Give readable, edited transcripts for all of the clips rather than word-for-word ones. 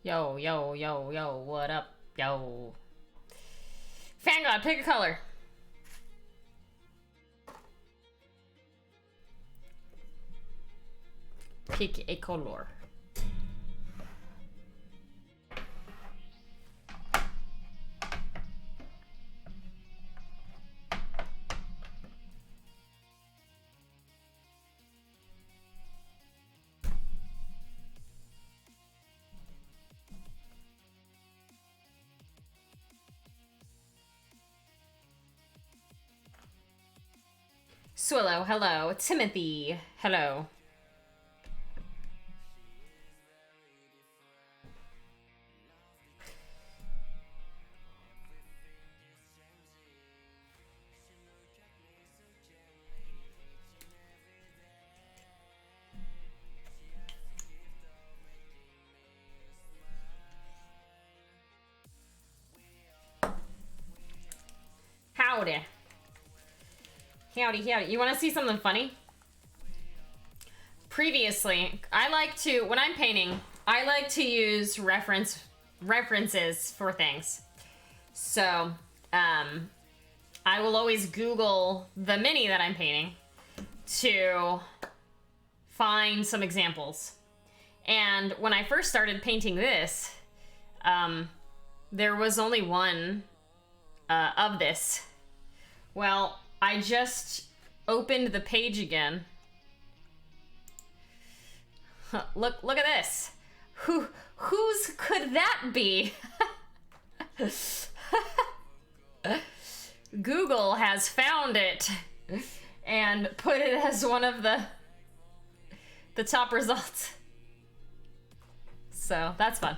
Yo, yo, yo, yo, what up, yo? Fangod, pick a color. Pick a color. Swillow, hello. Timothy, hello. Howdy. Howdy, howdy. You want to see something funny? Previously, I like to, when I'm painting, I like to use references for things. So, I will always Google the mini that I'm painting to find some examples. And when I first started painting this, there was only one of this. Well, I just opened the page again. Look at this. Whose could that be? Google has found it and put it as one of the top results. So that's fun.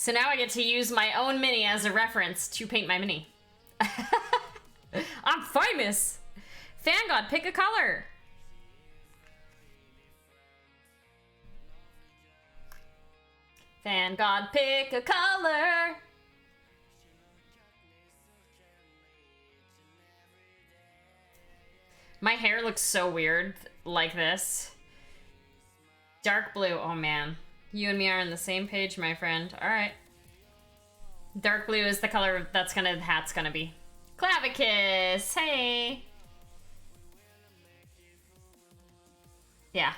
So now I get to use my own mini as a reference to paint my mini. I'm famous. Fangod, pick a color. Fangod, pick a color. My hair looks so weird like this. Dark blue, oh man. You and me are on the same page, my friend. All right. Dark blue is the color that's the hat's gonna be. Clavicus, hey. Yeah.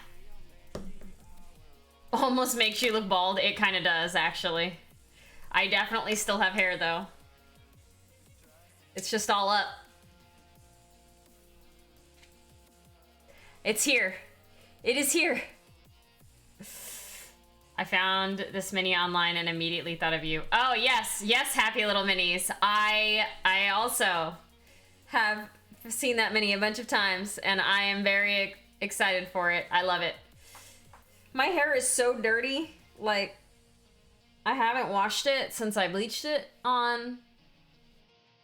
Almost makes you look bald. It kind of does, actually. I definitely still have hair, though. It's just all up. It's here. It is here. I found this mini online and immediately thought of you. Oh, yes. Yes, happy little minis. I also have seen that mini a bunch of times, and I am very excited for it. I love it. My hair is so dirty. Like, I haven't washed it since I bleached it on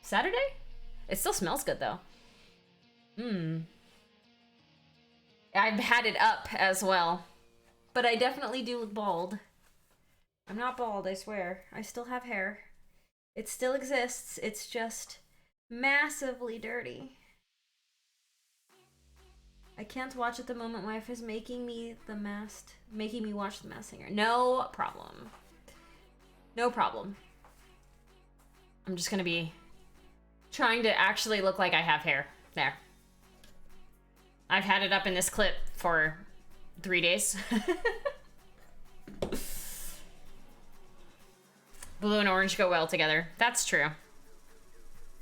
Saturday. It still smells good, though. I've had it up as well. But I definitely do look bald. I'm not bald, I swear. I still have hair. It still exists. It's just massively dirty. I can't watch at the moment. My wife is making me watch The Masked Singer. No problem. No problem. I'm just gonna be trying to actually look like I have hair. There. I've had it up in this clip for 3 days. Blue and orange go well together. That's true.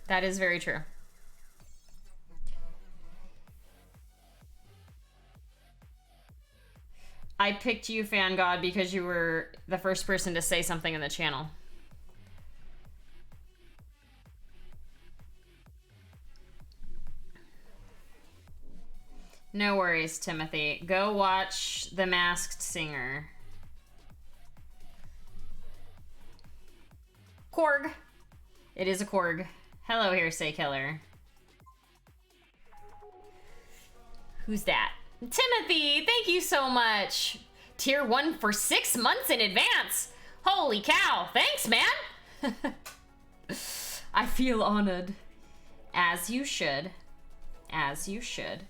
That is very true. I picked you, Fangod, because you were the first person to say something in the channel. No worries, Timothy. Go watch The Masked Singer. Korg. It is a Korg. Hello, Hearsay Killer. Who's that? Timothy, thank you so much. Tier 1 for 6 months in advance. Holy cow. Thanks, man. I feel honored. As you should. As you should.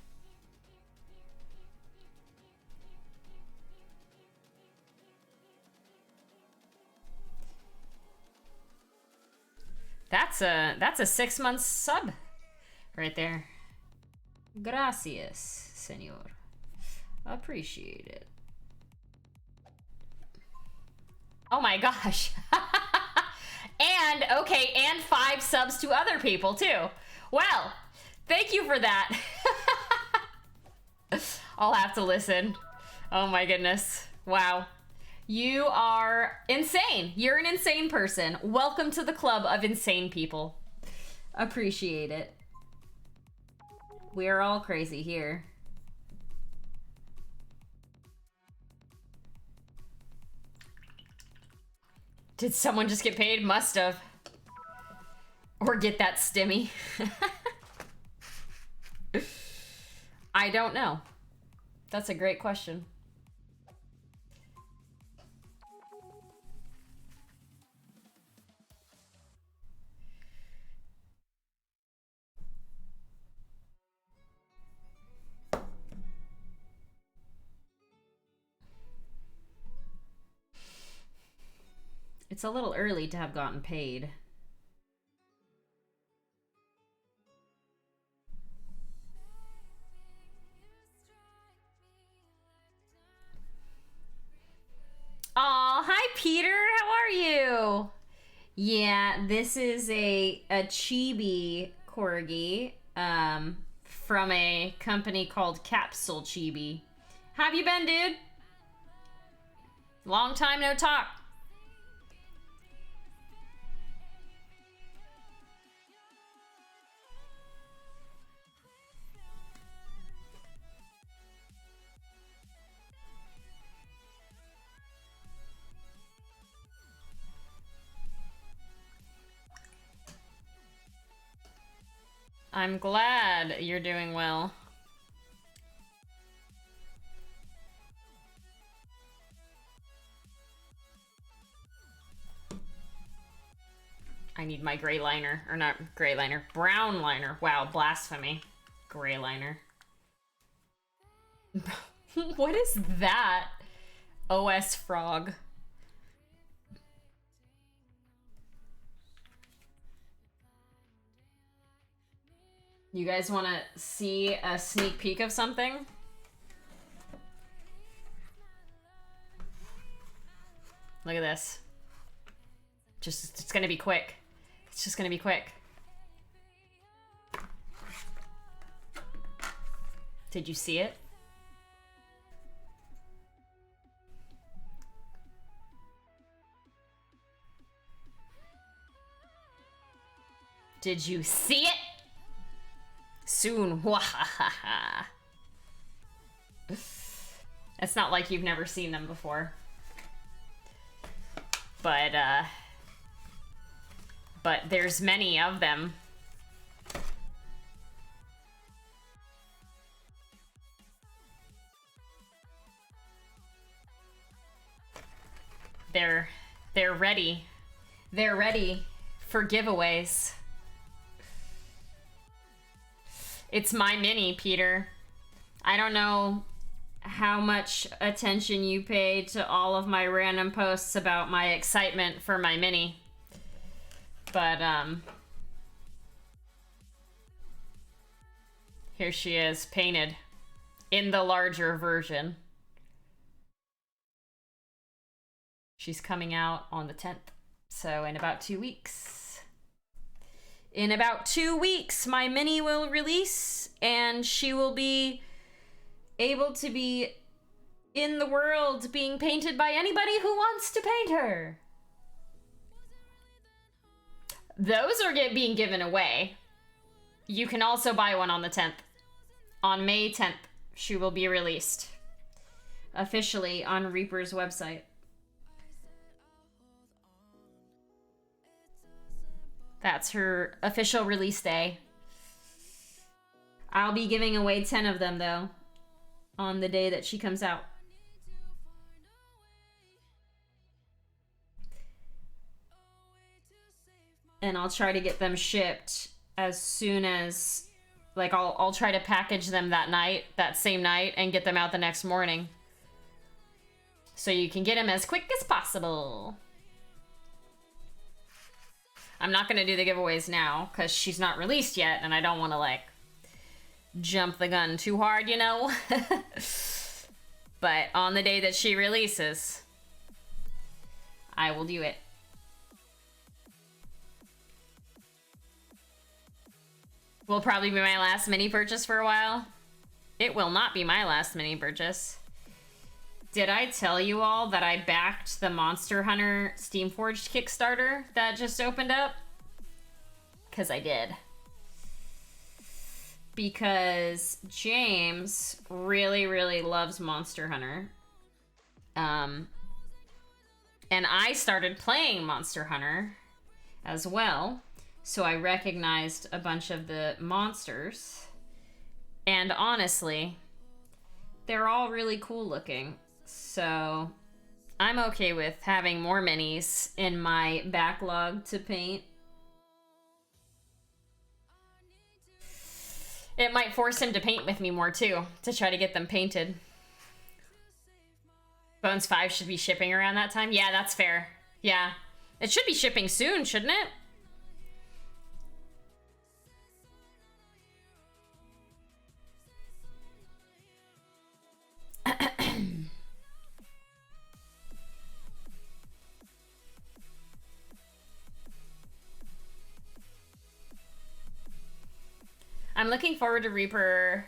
That's a 6-month sub right there. Gracias, señor. Appreciate it. Oh my gosh. And, okay, and 5 subs to other people too. Well, thank you for that. I'll have to listen. Oh my goodness. Wow. You are insane. You're an insane person. Welcome to the club of insane people. Appreciate it. We're all crazy here. Did someone just get paid? Must have. Or get that stimmy. I don't know. That's a great question. It's a little early to have gotten paid. Aw, hi Peter, how are you? Yeah, this is a Chibi Corgi from a company called Capsule Chibi. How have you been, dude? Long time no talk. I'm glad you're doing well. I need my gray liner, or not gray liner, brown liner. Wow, blasphemy. Gray liner. What is that? OS frog. You guys want to see a sneak peek of something? Look at this. It's gonna be quick. It's just gonna be quick. Did you see it? Did you see it? Soon. It's not like you've never seen them before. But there's many of them. They're ready. They're ready for giveaways. It's my mini, Peter. I don't know how much attention you pay to all of my random posts about my excitement for my mini. But, here she is, painted in the larger version. She's coming out on the 10th, so in about 2 weeks. In about 2 weeks, my mini will release, and she will be able to be in the world being painted by anybody who wants to paint her. Those are being given away. You can also buy one on the 10th. On May 10th, she will be released officially on Reaper's website. That's her official release day. I'll be giving away 10 of them, though, on the day that she comes out. And I'll try to get them shipped as soon as, like, I'll try to package them that night, that same night, and get them out the next morning. So you can get them as quick as possible. I'm not gonna do the giveaways now because she's not released yet, and I don't want to like jump the gun too hard, you know. But on the day that she releases, I will do it. Will probably be my last mini purchase for a while. It will not be my last mini purchase. Did I tell you all that I backed the Monster Hunter Steamforged Kickstarter that just opened up? Because I did. Because James really, really loves Monster Hunter. And I started playing Monster Hunter as well. So I recognized a bunch of the monsters. And honestly, they're all really cool looking. So I'm okay with having more minis in my backlog to paint. It might force him to paint with me more too, to try to get them painted. Bones 5 should be shipping around that time. Yeah, that's fair. Yeah. It should be shipping soon, shouldn't it? I'm looking forward to Reaper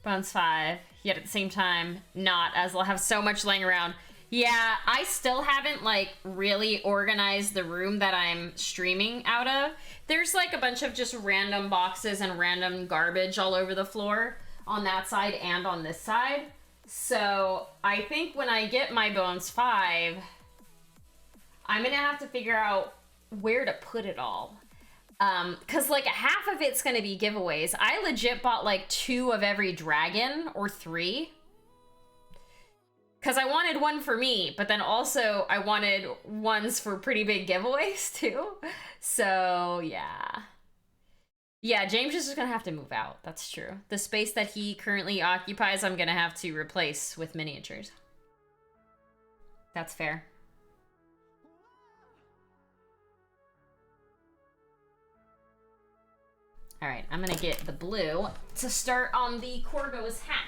Bones 5, yet at the same time, not, as I'll have so much laying around. Yeah, I still haven't, like, really organized the room that I'm streaming out of. There's, like, a bunch of just random boxes and random garbage all over the floor on that side and on this side. So, I think when I get my Bones 5, I'm gonna have to figure out where to put it all. Cause like half of it's gonna be giveaways. I legit bought like 2 of every dragon, or 3. Cause I wanted one for me, but then also I wanted ones for pretty big giveaways too. So yeah. Yeah, James is just gonna have to move out, that's true. The space that he currently occupies, I'm gonna have to replace with miniatures. That's fair. All right, I'm gonna get the blue to start on the Corgo's hat.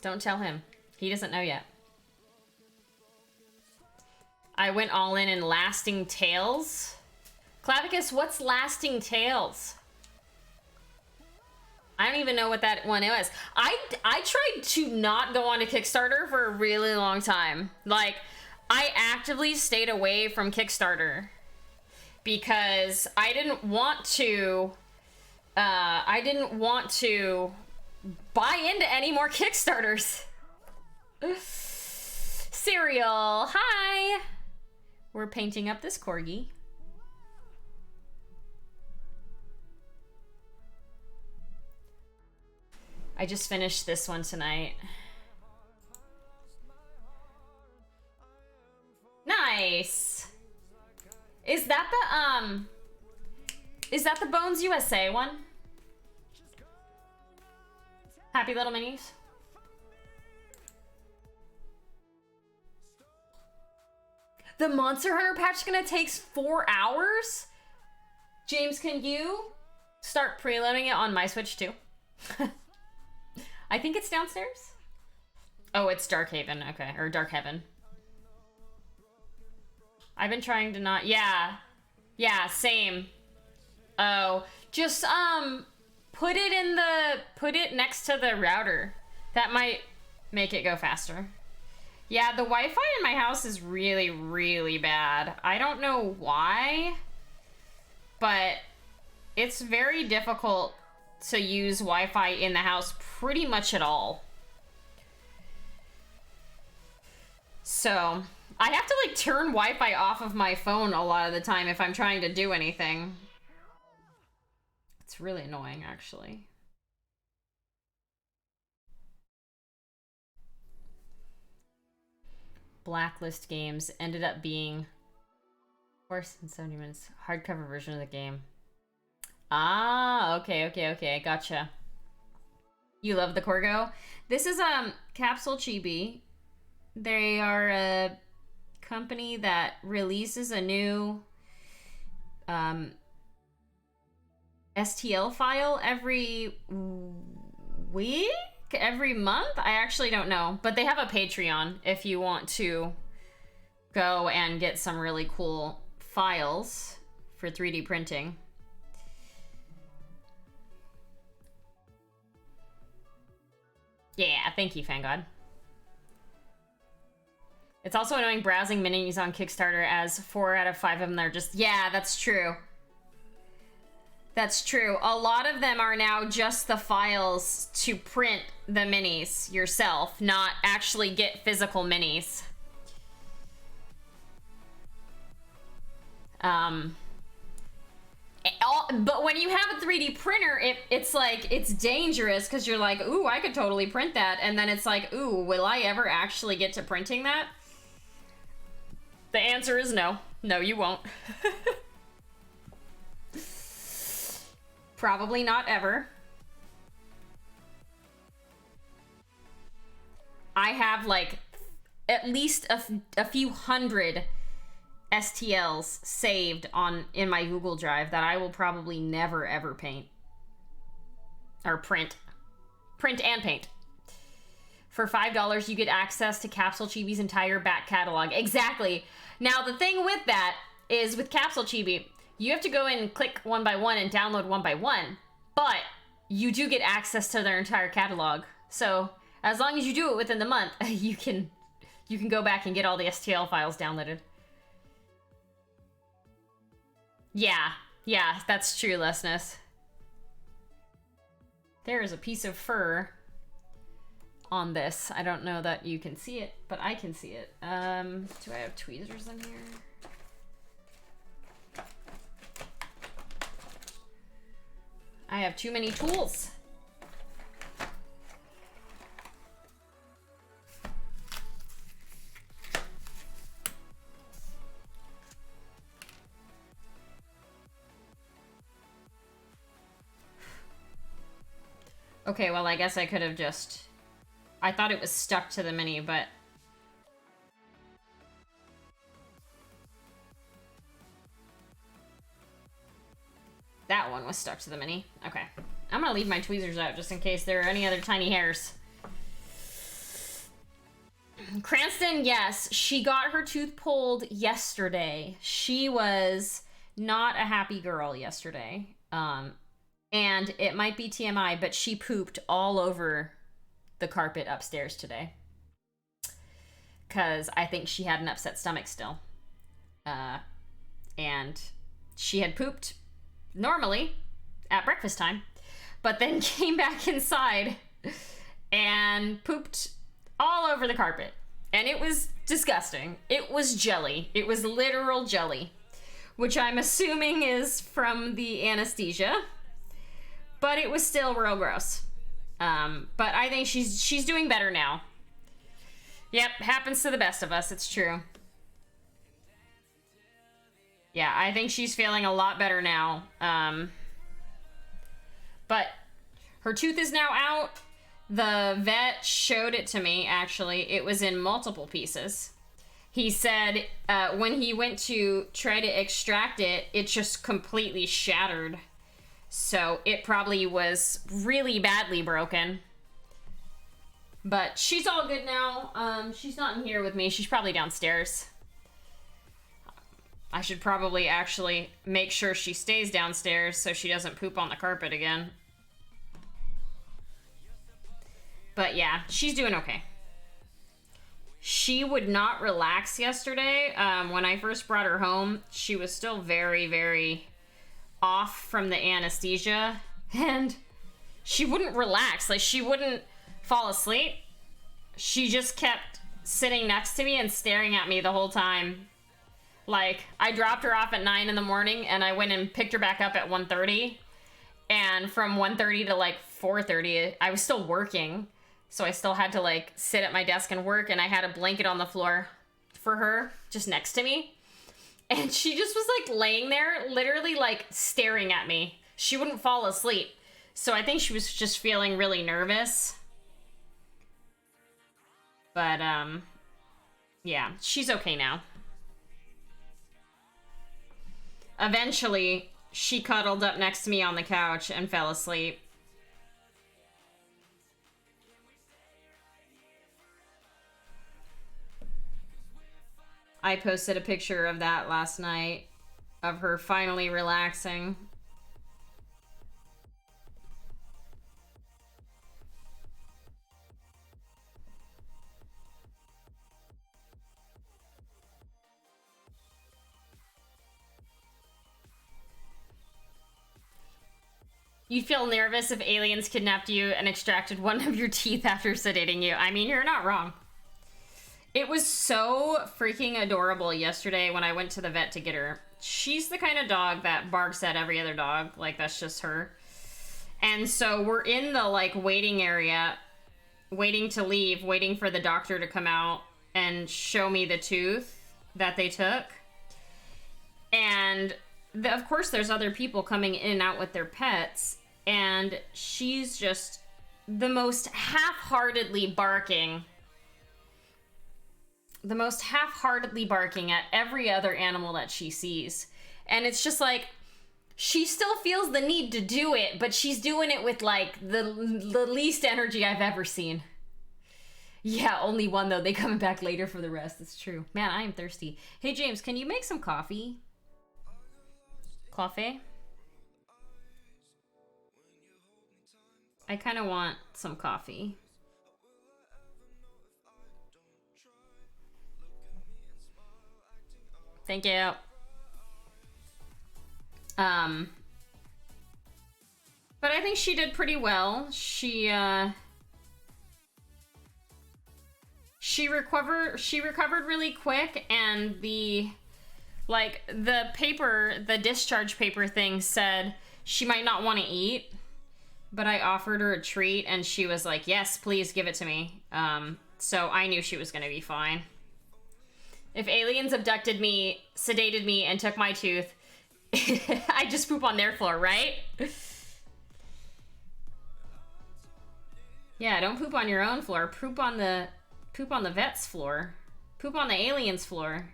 Don't tell him. He doesn't know yet. I went all in Lasting Tales. Clavicus, what's Lasting Tales? I don't even know what that one is. I tried to not go on a Kickstarter for a really long time. Like, I actively stayed away from Kickstarter because I didn't want to buy into any more Kickstarters. Cereal, hi! We're painting up this Corgi. I just finished this one tonight. Nice! Is that the Bones USA one? Happy Little Minis? The Monster Hunter patch gonna takes 4 hours? James, can you start preloading it on my Switch too? I think it's downstairs. Oh, it's Darkhaven, okay, or Dark Heaven. I've been trying to not, yeah, same. Oh, just, put it next to the router. That might make it go faster. Yeah, the Wi-Fi in my house is really, really bad. I don't know why, but it's very difficult to use Wi-Fi in the house pretty much at all. So, I have to like turn Wi-Fi off of my phone a lot of the time if I'm trying to do anything. It's really annoying, actually. Blacklist games ended up being worse than 70 minutes. Hardcover version of the game. Ah, okay. Gotcha. You love the Corgo? This is Capsule Chibi. They are a company that releases a new STL file every week? Every month? I actually don't know. But they have a Patreon if you want to go and get some really cool files for 3D printing. Yeah, thank you, Fangod. It's also annoying browsing minis on Kickstarter as 4 out of 5 of them are just... Yeah, that's true. That's true. A lot of them are now just the files to print the minis yourself, not actually get physical minis. But when you have a 3D printer, it's like, it's dangerous because you're like, ooh, I could totally print that. And then it's like, ooh, will I ever actually get to printing that? The answer is no. No, you won't. Probably not ever. I have like at least a few hundred STLs saved in my Google Drive that I will probably never ever paint. Or print. Print and paint. For $5, you get access to Capsule Chibi's entire back catalog. Exactly. Now, the thing with that is with Capsule Chibi, you have to go in and click one by one and download one by one, but you do get access to their entire catalog. So as long as you do it within the month, you can go back and get all the STL files downloaded. Yeah, that's true, Lesness. There is a piece of fur on this. I don't know that you can see it, but I can see it. Do I have tweezers in here? I have too many tools. Okay, well, I guess I could have just... I thought it was stuck to the mini, but... That one was stuck to the mini. Okay. I'm gonna leave my tweezers out just in case there are any other tiny hairs. Cranston, yes. She got her tooth pulled yesterday. She was not a happy girl yesterday. And it might be TMI, but she pooped all over the carpet upstairs today. Because I think she had an upset stomach still. And she had pooped normally at breakfast time, but then came back inside and pooped all over the carpet. And it was disgusting. It was jelly. It was literal jelly, which I'm assuming is from the anesthesia. But it was still real gross. But I think she's doing better now. Yep, happens to the best of us. It's true. Yeah, I think she's feeling a lot better now. But her tooth is now out. The vet showed it to me, actually. It was in multiple pieces. He said when he went to try to extract it, it just completely shattered. So it probably was really badly broken. But she's all good now. She's not in here with me. She's probably downstairs. I should probably actually make sure she stays downstairs so she doesn't poop on the carpet again. But yeah, she's doing okay. She would not relax yesterday. When I first brought her home, she was still very, very off from the anesthesia, and she wouldn't relax. Like, she wouldn't fall asleep. She just kept sitting next to me and staring at me the whole time. Like, I dropped her off at 9 in the morning and I went and picked her back up at 1:30. And from 1:30 to like 4:30, I was still working. So I still had to like sit at my desk and work, and I had a blanket on the floor for her just next to me. And she just was like laying there, literally like staring at me. She wouldn't fall asleep. So I think she was just feeling really nervous. But, yeah, she's okay now. Eventually, she cuddled up next to me on the couch and fell asleep. I posted a picture of that last night, of her finally relaxing. You'd feel nervous if aliens kidnapped you and extracted one of your teeth after sedating you. I mean, you're not wrong. It was so freaking adorable yesterday when I went to the vet to get her. She's the kind of dog that barks at every other dog. Like, that's just her. And so we're in the, like, waiting area, waiting to leave, waiting for the doctor to come out and show me the tooth that they took. And, of course, there's other people coming in and out with their pets. And she's just the most half-heartedly barking. The most half-heartedly barking at every other animal that she sees. And it's just like, she still feels the need to do it, but she's doing it with, like, the least energy I've ever seen. Yeah, only one, though. They coming back later for the rest. It's true. Man, I am thirsty. Hey, James, can you make some coffee? Coffee? I kind of want some coffee. Thank you. But I think she did pretty well. She recovered really quick, and the discharge paper thing said she might not want to eat, but I offered her a treat and she was like, yes, please give it to me. So I knew she was gonna be fine. If aliens abducted me, sedated me, and took my tooth, I'd just poop on their floor, right? Yeah, don't poop on your own floor. Poop on the vet's floor. Poop on the alien's floor.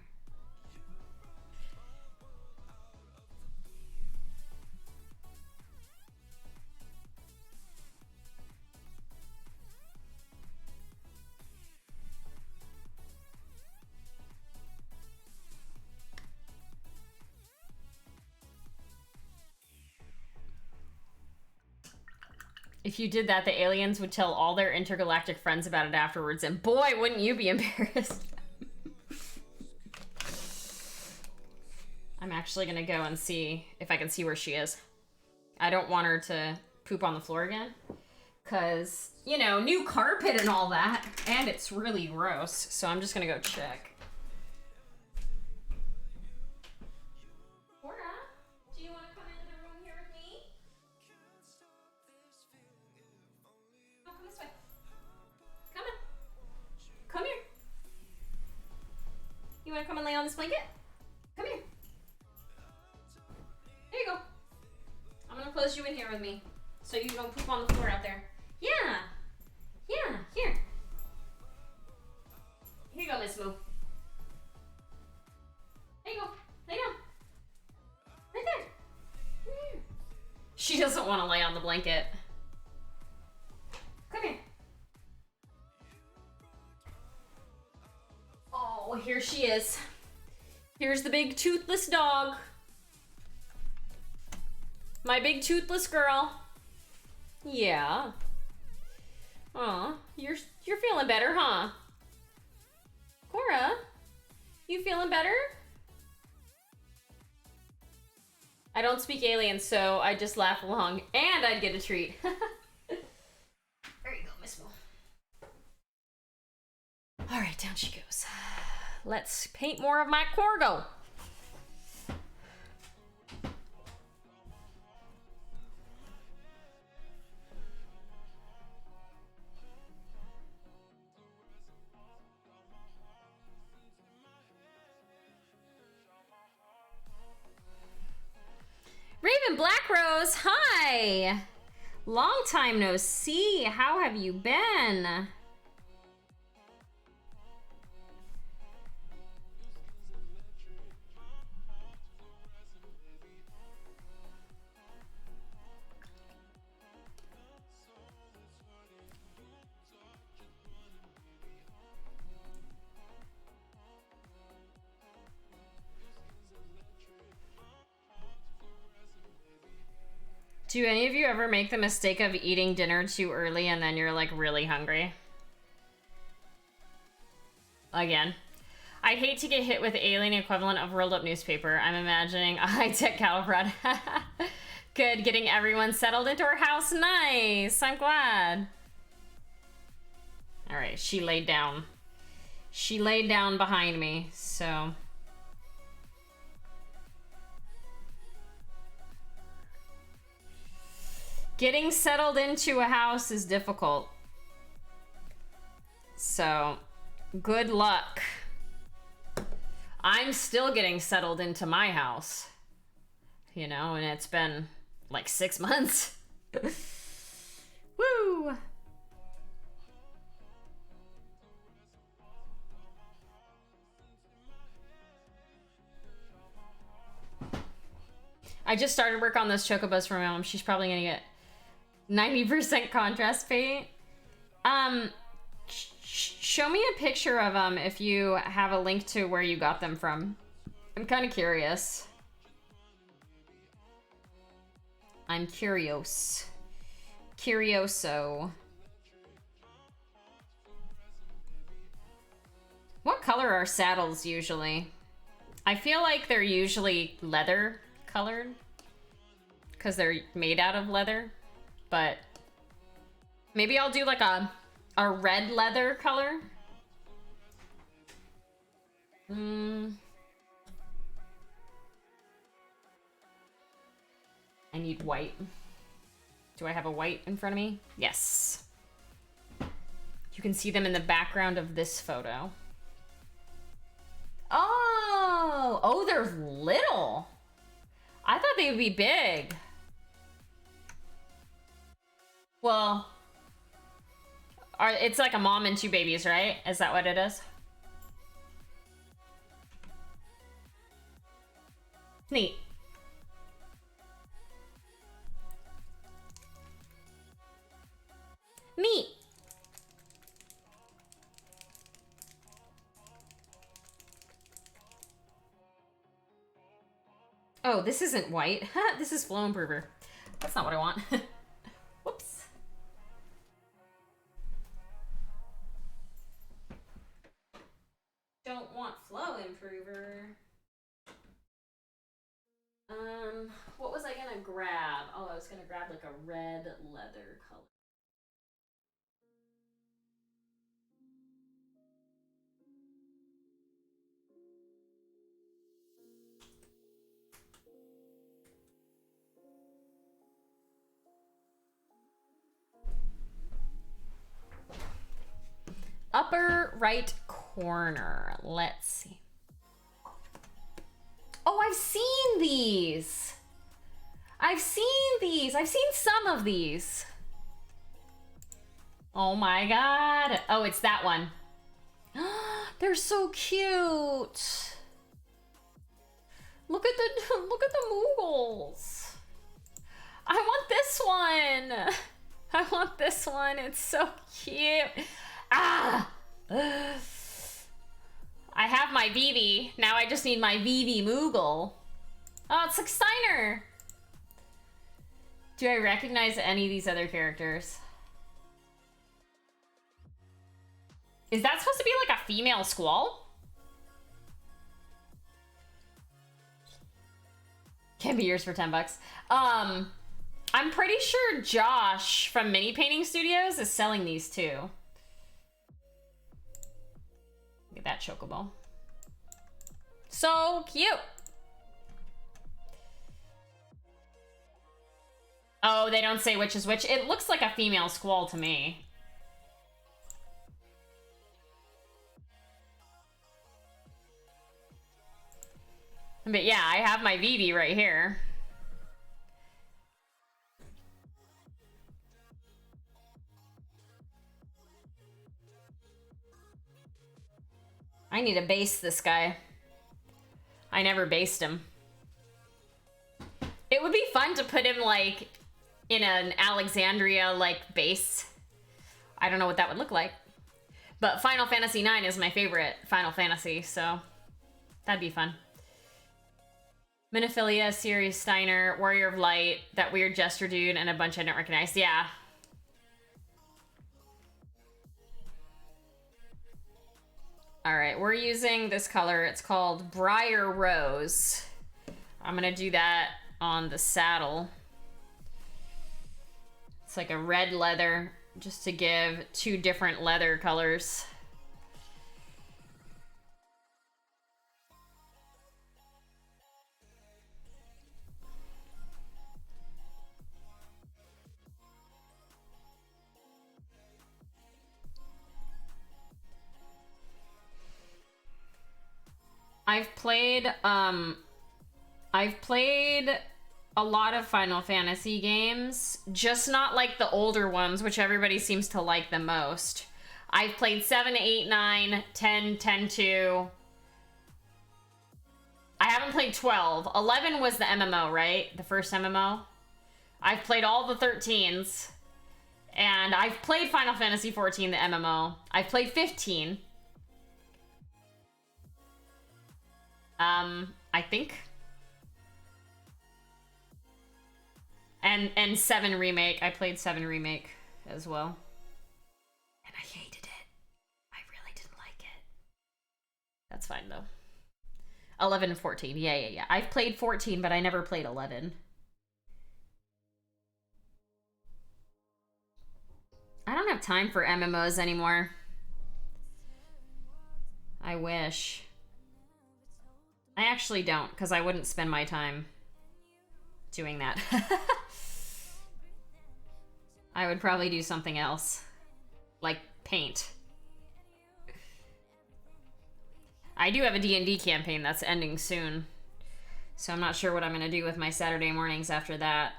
If you did that, the aliens would tell all their intergalactic friends about it afterwards, and boy, wouldn't you be embarrassed. I'm actually gonna go and see if I can see where she is. I don't want her to poop on the floor again, because, you know, new carpet and all that, and it's really gross, so I'm just gonna go check. You want to come and lay on this blanket? Come here. There you go. I'm going to close you in here with me so you don't poop on the floor out there. Yeah. Yeah. Here. Here you go, Miss Moo. There you go. Lay down. Right there. Come here. She doesn't want to lay on the blanket. Come here. Oh, here she is. Here's the big toothless dog. My big toothless girl. Yeah. Aw, you're feeling better, huh? Cora, you feeling better? I don't speak alien, so I just laugh along, and I'd get a treat. There you go, Miss Mo. All right, down she goes. Let's paint more of my Corgo. Raven Black Rose, hi! Long time no see. How have you been? Do any of you ever make the mistake of eating dinner too early and then you're like really hungry? Again. I'd hate to get hit with the alien equivalent of rolled up newspaper. I'm imagining a high-tech cattle prod. Good, getting everyone settled into our house. Nice, I'm glad. All right, she laid down. She laid down behind me, so... Getting settled into a house is difficult. So, good luck. I'm still getting settled into my house. You know, and it's been like 6 months. Woo! I just started work on those chocobos for my mom. She's probably gonna get 90% contrast paint. Show me a picture of them if you have a link to where you got them from. I'm kind of curious. I'm curious. Curioso. What color are saddles usually? I feel like they're usually leather colored because they're made out of leather. But maybe I'll do like a red leather color. I need white. Do I have a white in front of me? Yes. You can see them in the background of this photo. Oh, they're little. I thought they would be big. Well, it's like a mom and 2 babies, right? Is that what it is? Neat. Neat. Oh, this isn't white. This is flow improver. That's not what I want. Whoops. Don't want flow improver. What was I gonna grab? Oh, I was gonna grab like a red leather color. Upper right corner. Let's see. Oh, I've seen these. I've seen these. I've seen some of these. Oh my god. Oh, it's that one. They're so cute. Look at the Moogles. I want this one. I want this one. It's so cute. Ah! I have my Vivi. Now I just need my Vivi Moogle. Oh, it's like Steiner. Do I recognize any of these other characters? Is that supposed to be like a female squall? Can be yours for 10 bucks. I'm pretty sure Josh from Mini Painting Studios is selling these too. Look at that chocobo. So cute. Oh, they don't say which is which. It looks like a female squall to me. But yeah, I have my Vivi right here. I need to base this guy. I never based him. It would be fun to put him like in an Alexandria like base. I don't know what that would look like. But Final Fantasy IX is my favorite Final Fantasy, so that'd be fun. Minophilia, Sirius Steiner, Warrior of Light, that weird Jester dude, and a bunch I don't recognize. Yeah. Alright, we're using this color. It's called Briar Rose. I'm gonna do that on the saddle. It's like a red leather, just to give two different leather colors. I've played a lot of Final Fantasy games, just not like the older ones, which everybody seems to like the most. I've played 7, 8, 9, 10, 10-2. I haven't played 12. 11 was the MMO, right? The first MMO. I've played all the 13s. And I've played Final Fantasy 14, the MMO. I've played 15. I think. And 7 Remake. I played 7 Remake as well. And I hated it. I really didn't like it. That's fine though. 11 and 14. Yeah. I've played 14, but I never played 11. I don't have time for MMOs anymore. I wish. I actually don't, because I wouldn't spend my time doing that. I would probably do something else, like paint. I do have a D&D campaign that's ending soon, so I'm not sure what I'm going to do with my Saturday mornings after that.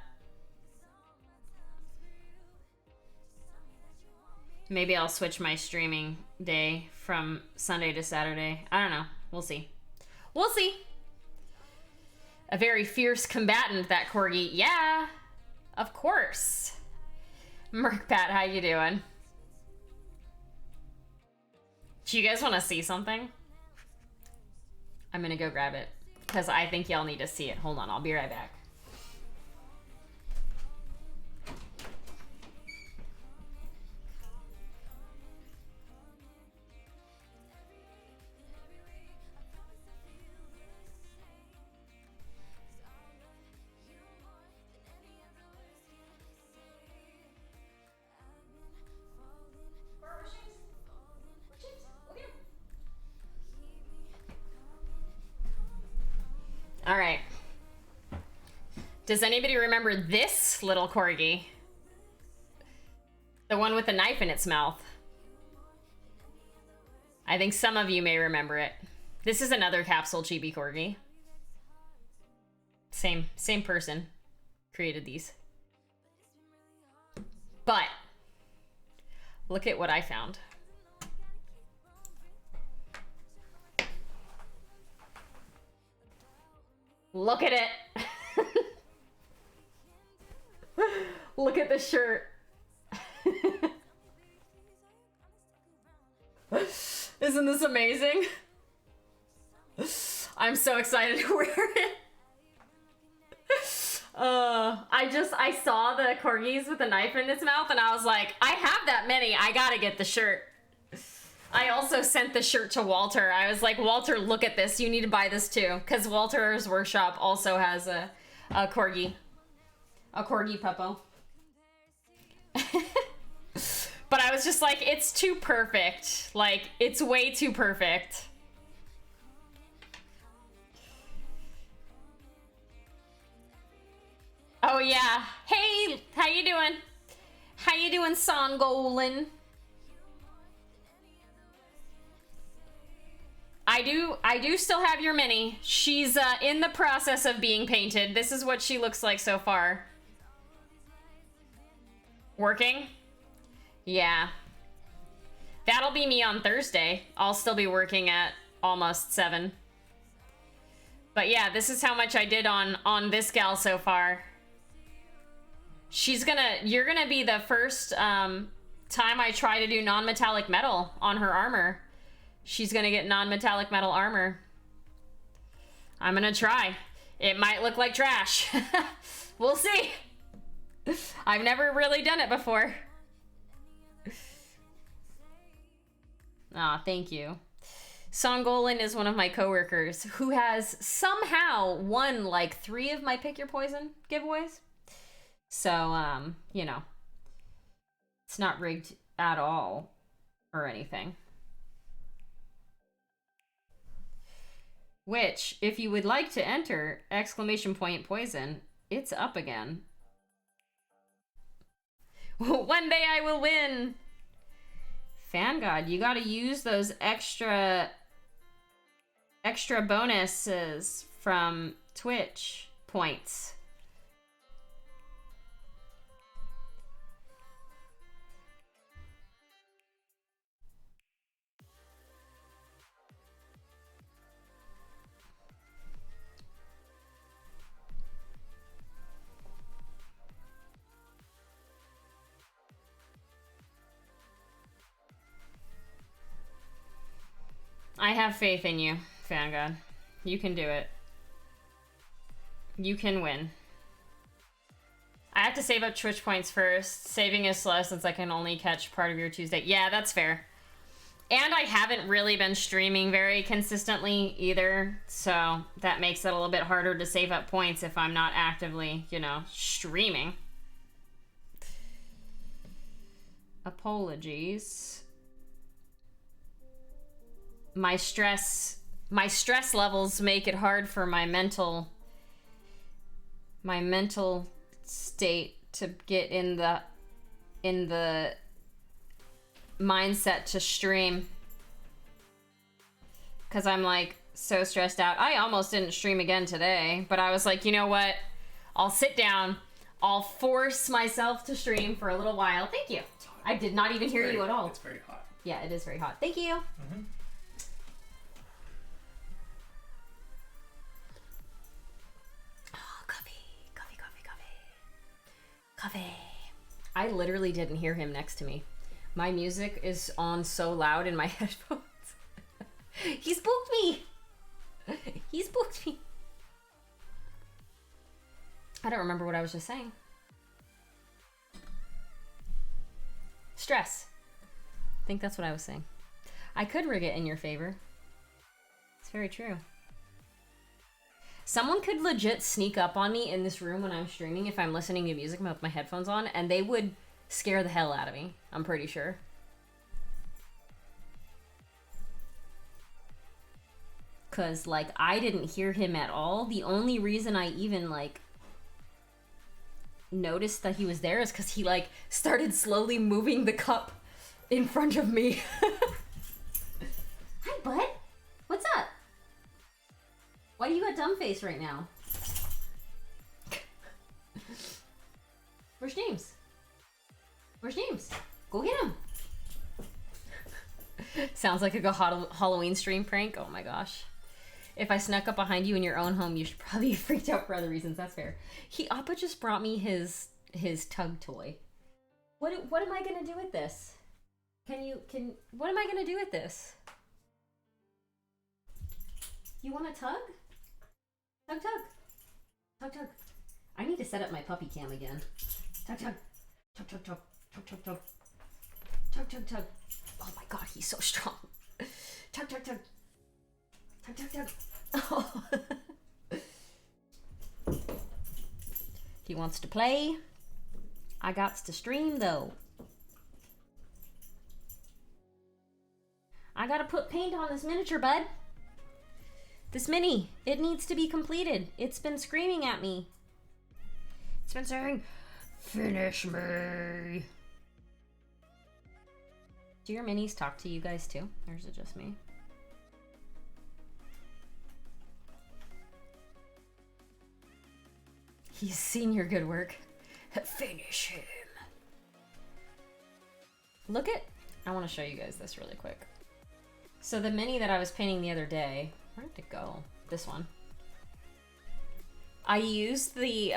Maybe I'll switch my streaming day from Sunday to Saturday. I don't know. We'll see. We'll see. A very fierce combatant, that Corgi. Yeah, of course. Merkpat, how you doing? Do you guys want to see something? I'm gonna go grab it, because I think y'all need to see it. Hold on, I'll be right back. All right. Does anybody remember this little Corgi? The one with the knife in its mouth. I think some of you may remember it. This is another Capsule Chibi Corgi. Same person created these. But look at what I found. Look at it. Look at the shirt. Isn't this amazing? I'm so excited to wear it. I saw the Corgis with a knife in its mouth and I was like, I have that many. I gotta get the shirt. I also sent the shirt to Walter. I was like, Walter, look at this. You need to buy this too. Because Walter's workshop also has a Corgi. A Corgi puppo. But I was just like, it's too perfect. Like, it's way too perfect. Oh yeah. Hey, how you doing? How you doing, Songolin? I do still have your mini. She's in the process of being painted. This is what she looks like so far. Working? Yeah. That'll be me on Thursday. I'll still be working at almost 7. But yeah, this is how much I did on this gal so far. You're gonna be the first time I try to do non-metallic metal on her armor. She's gonna get non-metallic metal armor. I'm gonna try. It might look like trash. We'll see. I've never really done it before. Aw, thank you. Songolin is one of my coworkers who has somehow won like 3 of my Pick Your Poison giveaways. So, you know, it's not rigged at all or anything. Which, if you would like to enter exclamation point poison, it's up again. One day I will win. Fan God, you gotta use those extra bonuses from Twitch points. I have faith in you, Fan God. You can do it. You can win. I have to save up Twitch points first. Saving is slow since I can only catch part of your Tuesday. Yeah, that's fair. And I haven't really been streaming very consistently either, so that makes it a little bit harder to save up points if I'm not actively, you know, streaming. Apologies. My stress levels make it hard for my mental state to get in the mindset to stream, because I'm like so stressed out. I almost didn't stream again today, but I was like, you know what, I'll sit down, I'll force myself to stream for a little while. Thank you. I did not even hear you at all. It's very hot. Yeah, it is very hot. Thank you. Mm-hmm. Coffee. I literally didn't hear him next to me. My music is on so loud in my headphones. He spooked me. He spooked me. I don't remember what I was just saying. Stress. I think that's what I was saying. I could rig it in your favor. It's very true. Someone could legit sneak up on me in this room when I'm streaming if I'm listening to music with my headphones on, and they would scare the hell out of me. I'm pretty sure. Cause like I didn't hear him at all. The only reason I even like noticed that he was there is because he like started slowly moving the cup in front of me. Hi, bud. What's up? Why do you got dumb face right now? Where's James? Where's James? Go get him. Sounds like a Halloween stream prank. Oh my gosh. If I snuck up behind you in your own home, you should probably be freaked out for other reasons. That's fair. Appa just brought me his tug toy. What am I gonna do with this? What am I gonna do with this? You want a tug? Tug, tug. Tug, tug. I need to set up my puppy cam again. Tug, tug. Tug, tug, tug. Tug, tug, tug. Tug, tug, tug. Oh my god, he's so strong. Tug, tug, tug. Tug, tug, tug. Oh. He wants to play. I got to stream though. gotta put paint on this miniature, bud. This mini, it needs to be completed. It's been screaming at me. It's been saying, finish me. Do your minis talk to you guys too? Or is it just me? He's seen your good work. Finish him. Look at, I want to show you guys this really quick. So the mini that I was painting the other day, where did it go? This one. I used the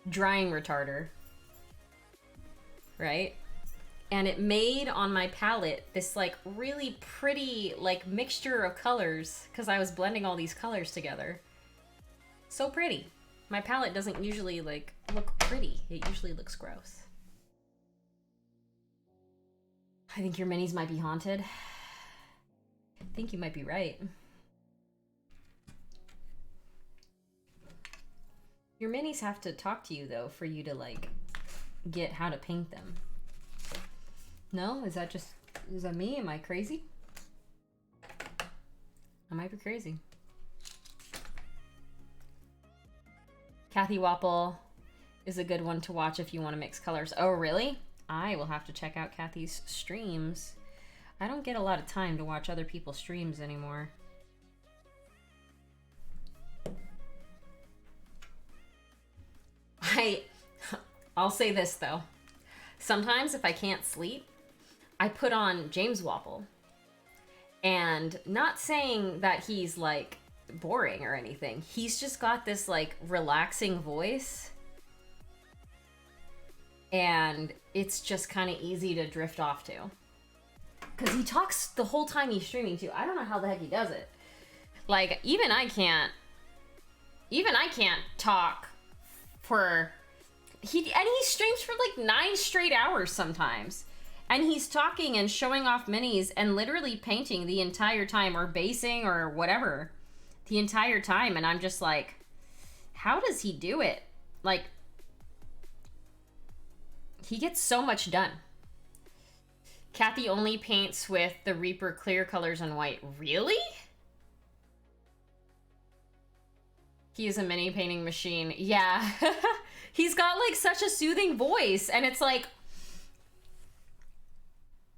drying retarder, right? And it made on my palette this like really pretty like mixture of colors because I was blending all these colors together. So pretty. My palette doesn't usually like look pretty. It usually looks gross. I think your minis might be haunted. I think you might be right. Your minis have to talk to you though for you to like get how to paint them. No? Is that me? Am I crazy? I might be crazy. Kathy Wapple is a good one to watch if you want to mix colors. Oh, really? I will have to check out Kathy's streams. I don't get a lot of time to watch other people's streams anymore. I'll say this though. Sometimes if I can't sleep, I put on James Wapple. And not saying that he's like boring or anything. He's just got this like relaxing voice. And it's just kind of easy to drift off to. Because he talks the whole time he's streaming too. I don't know how the heck he does it. Like, even I can't talk for... He streams for like 9 straight hours sometimes. And he's talking and showing off minis and literally painting the entire time, or basing or whatever the entire time. And I'm just like, how does he do it? Like, he gets so much done. Kathy only paints with the Reaper clear colors and white. Really? He is a mini painting machine. Yeah. He's got like such a soothing voice, and it's like,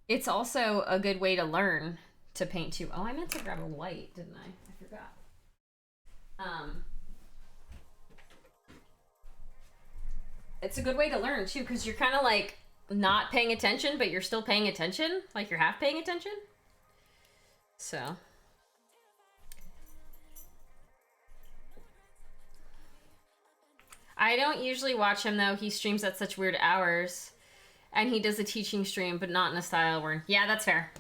it's also a good way to learn to paint too. Oh, I meant to grab a white, didn't I? I forgot. It's a good way to learn too, because you're kind of like not paying attention, but you're still paying attention. Like you're half paying attention. So. I don't usually watch him though. He streams at such weird hours. And he does a teaching stream, but not in a style where... Yeah, that's fair.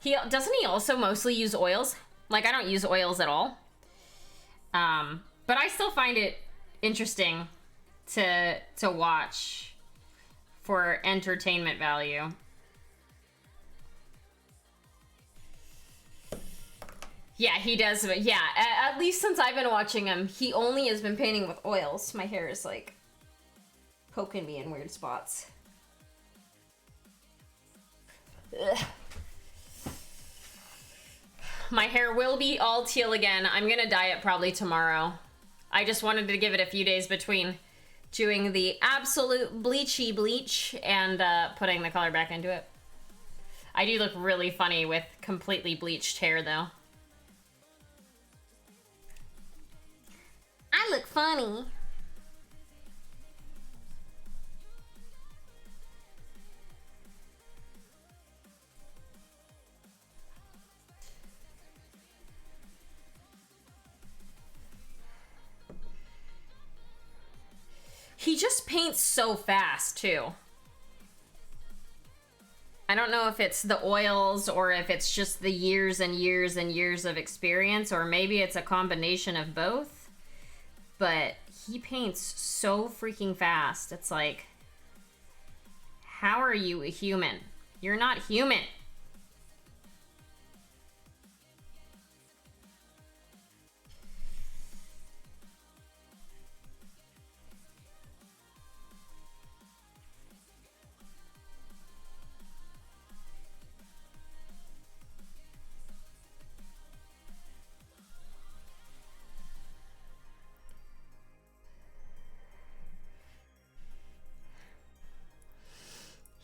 Doesn't he also mostly use oils? Like, I don't use oils at all. But I still find it interesting to watch for entertainment value. Yeah, he does. But yeah, at least since I've been watching him, he only has been painting with oils. My hair is like poking me in weird spots. Ugh. My hair will be all teal again. I'm gonna dye it probably tomorrow. I just wanted to give it a few days between doing the absolute bleachy bleach and putting the color back into it. I do look really funny with completely bleached hair though. I look funny. He just paints so fast, too. I don't know if it's the oils or if it's just the years and years and years of experience, or maybe it's a combination of both. But he paints so freaking fast. It's like, how are you a human? You're not human.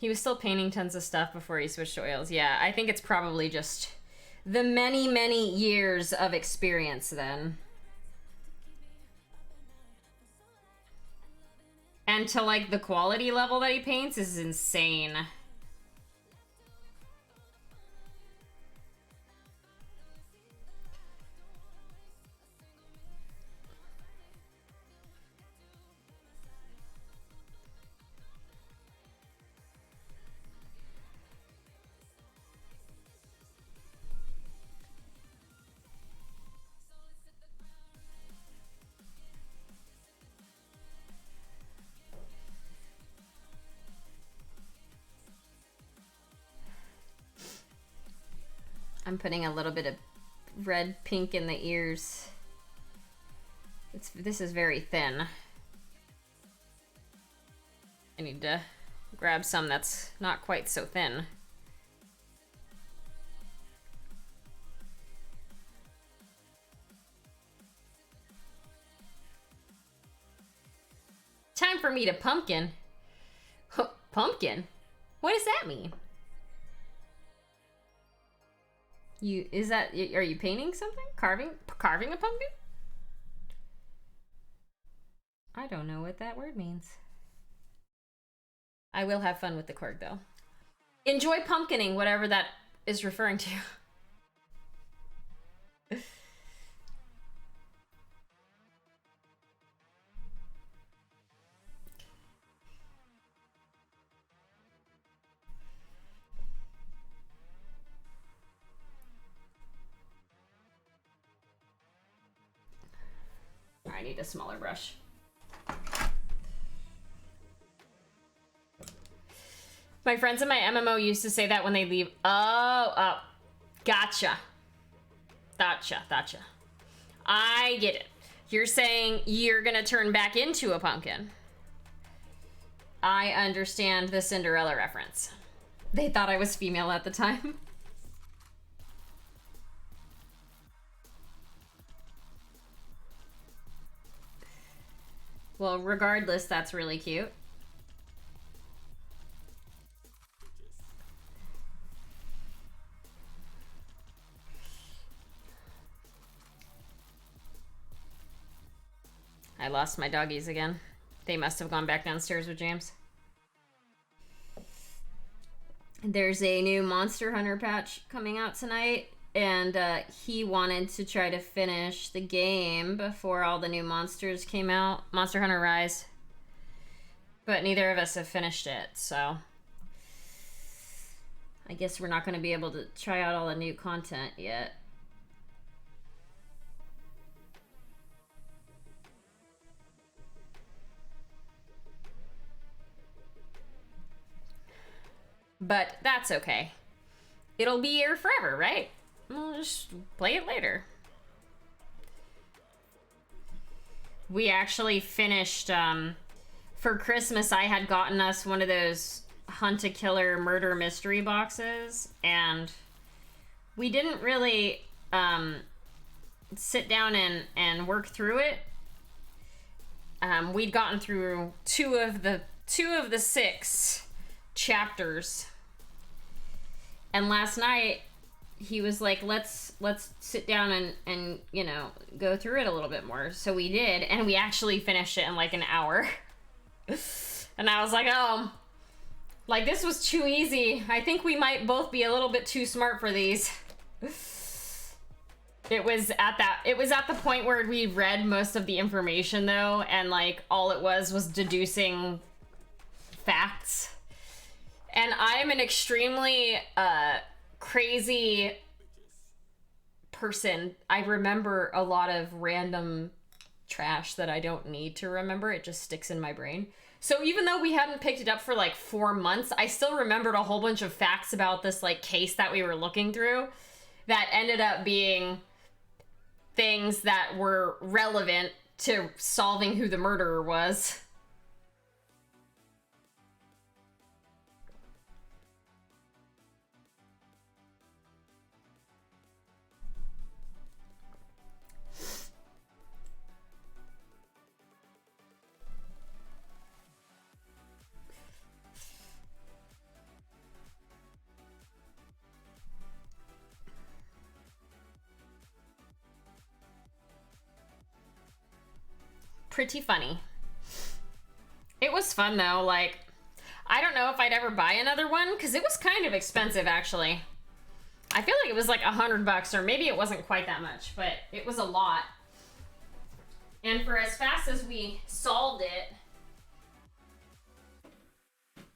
He was still painting tons of stuff before he switched to oils. Yeah, I think it's probably just the many, many years of experience then. And to like the quality level that he paints is insane. I'm putting a little bit of red pink in the ears. This is very thin. I need to grab some that's not quite so thin. Time for me to pumpkin. Pumpkin? What does that mean? Are you painting something? Carving a pumpkin? I don't know what that word means. I will have fun with the Korg though. Enjoy pumpkining, whatever that is referring to. I need a smaller brush. My friends in my MMO used to say that when they leave. Oh, gotcha. Gotcha. I get it. You're saying you're gonna turn back into a pumpkin. I understand the Cinderella reference. They thought I was female at the time. Well, regardless, that's really cute. I lost my doggies again. They must have gone back downstairs with James. There's a new Monster Hunter patch coming out tonight, and he wanted to try to finish the game before all the new monsters came out. Monster Hunter Rise. But neither of us have finished it, so I guess we're not going to be able to try out all the new content yet. But that's okay. It'll be here forever, right? We'll just play it later. We actually finished, for Christmas, I had gotten us one of those Hunt a Killer murder mystery boxes, and we didn't really sit down and work through it. We'd gotten through two of the 6 chapters, and last night he was like, let's sit down and you know, go through it a little bit more. So we did, and we actually finished it in like an hour. And I was like, oh, like, this was too easy. I think we might both be a little bit too smart for these. It was at the point where we read most of the information though, and like all it was deducing facts. And I'm an extremely crazy person. I remember a lot of random trash that I don't need to remember. It just sticks in my brain. So even though we hadn't picked it up for like 4 months, I still remembered a whole bunch of facts about this like case that we were looking through that ended up being things that were relevant to solving who the murderer was. pretty funny. It was fun though. Like, I don't know if I'd ever buy another one because it was kind of expensive actually. I feel like it was like $100 or maybe it wasn't quite that much, but it was a lot. And for as fast as we solved it,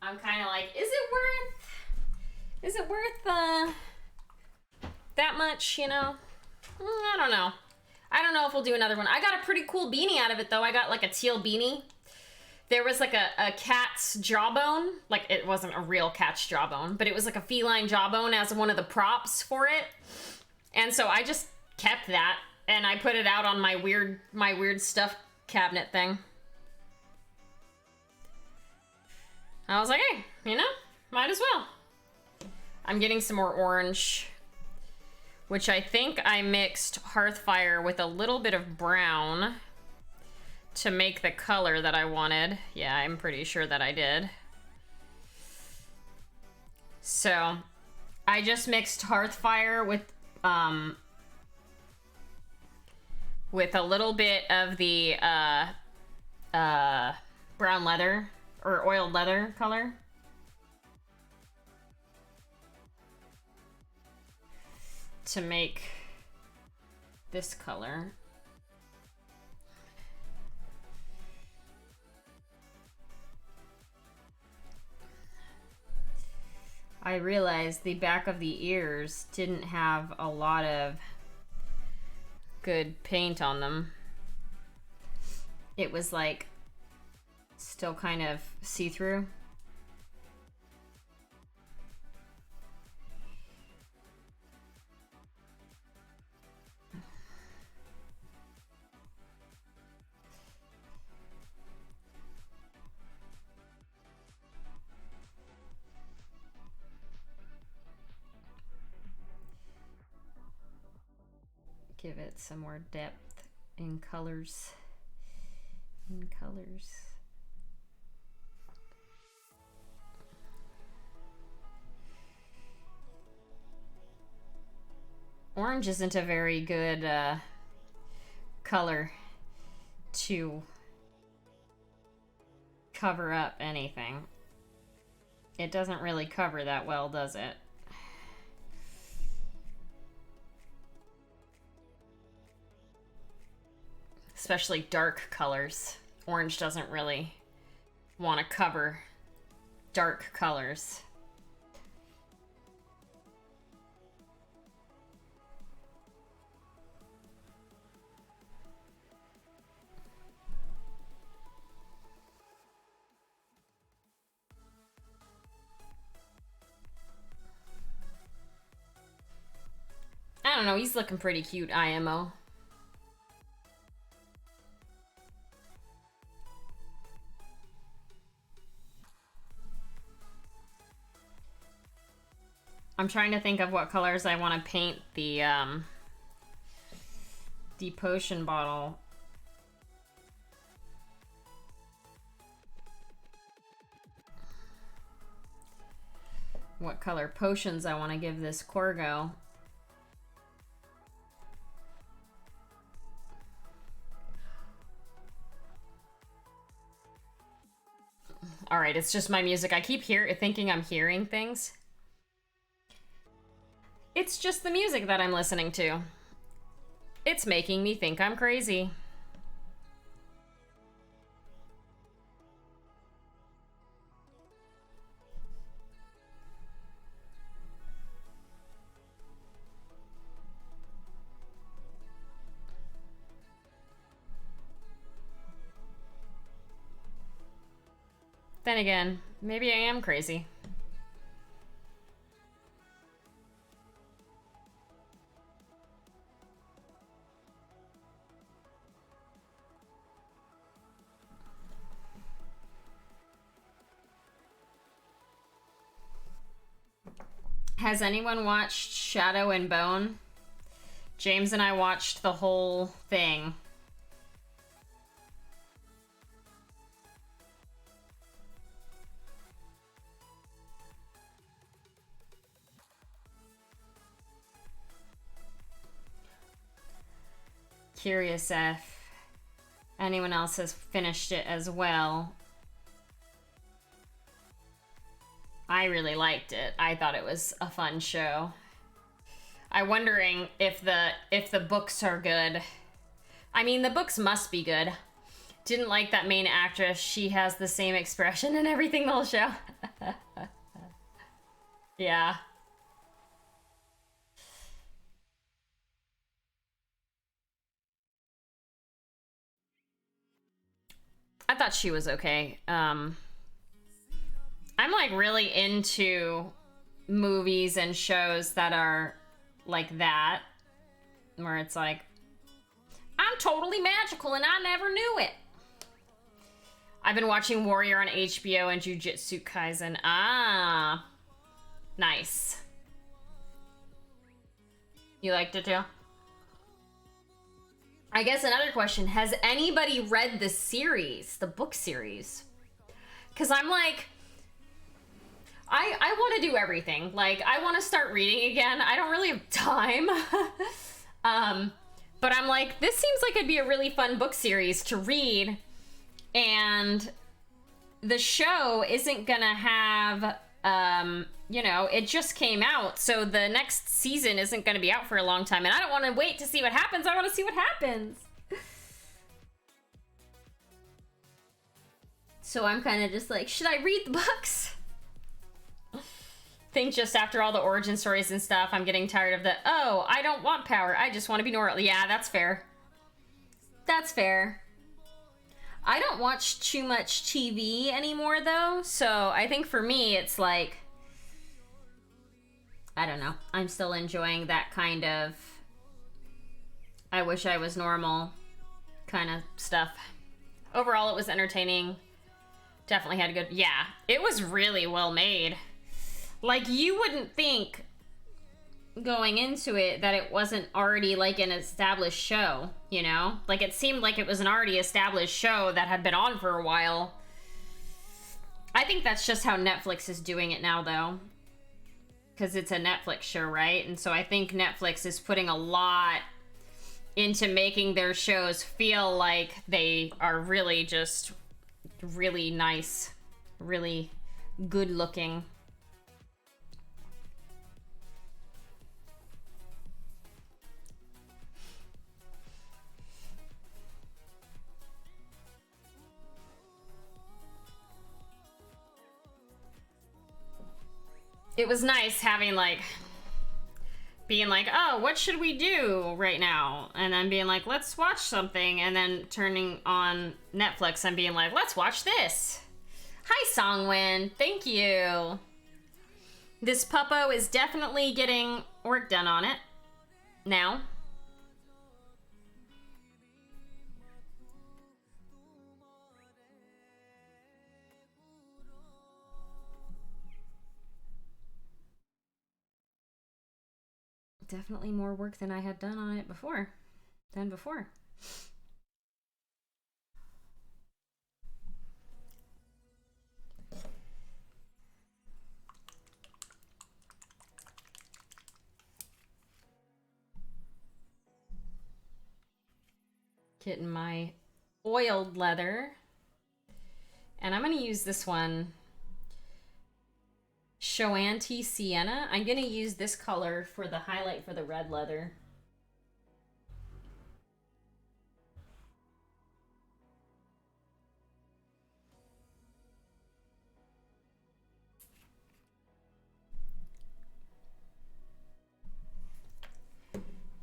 I'm kind of like, is it worth that much, you know? I don't know. I don't know if we'll do another one. I got a pretty cool beanie out of it though. I got like a teal beanie. There was like a cat's jawbone. Like, it wasn't a real cat's jawbone, but it was like a feline jawbone as one of the props for it. And so I just kept that and I put it out on my weird stuff cabinet thing. I was like, hey, you know, might as well. I'm getting some more orange, which I think I mixed Hearthfire with a little bit of brown to make the color that I wanted. Yeah, I'm pretty sure that I did. So I just mixed Hearthfire with a little bit of the brown leather or oiled leather color. To make this color. I realized the back of the ears didn't have a lot of good paint on them. It was like still kind of see-through. Give it some more depth in colors. Orange isn't a very good color to cover up anything. It doesn't really cover that well, does it? Especially dark colors. Orange doesn't really want to cover dark colors. I don't know, he's looking pretty cute, IMO. I'm trying to think of what colors I want to paint the potion bottle. What color potions I want to give this Corgo. All right, it's just my music. I keep thinking I'm hearing things. It's just the music that I'm listening to. It's making me think I'm crazy. Then again, maybe I am crazy. Has anyone watched Shadow and Bone? James and I watched the whole thing. Curious F. anyone else has finished it as well. I really liked it. I thought it was a fun show. I'm wondering if the books are good. I mean, the books must be good. Didn't like that main actress. She has the same expression in everything they'll show. Yeah. I thought she was okay. I'm like really into movies and shows that are like that, where it's like, I'm totally magical and I never knew it. I've been watching Warrior on HBO and Jujutsu Kaisen. Ah, nice. You liked it too? I guess another question, has anybody read the series, the book series? Because I'm like, I want to do everything. Like, I want to start reading again. I don't really have time. But I'm like, this seems like it'd be a really fun book series to read. And the show isn't gonna have, you know, it just came out. So the next season isn't gonna be out for a long time. And I don't want to wait to see what happens. I want to see what happens. So I'm kind of just like, should I read the books? Think just after all the origin stories and stuff, I'm getting tired of the, oh, I don't want power. I just want to be normal. Yeah, that's fair. That's fair. I don't watch too much TV anymore, though. So I think for me, it's like, I don't know. I'm still enjoying that kind of, I wish I was normal kind of stuff. Overall, it was entertaining. Definitely had a good, yeah, it was really well made. Like, you wouldn't think going into it that it wasn't already like an established show, you know? Like, it seemed like it was an already established show that had been on for a while. I think that's just how Netflix is doing it now, though. Because it's a Netflix show, right? And so I think Netflix is putting a lot into making their shows feel like they are really just really nice, really good looking. It was nice having like, being like, oh, what should we do right now? And then being like, let's watch something. And then turning on Netflix and being like, let's watch this. Hi, Songwin. Thank you. This puppo is definitely getting work done on it now. Definitely more work than I had done on it before. Getting my oiled leather. And I'm going to use this one, Shoanti Sienna. I'm going to use this color for the highlight for the red leather.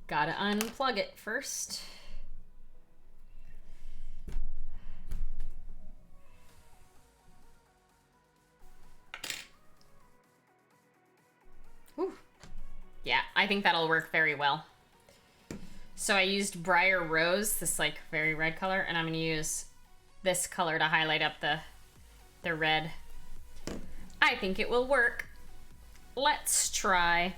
Gotta unplug it first. Whew. Yeah, I think that'll work very well. So I used Briar Rose, this like very red color, and I'm gonna use this color to highlight up the red. I think it will work. Let's try.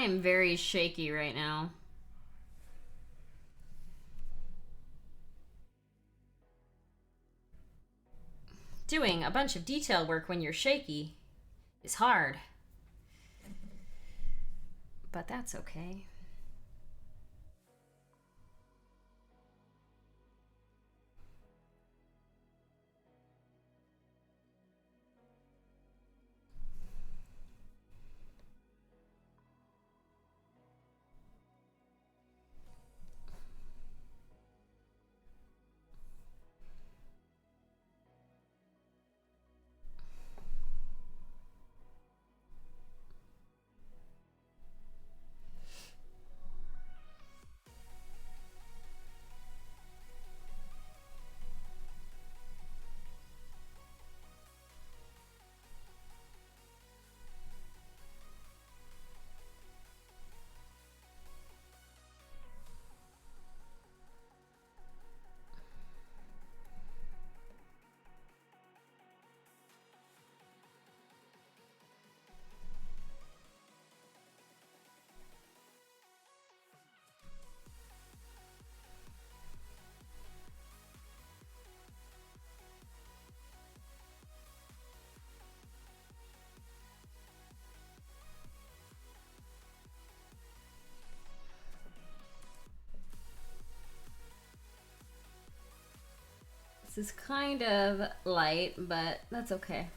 am very shaky right now. Doing a bunch of detail work when you're shaky is hard. But that's okay. This is kind of light, but that's okay.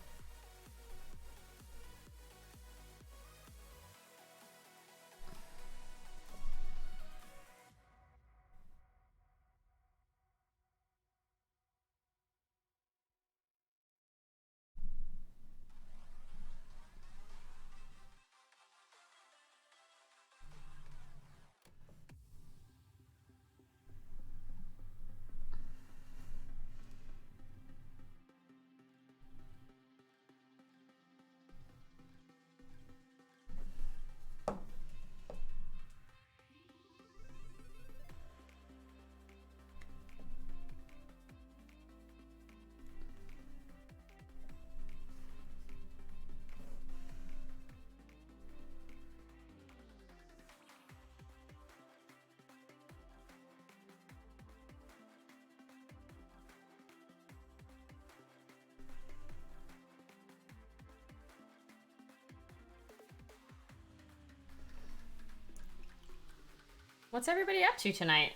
What's everybody up to tonight?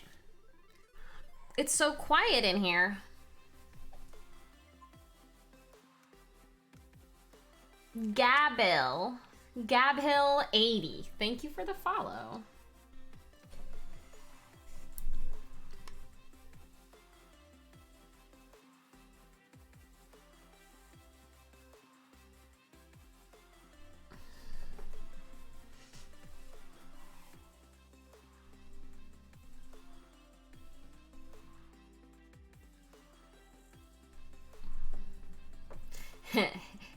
It's so quiet in here. Gabhill80. Thank you for the follow.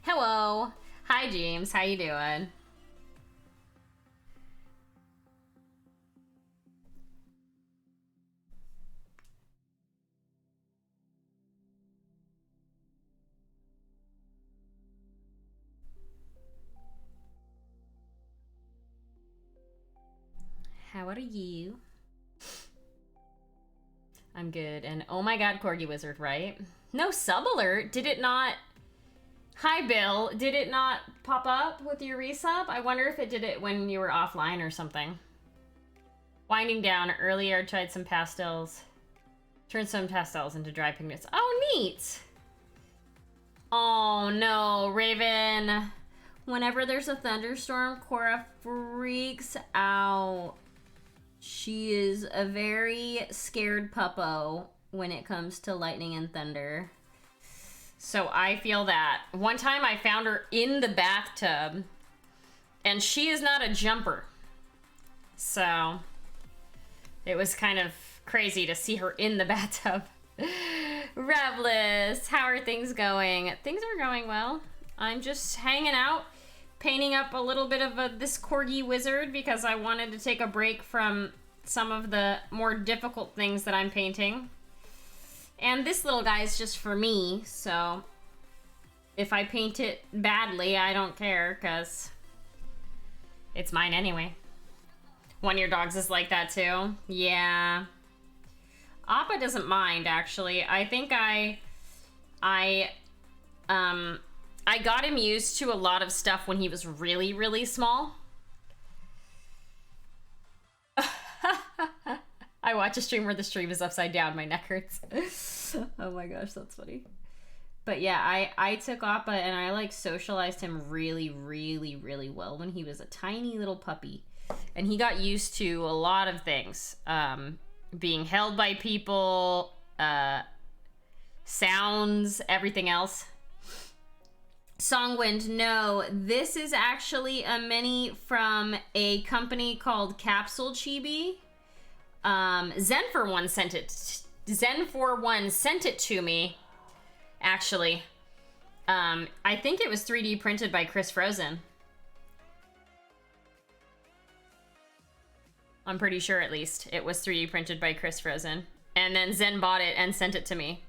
Hello. Hi, James. How you doing? How are you? I'm good. And oh my god, Corgi Wizard, right? No sub alert. Did it not... Hi, Bill. Did it not pop up with your resub? I wonder if it did it when you were offline or something. Winding down. Earlier, I tried some pastels. Turned some pastels into dry pigments. Oh, neat! Oh, no. Raven. Whenever there's a thunderstorm, Cora freaks out. She is a very scared puppo when it comes to lightning and thunder. So I feel that. One time I found her in the bathtub, and she is not a jumper. So it was kind of crazy to see her in the bathtub. Revless, how are things going? Things are going well. I'm just hanging out, painting up a little bit of this Corgi Wizard because I wanted to take a break from some of the more difficult things that I'm painting. And this little guy is just for me, so if I paint it badly, I don't care, because it's mine anyway. One of your dogs is like that too? Yeah. Appa doesn't mind, actually. I think I got him used to a lot of stuff when he was really, really small. I watch a stream where the stream is upside down. My neck hurts. Oh my gosh, that's funny. But yeah, I took Appa and I like socialized him really, really, really well when he was a tiny little puppy. And he got used to a lot of things. Being held by people, sounds, everything else. Songwind, no, this is actually a mini from a company called Capsule Chibi. Zen41 sent it. Zen41 sent it to me, actually. I think it was 3D printed by Chris Frozen. I'm pretty sure, at least, it was 3D printed by Chris Frozen. And then Zen bought it and sent it to me.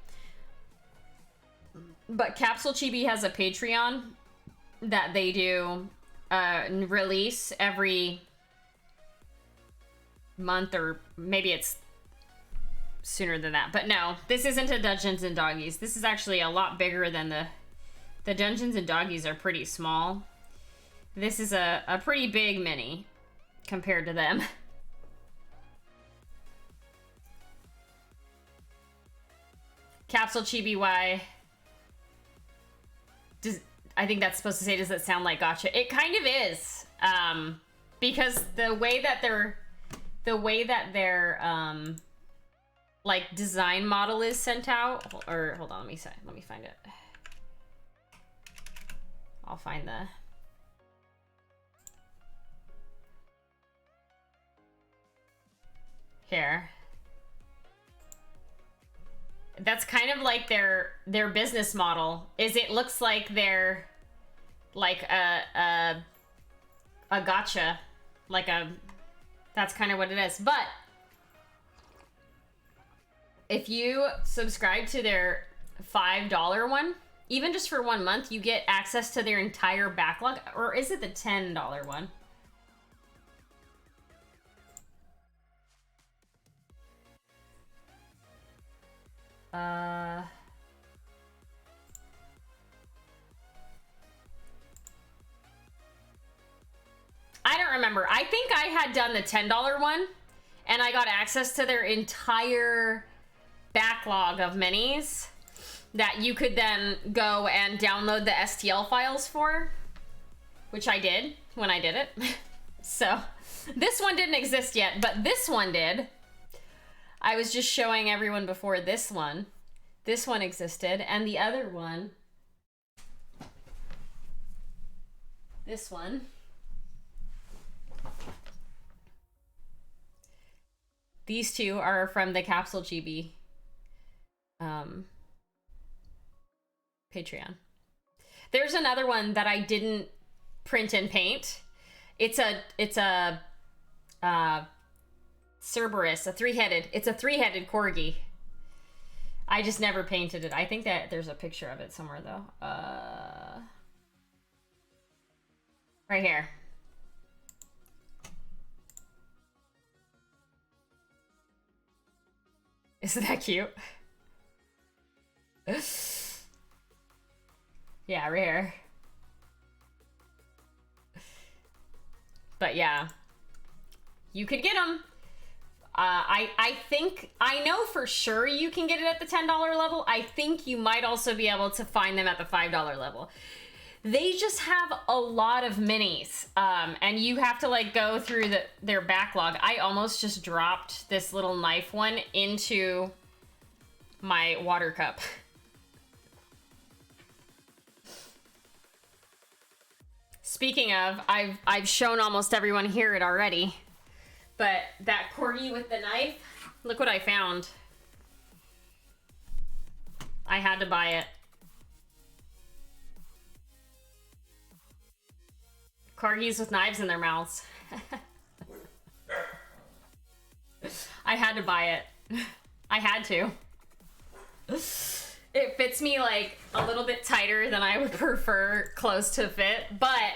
But Capsule Chibi has a Patreon that they do release every month, or maybe it's sooner than that. But no, this isn't a Dungeons and Doggies. This is actually a lot bigger than the Dungeons and Doggies are pretty small. This is a pretty big mini compared to them. Capsule Chibi, why? I think that's supposed to say, does it sound like gotcha? It kind of is, because the way that their like design model is sent out, or hold on, let me find it. I'll find the. Here. That's kind of like their business model. Is it looks like they're like a gotcha, like a. That's kind of what it is. But if you subscribe to their $5 one, even just for 1 month, you get access to their entire backlog. Or is it the $10 one? I don't remember. I think I had done the $10 one, and I got access to their entire backlog of minis that you could then go and download the STL files for, which I did when I did it. So this one didn't exist yet, but this one did. I was just showing everyone before this one. This one existed, and the other one, this one, these two are from the Capsule Chibi Patreon. There's another one that I didn't print and paint. It's a Cerberus, it's a three-headed Corgi. I just never painted it. I think that there's a picture of it somewhere though. Right here. Isn't that cute? Yeah, right here. But yeah, you could get them. I think, I know for sure you can get it at the $10 level. I think you might also be able to find them at the $5 level. They just have a lot of minis, and you have to like go through their backlog. I almost just dropped this little knife one into my water cup. Speaking of, I've shown almost everyone here it already. But that Corgi with the knife, look what I found. I had to buy it. Corgis with knives in their mouths. I had to buy it. I had to. It fits me like a little bit tighter than I would prefer clothes to fit, but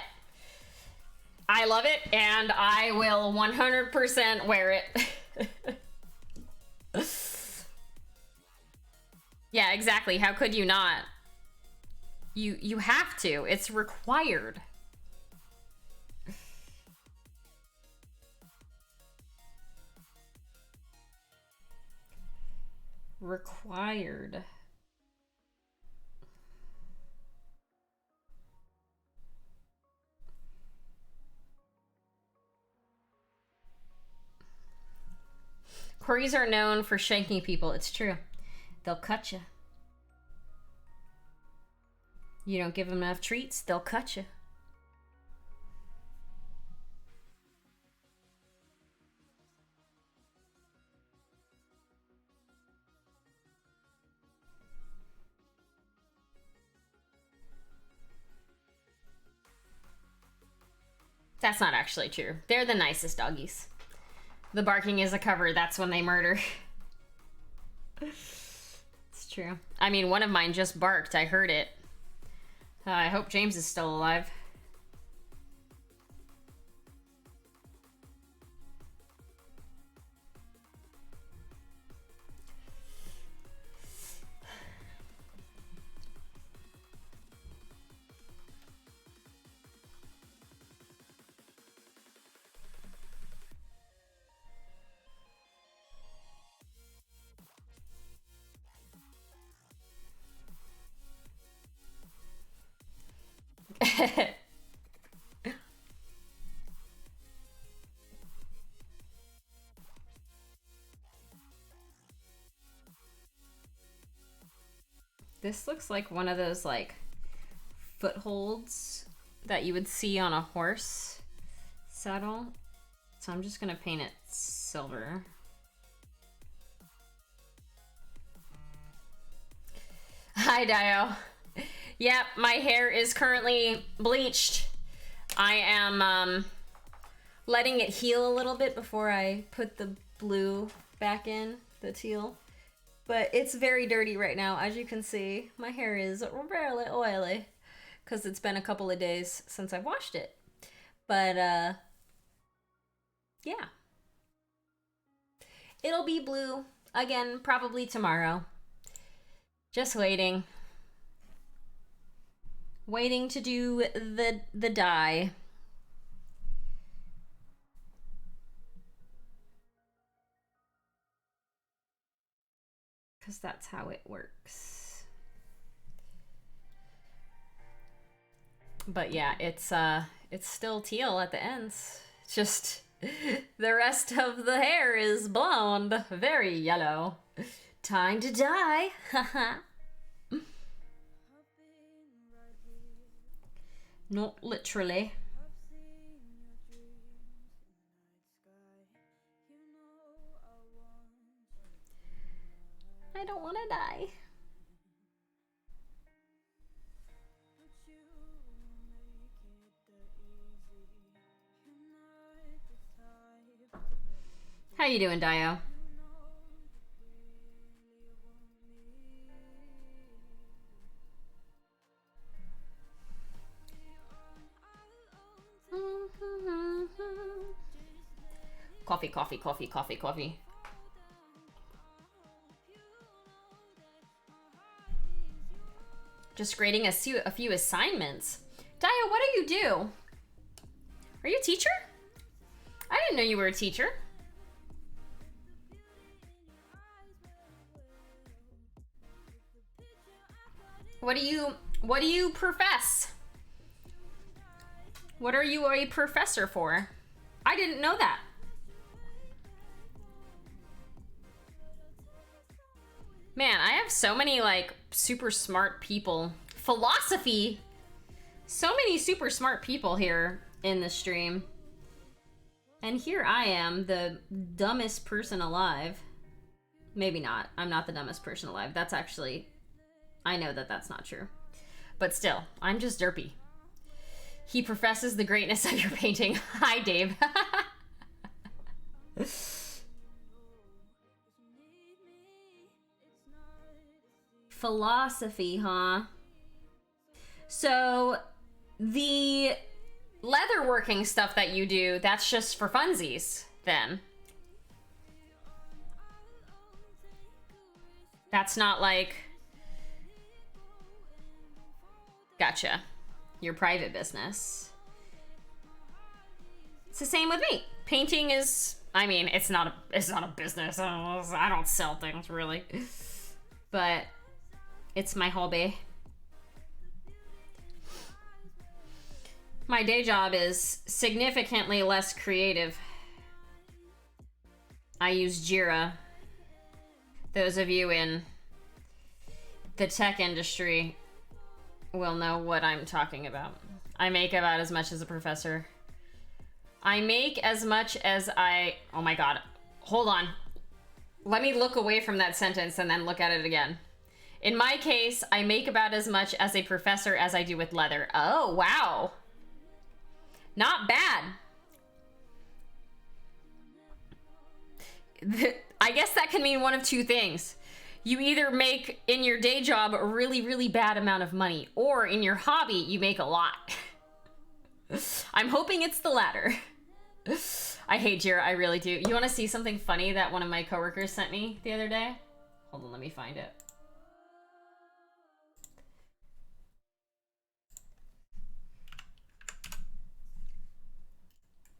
I love it, and I will 100% wear it. Yeah, exactly. How could you not? You have to. It's required. Required. Corgis are known for shanking people. It's true. They'll cut you. You don't give them enough treats, they'll cut you. That's not actually true. They're the nicest doggies. The barking is a cover. That's when they murder. It's true. I mean, one of mine just barked. I heard it. I hope James is still alive. This looks like one of those like footholds that you would see on a horse saddle. So I'm just gonna paint it silver. Hi, Dio. Yep, my hair is currently bleached. I am letting it heal a little bit before I put the blue back in, the teal. But it's very dirty right now, as you can see. My hair is really oily because it's been a couple of days since I've washed it. But yeah. It'll be blue again probably tomorrow. Just waiting. Waiting to do the dye. Because that's how it works. But yeah, it's still teal at the ends. It's just the rest of the hair is blonde, very yellow. Time to dye. Haha. Not literally. I don't want to die. How you doing, Dio? Coffee, coffee, coffee, coffee, coffee. Just grading a few assignments. Dio, what do you do? Are you a teacher? I didn't know you were a teacher. What do you profess? What are you a professor for? I didn't know that. Man, I have so many like super smart people. Philosophy. So many super smart people here in the stream. And here I am, the dumbest person alive. Maybe not. I'm not the dumbest person alive. That's actually... I know that that's not true. But still, I'm just derpy. He professes the greatness of your painting. Hi, Dave. Philosophy, huh? So, the leatherworking stuff that you do, that's just for funsies, then. That's not like... Gotcha. Your private business. It's the same with me. Painting is... I mean, it's not a business. I don't sell things, really. But it's my hobby. My day job is significantly less creative. I use Jira. Those of you in the tech industry will know what I'm talking about. I make about as much as a professor. I make as much as I... Oh my god. Hold on. Let me look away from that sentence and then look at it again. In my case, I make about as much as a professor as I do with leather. Oh, wow. Not bad. I guess that can mean one of two things. You either make, in your day job, a really, really bad amount of money, or in your hobby, you make a lot. I'm hoping it's the latter. I hate Jira, I really do. You want to see something funny that one of my coworkers sent me the other day? Hold on, let me find it.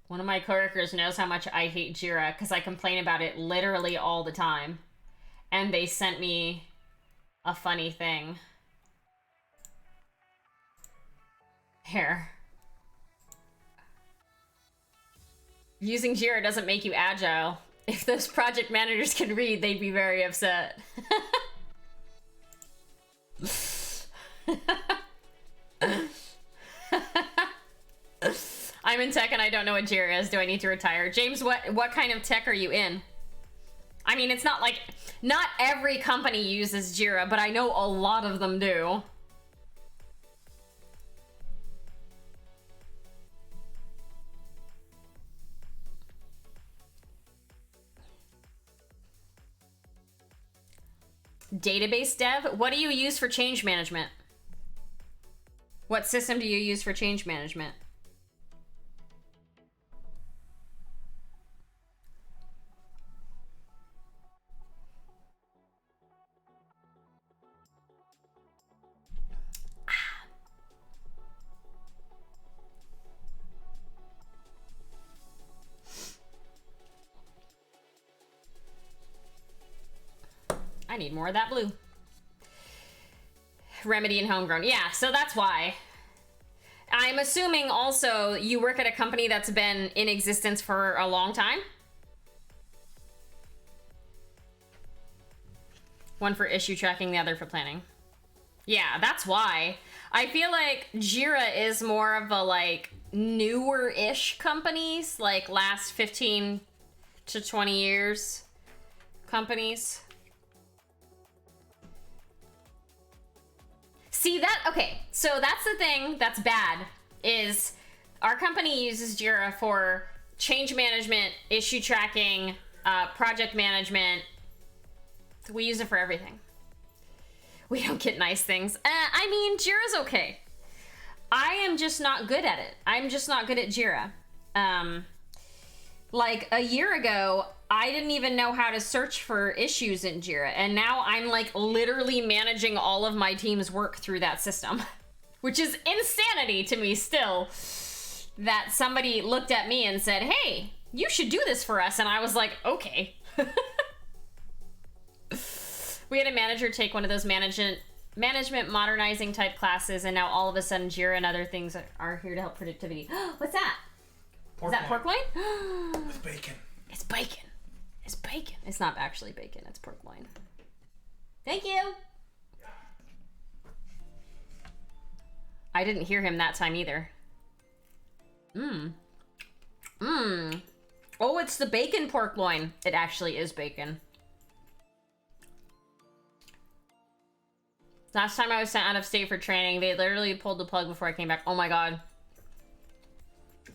One of my coworkers knows how much I hate Jira because I complain about it literally all the time. And they sent me a funny thing. Here. Using Jira doesn't make you agile. If those project managers could read, they'd be very upset. I'm in tech and I don't know what Jira is. Do I need to retire? James, what kind of tech are you in? I mean, it's not like... Not every company uses Jira, but I know a lot of them do. Database dev? What do you use for change management? What system do you use for change management? I need more of that blue. Remedy and homegrown. Yeah, so that's why. I'm assuming also you work at a company that's been in existence for a long time? One for issue tracking, the other for planning. Yeah, that's why. I feel like Jira is more of a like newer-ish companies, like last 15 to 20 years companies. See that? Okay, so that's the thing that's bad, is our company uses Jira for change management, issue tracking, project management. We use it for everything. We don't get nice things. I mean, Jira's okay. I am just not good at it. I'm just not good at Jira. Like a year ago, I didn't even know how to search for issues in Jira, and now I'm like literally managing all of my team's work through that system, which is insanity to me still, that somebody looked at me and said, hey, you should do this for us, and I was like, okay. We had a manager take one of those management modernizing type classes, and now all of a sudden Jira and other things are here to help productivity. What's that? Is that pork loin? With bacon. It's bacon. It's bacon. It's not actually bacon. It's pork loin. Thank you. I didn't hear him that time either. Oh, it's the bacon pork loin. It actually is bacon. Last time I was sent out of state for training, they literally pulled the plug before I came back. Oh my god.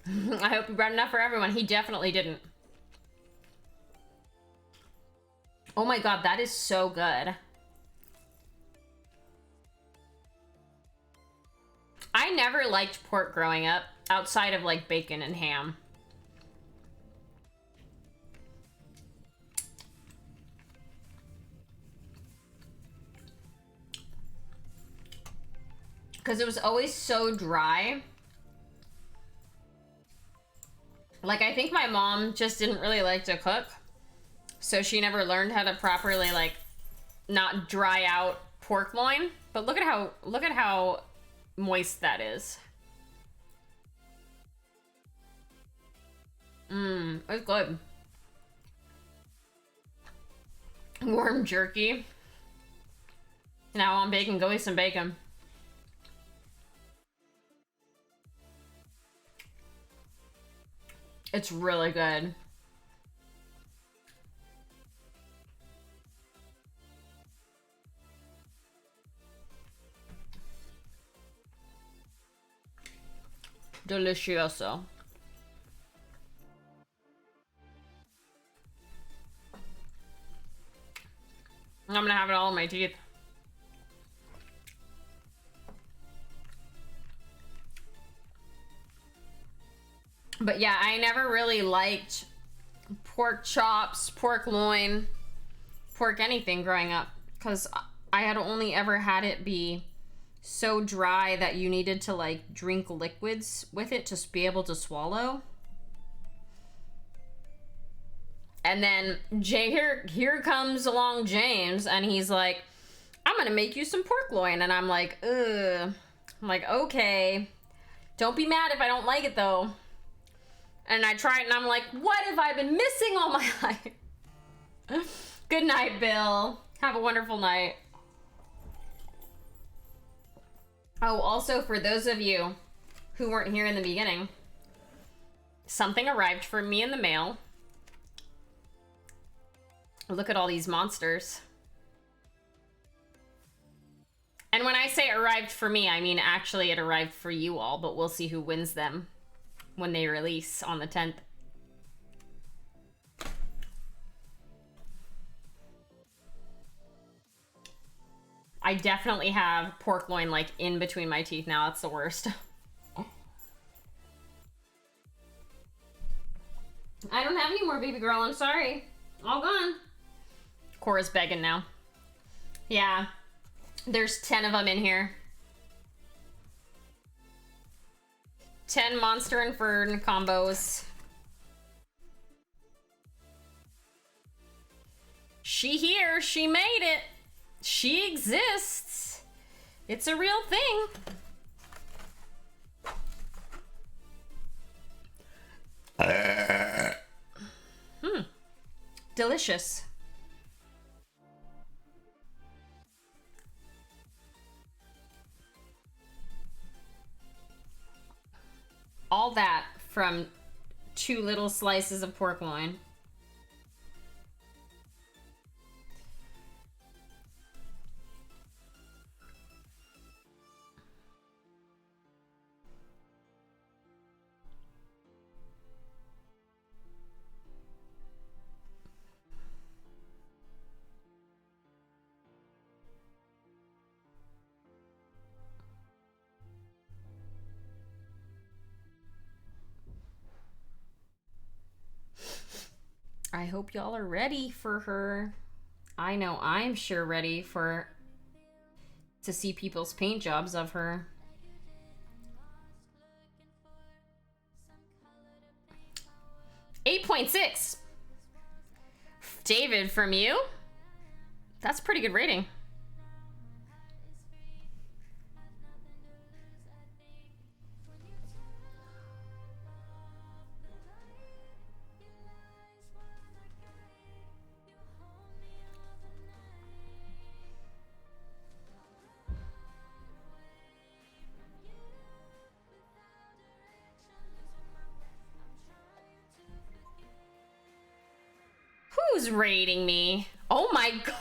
I hope you brought enough for everyone. He definitely didn't. Oh my god, that is so good. I never liked pork growing up. outside of like bacon and ham. Because it was always so dry. Like, I think my mom just didn't really like to cook. So she never learned how to properly, like, not dry out pork loin. But look at how moist that is. It's good. Warm jerky. Now I want bacon. Go eat some bacon. It's really good. Delicioso. I'm gonna have it all in my teeth. But yeah, I never really liked pork chops, pork loin, pork anything growing up, because I had only ever had it be so dry that you needed to like drink liquids with it to be able to swallow. And then here comes along James, and he's like, I'm gonna make you some pork loin. And I'm like, ugh. I'm like, okay. Don't be mad if I don't like it though. And I try it and I'm like, what have I been missing all my life? Good night, Bill. Have a wonderful night. Oh, also for those of you who weren't here in the beginning, something arrived for me in the mail. Look at all these monsters. And when I say arrived for me, I mean actually it arrived for you all, but we'll see who wins them when they release on the 10th. I definitely have pork loin like in between my teeth now. That's the worst. I don't have any more, baby girl. I'm sorry. All gone. Cora's begging now. Yeah. There's 10 of them in here. 10 Monster and Fern combos. She here. She made it. She exists. It's a real thing. Delicious. All that from 2 little slices of pork loin. I hope y'all are ready for her. I know I'm sure ready to see people's paint jobs of her. .6. David, from you? That's a pretty good rating. Who's rating me? Oh my god.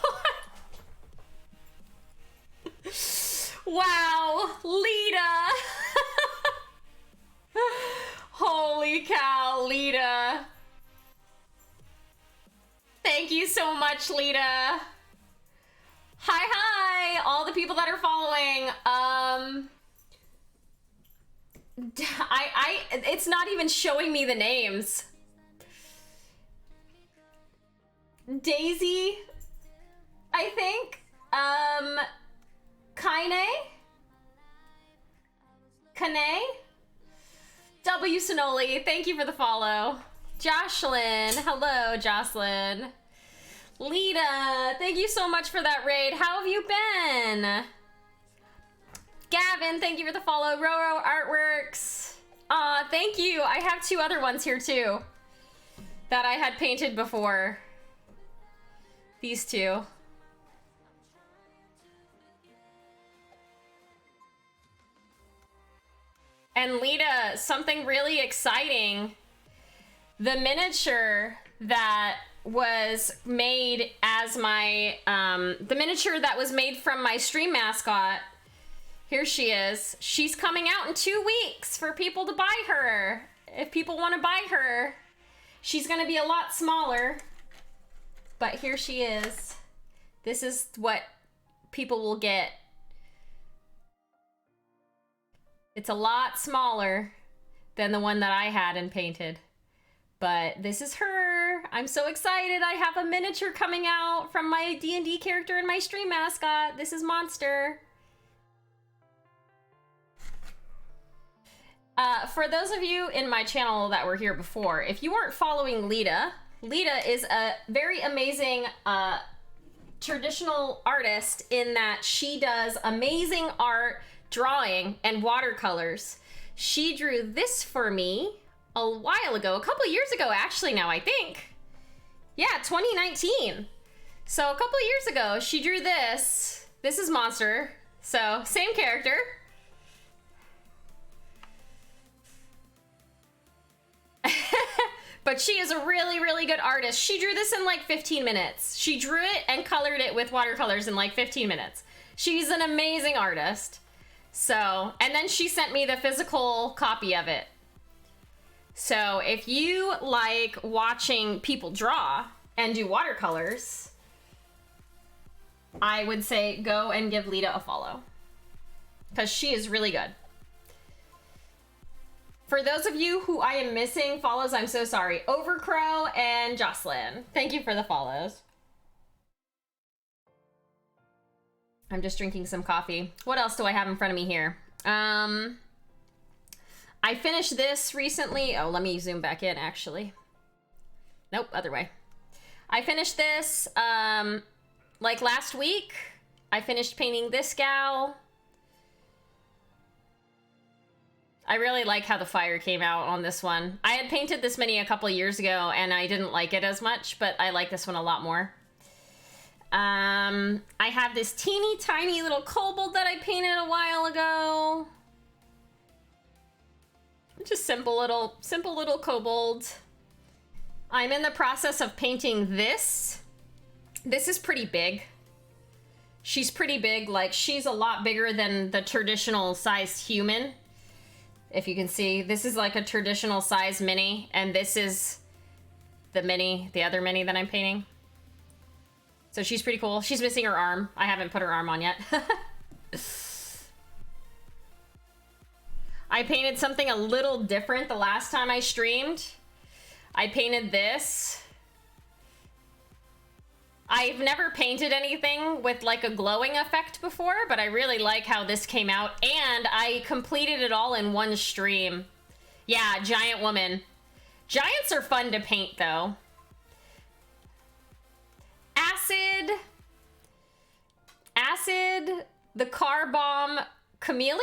Wow, Lita. Holy cow, Lita. Thank you so much, Lita. Hi, all the people that are following. It's not even showing me the names. Daisy, I think. Kane? W. Sonoli, thank you for the follow. Jocelyn, hello, Jocelyn. Lita, thank you so much for that raid. How have you been? Gavin, thank you for the follow. Roro Artworks. Thank you. I have two other ones here too that I had painted before. These two. And Lita, something really exciting. The miniature that was made as my, the miniature that was made from my stream mascot, here she is. She's coming out in 2 weeks for people to buy her. If people want to buy her, she's going to be a lot smaller, but here she is. This is what people will get. It's a lot smaller than the one that I had and painted. But this is her. I'm so excited. I have a miniature coming out from my D&D character and my stream mascot. This is Monster. For those of you in my channel that were here before, if you weren't following Lita, Lita is a very amazing traditional artist in that she does amazing art, drawing, and watercolors. She drew this for me a while ago, a couple years ago actually now, I think. Yeah, 2019. So a couple years ago, she drew this. This is Monster. So, same character. But she is a really, really good artist. She drew this in like 15 minutes. She drew it and colored it with watercolors in like 15 minutes. She's an amazing artist. So, and then she sent me the physical copy of it. So if you like watching people draw and do watercolors, I would say go and give Lita a follow, because she is really good. For those of you who I am missing follows, I'm so sorry. Overcrow and Jocelyn, thank you for the follows. I'm just drinking some coffee. What else do I have in front of me here? I finished this recently. Oh, let me zoom back in, actually. Nope, other way. I finished this, like last week. I finished painting this gal. I really like how the fire came out on this one. I had painted this mini a couple years ago, and I didn't like it as much, but I like this one a lot more. I have this teeny tiny little kobold that I painted a while ago. Just simple little kobold. I'm in the process of painting this. This is pretty big. She's pretty big, like she's a lot bigger than the traditional sized human. If you can see, this is like a traditional size mini, and this is the mini, the other mini that I'm painting. So she's pretty cool. She's missing her arm. I haven't put her arm on yet. I painted something a little different the last time I streamed. I painted this. I've never painted anything with like a glowing effect before, but I really like how this came out, and I completed it all in one stream. Yeah, giant woman. Giants are fun to paint though. Acid, the car bomb chameleon?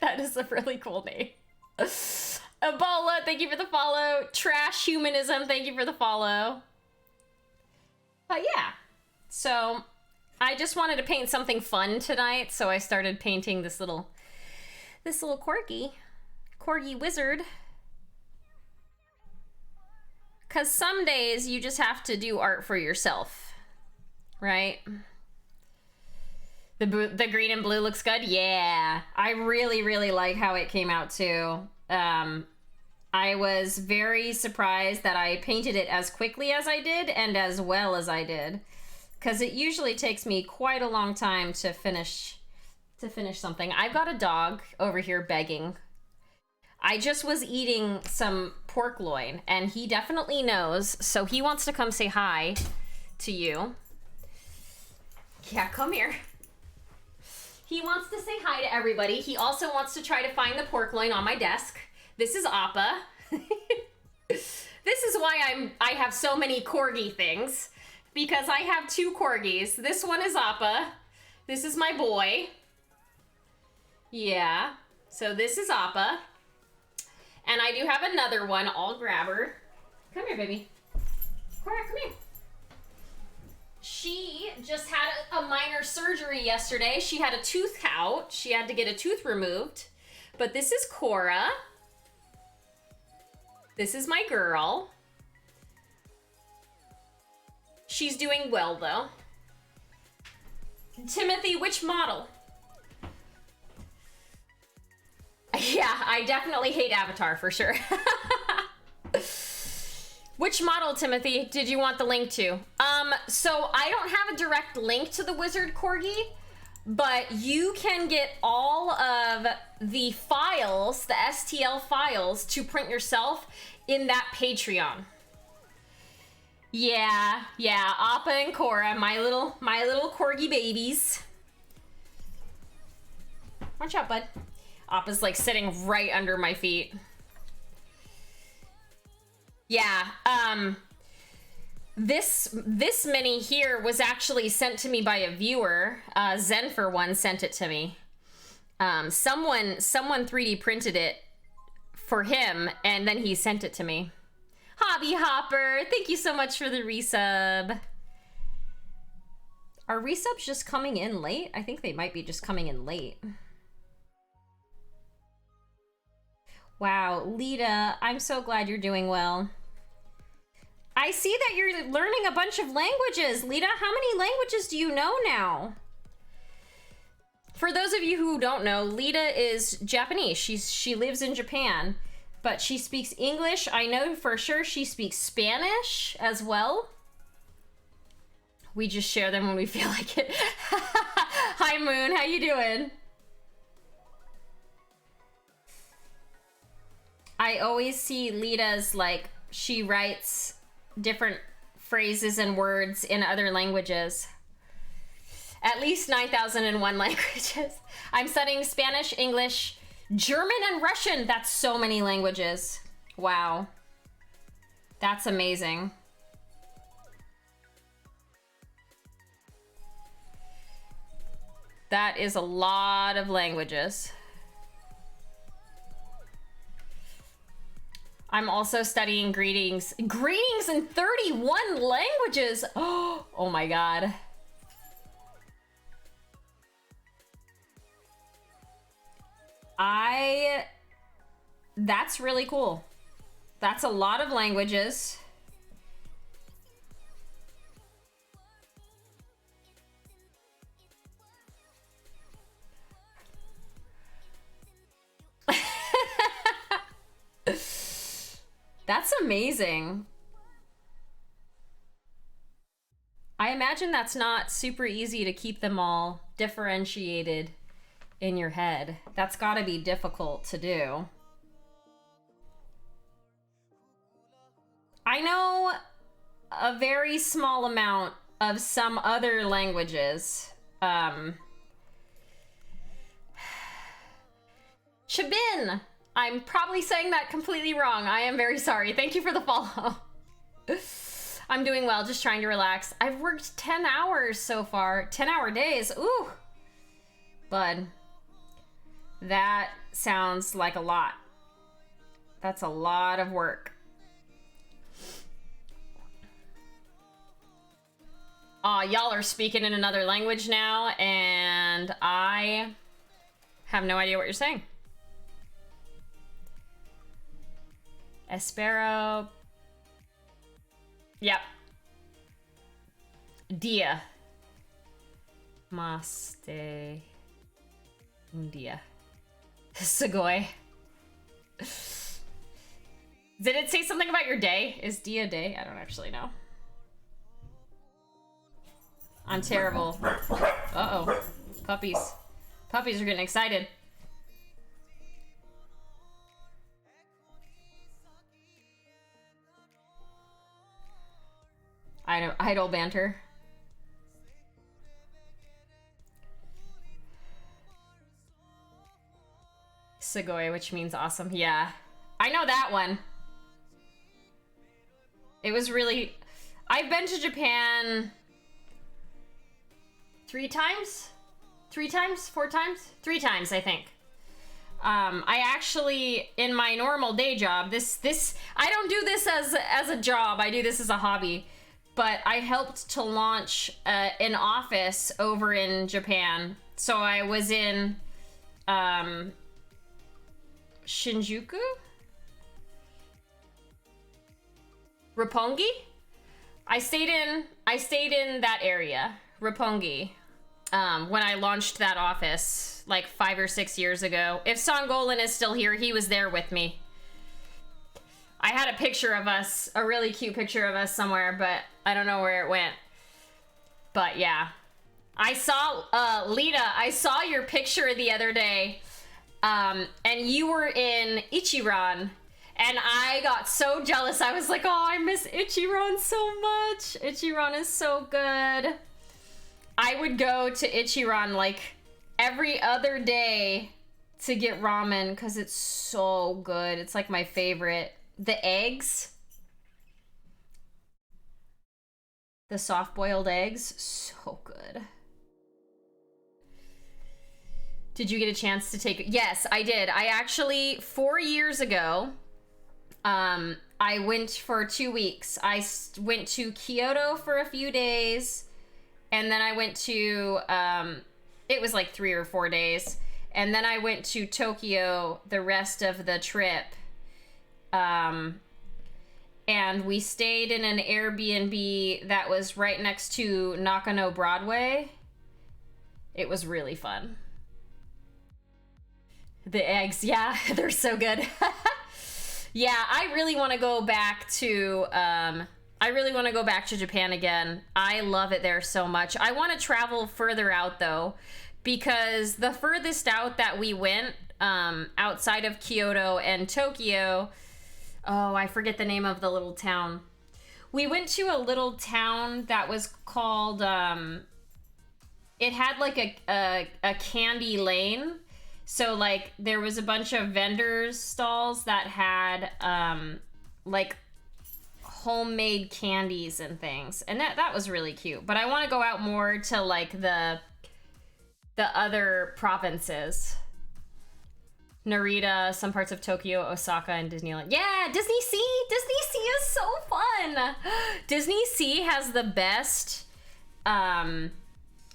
That is a really cool name. Ebola, thank you for the follow. Trash Humanism, thank you for the follow. But yeah, so I just wanted to paint something fun tonight, so I started painting this little Corgi wizard. Because some days you just have to do art for yourself, right? The green and blue looks good. Yeah, I really, really like how it came out too. I was very surprised that I painted it as quickly as I did and as well as I did, because it usually takes me quite a long time to finish something. I've got a dog over here begging I just was eating some pork loin, and he definitely knows, so he wants to come say hi to you. Yeah, come here. He wants to say hi to everybody. He also wants to try to find the pork loin on my desk. This is Appa. This is why I have so many Corgi things, because I have 2 Corgis. This one is Appa. This is my boy. Yeah, so this is Appa. And I do have another one. I'll grab her. Come here, baby. Cora, come here. She just had a minor surgery yesterday. She had a tooth out. She had to get a tooth removed. But this is Cora. This is my girl. She's doing well, though. Timothy, which model? Yeah, I definitely hate Avatar for sure. Which model, Timothy, did you want the link to? So I don't have a direct link to the Wizard Corgi, but you can get all of the files, the STL files, to print yourself in that Patreon. Yeah, Appa and Cora, my little Corgi babies. Watch out, bud. Appa's like sitting right under my feet. Yeah, this mini here was actually sent to me by a viewer. Zen for one sent it to me. Someone 3D printed it for him, and then he sent it to me. Hobby Hopper, thank you so much for the resub. Are resubs just coming in late? I think they might be just coming in late. Wow, Lita, I'm so glad you're doing well. I see that you're learning a bunch of languages. Lita, how many languages do you know now? For those of you who don't know, Lita is Japanese. She lives in Japan, but she speaks English. I know for sure she speaks Spanish as well. We just share them when we feel like it. Hi, Moon. How you doing? I always see Lita's, like, she writes different phrases and words in other languages. At least 9,001 languages. I'm studying Spanish, English, German, and Russian. That's so many languages. Wow. That's amazing. That is a lot of languages. I'm also studying greetings. Greetings in 31 languages. Oh my God. That's really cool. That's a lot of languages. That's amazing. I imagine that's not super easy to keep them all differentiated in your head. That's gotta be difficult to do. I know a very small amount of some other languages. Chabin! I'm probably saying that completely wrong. I am very sorry. Thank you for the follow. I'm doing well, just trying to relax. I've worked 10 hours so far. 10-hour days. Ooh. Bud. That sounds like a lot. That's a lot of work. Y'all are speaking in another language now, and I have no idea what you're saying. Espero. Yep. Dia. Maste. Dia. Sugoi. Did it say something about your day? Is dia day? I don't actually know. I'm terrible. Uh-oh. Puppies. Puppies are getting excited. idle banter. Sugoi, which means awesome. Yeah. I know that one. It was really... I've been to Japan 3 times? 3 times? 4 times? 3 times, I think. I actually, in my normal day job, I don't do this as a job, I do this as a hobby, but I helped to launch an office over in Japan. So I was in Shinjuku? Roppongi? I stayed in that area, Roppongi, when I launched that office like 5 or 6 years ago. If Songolan is still here, he was there with me. I had a picture of us, a really cute picture of us somewhere, but I don't know where it went. But yeah. I saw, Lita, I saw your picture the other day, and you were in Ichiran, and I got so jealous. I was like, oh, I miss Ichiran so much. Ichiran is so good. I would go to Ichiran like every other day to get ramen because it's so good. It's like my favorite. The eggs, the soft-boiled eggs, so good. Did you get a chance to take it? Yes, I did. I actually, 4 years ago, I went for 2 weeks. I went to Kyoto for a few days, and then I went to, it was like 3 or 4 days, and then I went to Tokyo the rest of the trip. And we stayed in an Airbnb that was right next to Nakano Broadway. It was really fun. The eggs, yeah, they're so good. Yeah, I really want to go back to Japan again. I love it there so much. I want to travel further out though, because the furthest out that we went, outside of Kyoto and Tokyo, oh, I forget the name of the little town. We went to a little town that was called, it had like a candy lane. So like there was a bunch of vendors stalls that had like homemade candies and things. And that was really cute. But I want to go out more to like the other provinces. Narita, some parts of Tokyo, Osaka, and Disneyland. Yeah, Disney Sea! Disney Sea is so fun! Disney Sea has the best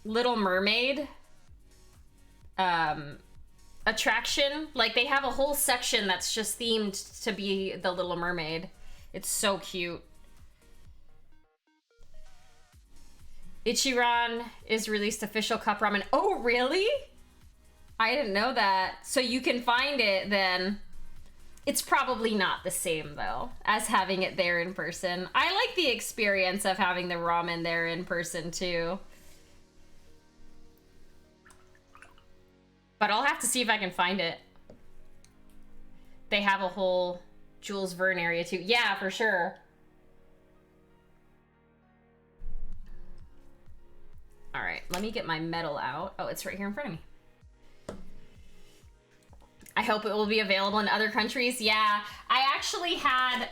Little Mermaid attraction. Like, they have a whole section that's just themed to be the Little Mermaid. It's so cute. Ichiran is released official cup ramen. Oh, really? I didn't know that. So you can find it then. It's probably not the same though as having it there in person. I like the experience of having the ramen there in person too. But I'll have to see if I can find it. They have a whole Jules Verne area too. Yeah, for sure. All right, let me get my medal out. Oh, it's right here in front of me. I hope it will be available in other countries. Yeah, I actually had,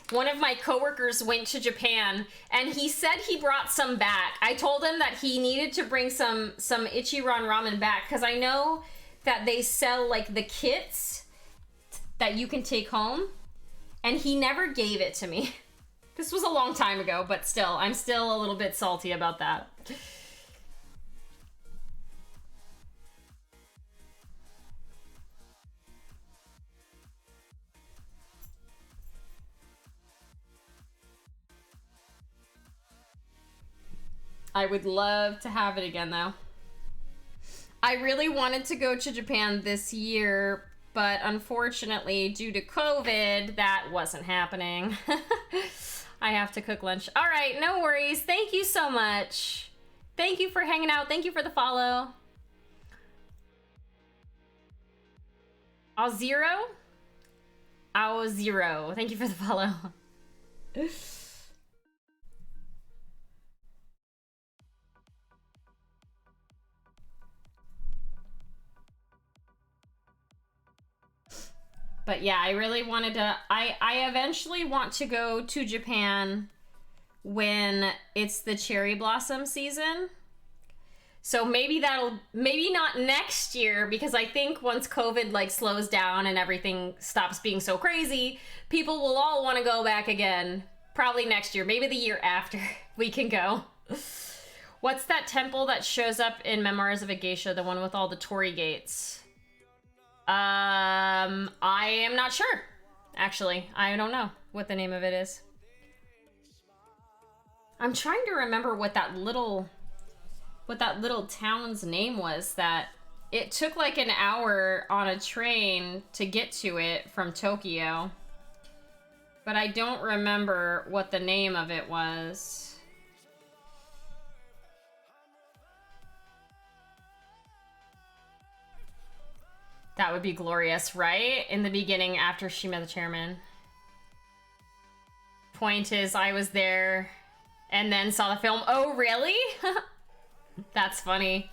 one of my coworkers went to Japan and he said he brought some back. I told him that he needed to bring some Ichiran ramen back because I know that they sell like the kits that you can take home, and he never gave it to me. This was a long time ago, but still, I'm still a little bit salty about that. I would love to have it again, though. I really wanted to go to Japan this year, but unfortunately, due to COVID, that wasn't happening. I have to cook lunch. All right, no worries. Thank you so much. Thank you for hanging out. Thank you for the follow. Zero. Thank you for the follow. But yeah, I really wanted to, I eventually want to go to Japan when it's the cherry blossom season. So maybe maybe not next year, because I think once COVID like slows down and everything stops being so crazy, people will all want to go back again. Probably next year, maybe the year after we can go. What's that temple that shows up in Memoirs of a Geisha, the one with all the torii gates? I am not sure. Actually, I don't know what the name of it is. I'm trying to remember what that little town's name was, that it took like an hour on a train to get to it from Tokyo. But I don't remember what the name of it was. That would be glorious, right? In the beginning, after she met the chairman. Point is, I was there and then saw the film. Oh, really? That's funny.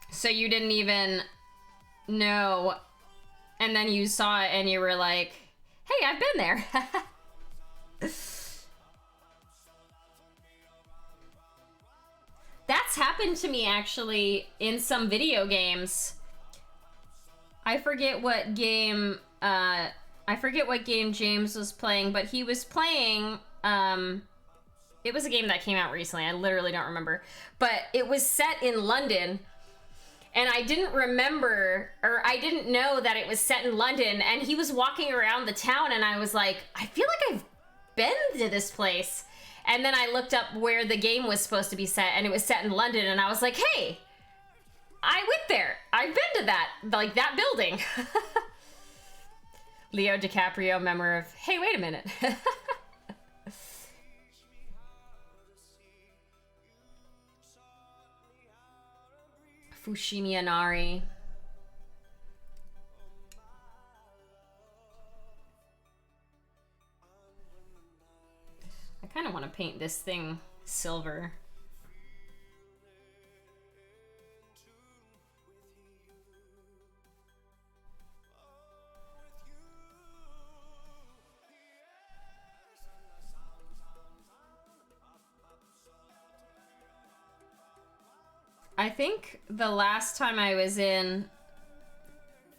So you didn't even know, and then you saw it and you were like, hey, I've been there. That's happened to me actually in some video games. I forget what game James was playing, but he was playing, it was a game that came out recently. I literally don't remember, but it was set in London, and I didn't remember, or I didn't know that it was set in London, and he was walking around the town, and I was like, I feel like I've been to this place. And then I looked up where the game was supposed to be set, and it was set in London, and I was like, hey, I went there. I've been to that, like, that building. Leo DiCaprio, member of, hey, wait a minute. Fushimi Inari. I kind of want to paint this thing silver. I think the last time I was in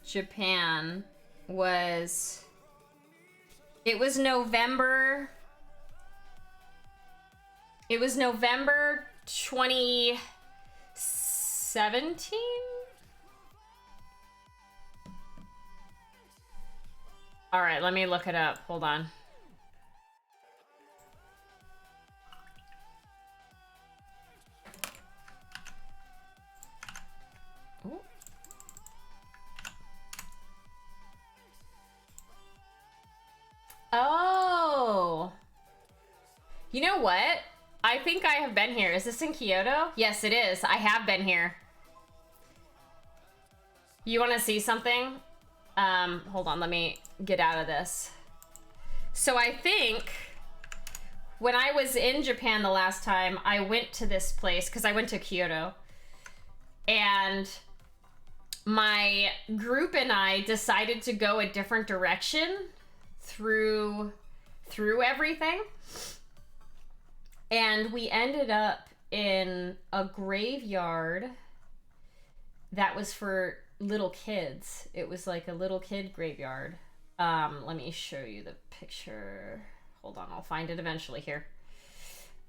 Japan was, it was November 2017? All right, let me look it up. Hold on. Ooh. Oh. You know what? I think I have been here. Is this in Kyoto? Yes, it is. I have been here. You want to see something? Hold on, let me get out of this. So I think when I was in Japan the last time, I went to this place because I went to Kyoto. And my group and I decided to go a different direction through everything. And we ended up in a graveyard that was for little kids. It was like a little kid graveyard. Let me show you the picture. Hold on, I'll find it eventually here.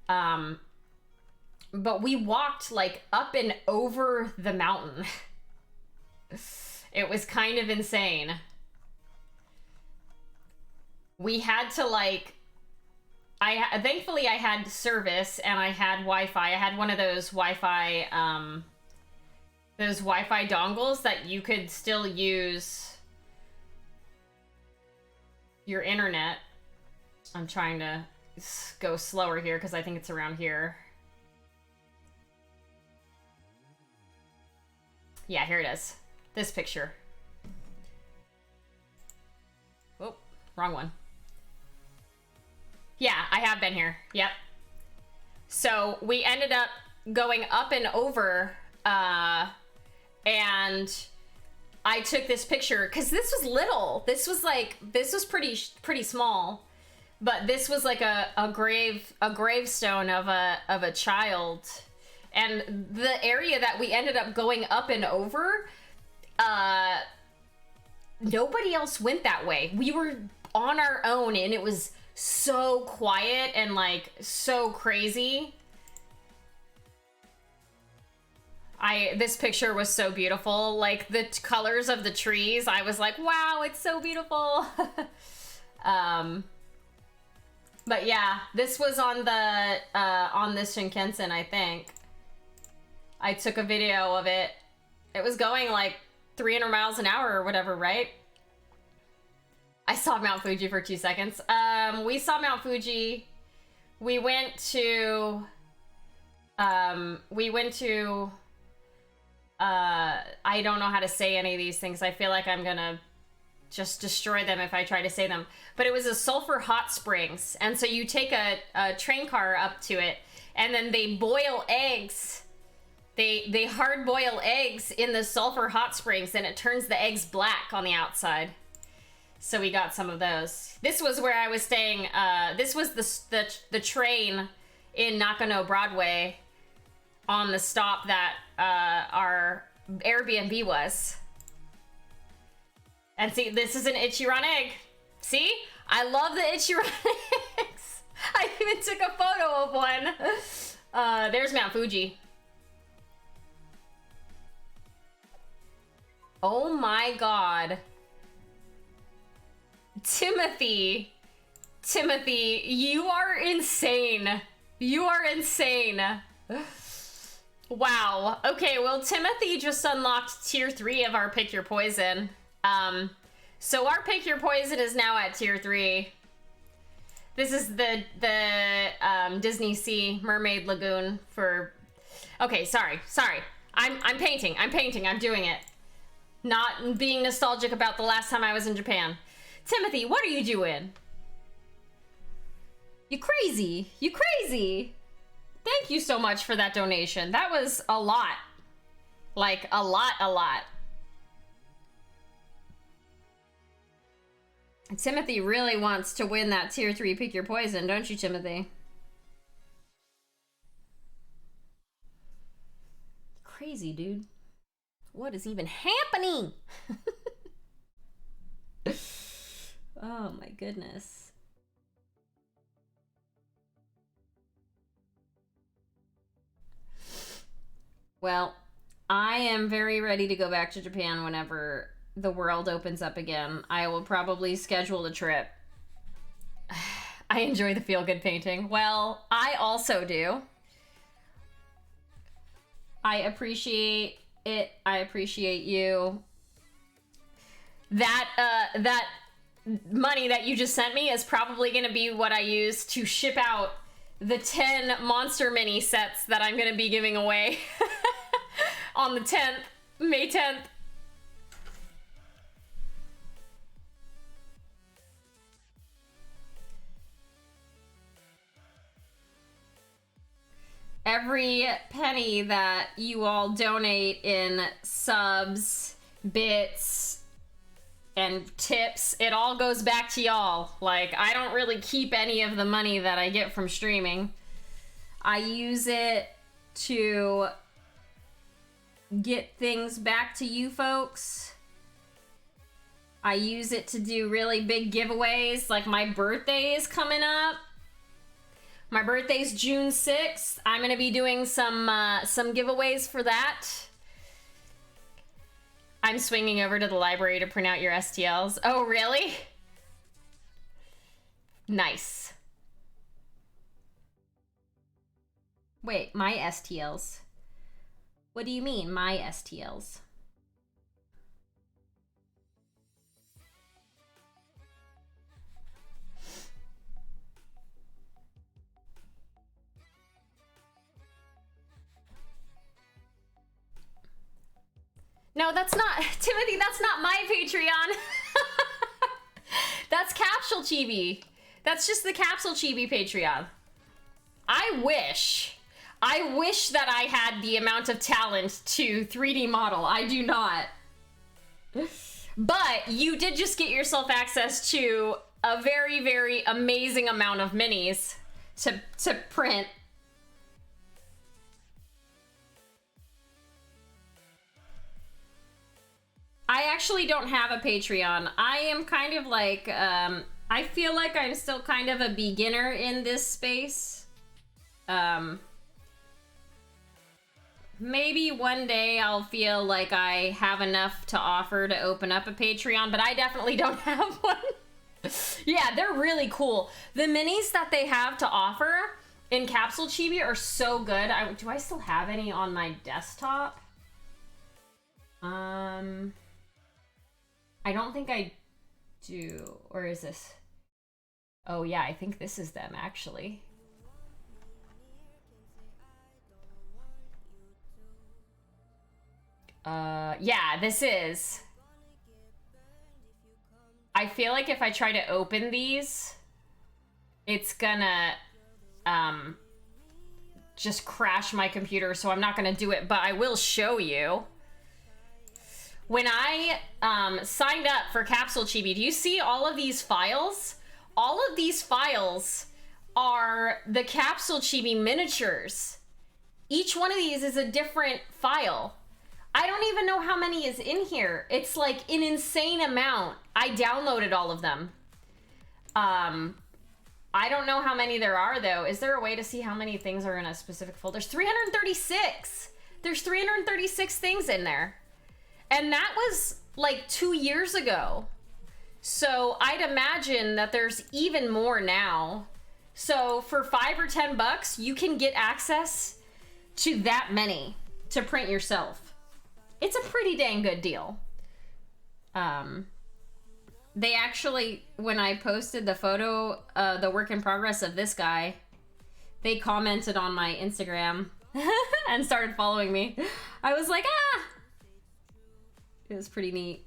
But we walked like up and over the mountain. It was kind of insane. We had to like, thankfully I had service and I had Wi-Fi. I had one of those Wi-Fi dongles that you could still use your internet. I'm trying to go slower here because I think it's around here. Yeah, here it is. This picture. Oh, wrong one. Yeah, I have been here. Yep. So we ended up going up and over, and I took this picture because this was little. This was pretty small, but this was like a gravestone of a child, and the area that we ended up going up and over, nobody else went that way. We were on our own, and it was so quiet and like so crazy. This picture was so beautiful. Like the colors of the trees, I was like, wow, it's so beautiful. But yeah, this was on the on this Shinkansen, I think. I took a video of it. It was going like 300 miles an hour or whatever, right? I saw Mount Fuji for 2 seconds. We saw Mount Fuji. We went to I don't know how to say any of these things. I feel like I'm gonna just destroy them if I try to say them. But it was a sulfur hot springs. And so you take a train car up to it, and then they boil eggs. They hard boil eggs in the sulfur hot springs, and it turns the eggs black on the outside. So we got some of those. This was where I was staying. This was the train in Nakano Broadway on the stop that our Airbnb was. And see, this is an Ichiran egg. See? I love the Ichiran eggs. I even took a photo of one. There's Mount Fuji. Oh my god. Timothy, you are insane. You are insane. Wow. Okay, well, Timothy just unlocked tier 3 of our Pick Your Poison. So our Pick Your Poison is now at tier 3. This is the Disney Sea Mermaid Lagoon for... Okay, sorry. I'm painting. I'm doing it. Not being nostalgic about the last time I was in Japan. Timothy, what are you doing? You crazy. You crazy. Thank you so much for that donation. That was a lot. Like, a lot. Timothy really wants to win that tier 3 Pick Your Poison, don't you, Timothy? Crazy, dude. What is even happening? Oh my goodness. Well, I am very ready to go back to Japan whenever the world opens up again. I will probably schedule a trip. I enjoy the feel-good painting. Well, I also do. I appreciate it. I appreciate you. That money that you just sent me is probably going to be what I use to ship out the 10 monster mini sets that I'm going to be giving away on the 10th, May 10th. Every penny that you all donate in subs, bits, and tips, it all goes back to y'all. Like, I don't really keep any of the money that I get from streaming. I use it to get things back to you folks. I use it to do really big giveaways, like my birthday is coming up. My birthday's June 6th. I'm gonna be doing some giveaways for that. I'm swinging over to the library to print out your STLs. Oh, really? Nice. Wait, my STLs? What do you mean, my STLs? No, that's not, Timothy, that's not my Patreon. That's Capsule Chibi. That's just the Capsule Chibi Patreon. I wish I wish that I had the amount of talent to 3D model. I do not. But you did just get yourself access to a very, very amazing amount of minis to print. I actually don't have a Patreon. I am kind of like, I feel like I'm still kind of a beginner in this space. Maybe one day I'll feel like I have enough to offer to open up a Patreon, but I definitely don't have one. Yeah, they're really cool. The minis that they have to offer in Capsule Chibi are so good. Do I still have any on my desktop? I don't think I do. Or is this? Oh yeah, I think this is them actually. Yeah, this is. I feel like if I try to open these, it's gonna, just crash my computer, so I'm not gonna do it, but I will show you. When I, signed up for Capsule Chibi, do you see all of these files? All of these files are the Capsule Chibi miniatures. Each one of these is a different file. I don't even know how many is in here. It's like an insane amount. I downloaded all of them. I don't know how many there are though. Is there a way to see how many things are in a specific folder? There's 336. There's 336 things in there. And that was like 2 years ago. So I'd imagine that there's even more now. So for $5 or $10, you can get access to that many to print yourself. It's a pretty dang good deal. They actually, when I posted the photo, the work in progress of this guy, they commented on my Instagram and started following me. I was like, ah! It was pretty neat.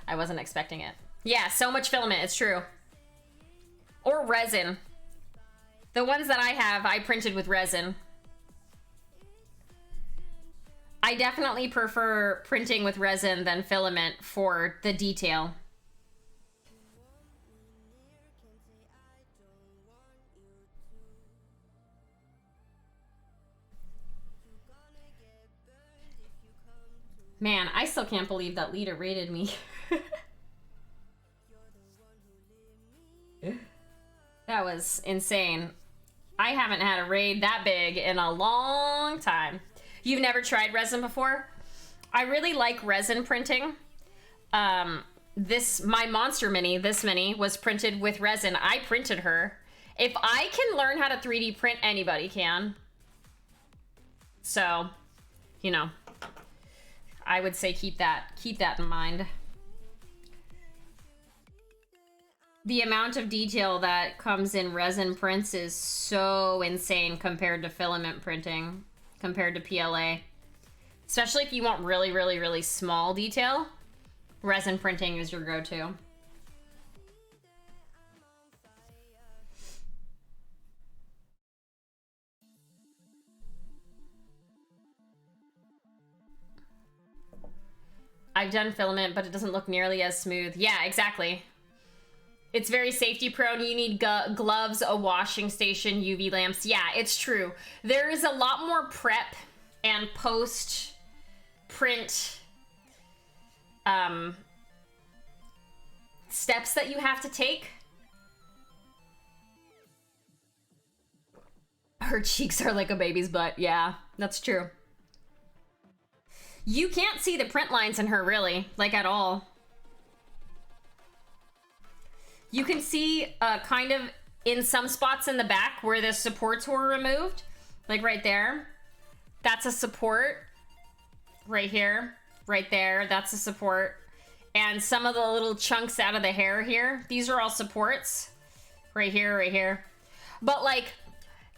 I wasn't expecting it. Yeah, so much filament, it's true. Or resin. The ones that I have, I printed with resin. I definitely prefer printing with resin than filament for the detail. Man, I still can't believe that Lita rated me. That was insane. I haven't had a raid that big in a long time. You've never tried resin before? I really like resin printing. My Monster Mini, this mini, was printed with resin. I printed her. If I can learn how to 3D print, anybody can. So, you know, I would say keep that in mind. The amount of detail that comes in resin prints is so insane compared to filament printing, compared to PLA. Especially if you want really, really, really small detail, resin printing is your go-to. I've done filament, but it doesn't look nearly as smooth. Yeah, exactly. It's very safety prone. You need gloves, a washing station, UV lamps. Yeah, it's true. There is a lot more prep and post print steps that you have to take. Her cheeks are like a baby's butt. Yeah, that's true. You can't see the print lines in her really, like at all. You can see kind of in some spots in the back where the supports were removed, like right there. That's a support. Right here, right there, that's a support. And some of the little chunks out of the hair here, these are all supports. Right here, right here. But like,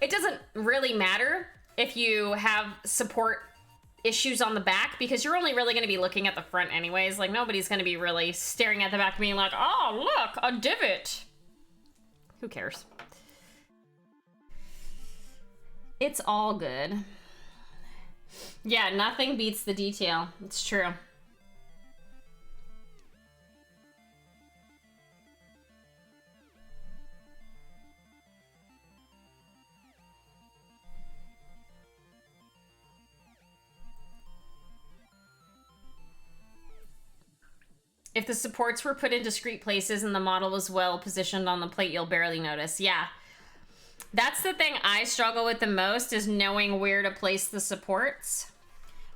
it doesn't really matter if you have support issues on the back, because you're only really going to be looking at the front anyways. Like, nobody's going to be really staring at the back being like, oh, look, a divot. Who cares? It's all good. Yeah, nothing beats the detail. It's true. If the supports were put in discrete places and the model was well positioned on the plate, you'll barely notice. Yeah. That's the thing I struggle with the most, is knowing where to place the supports.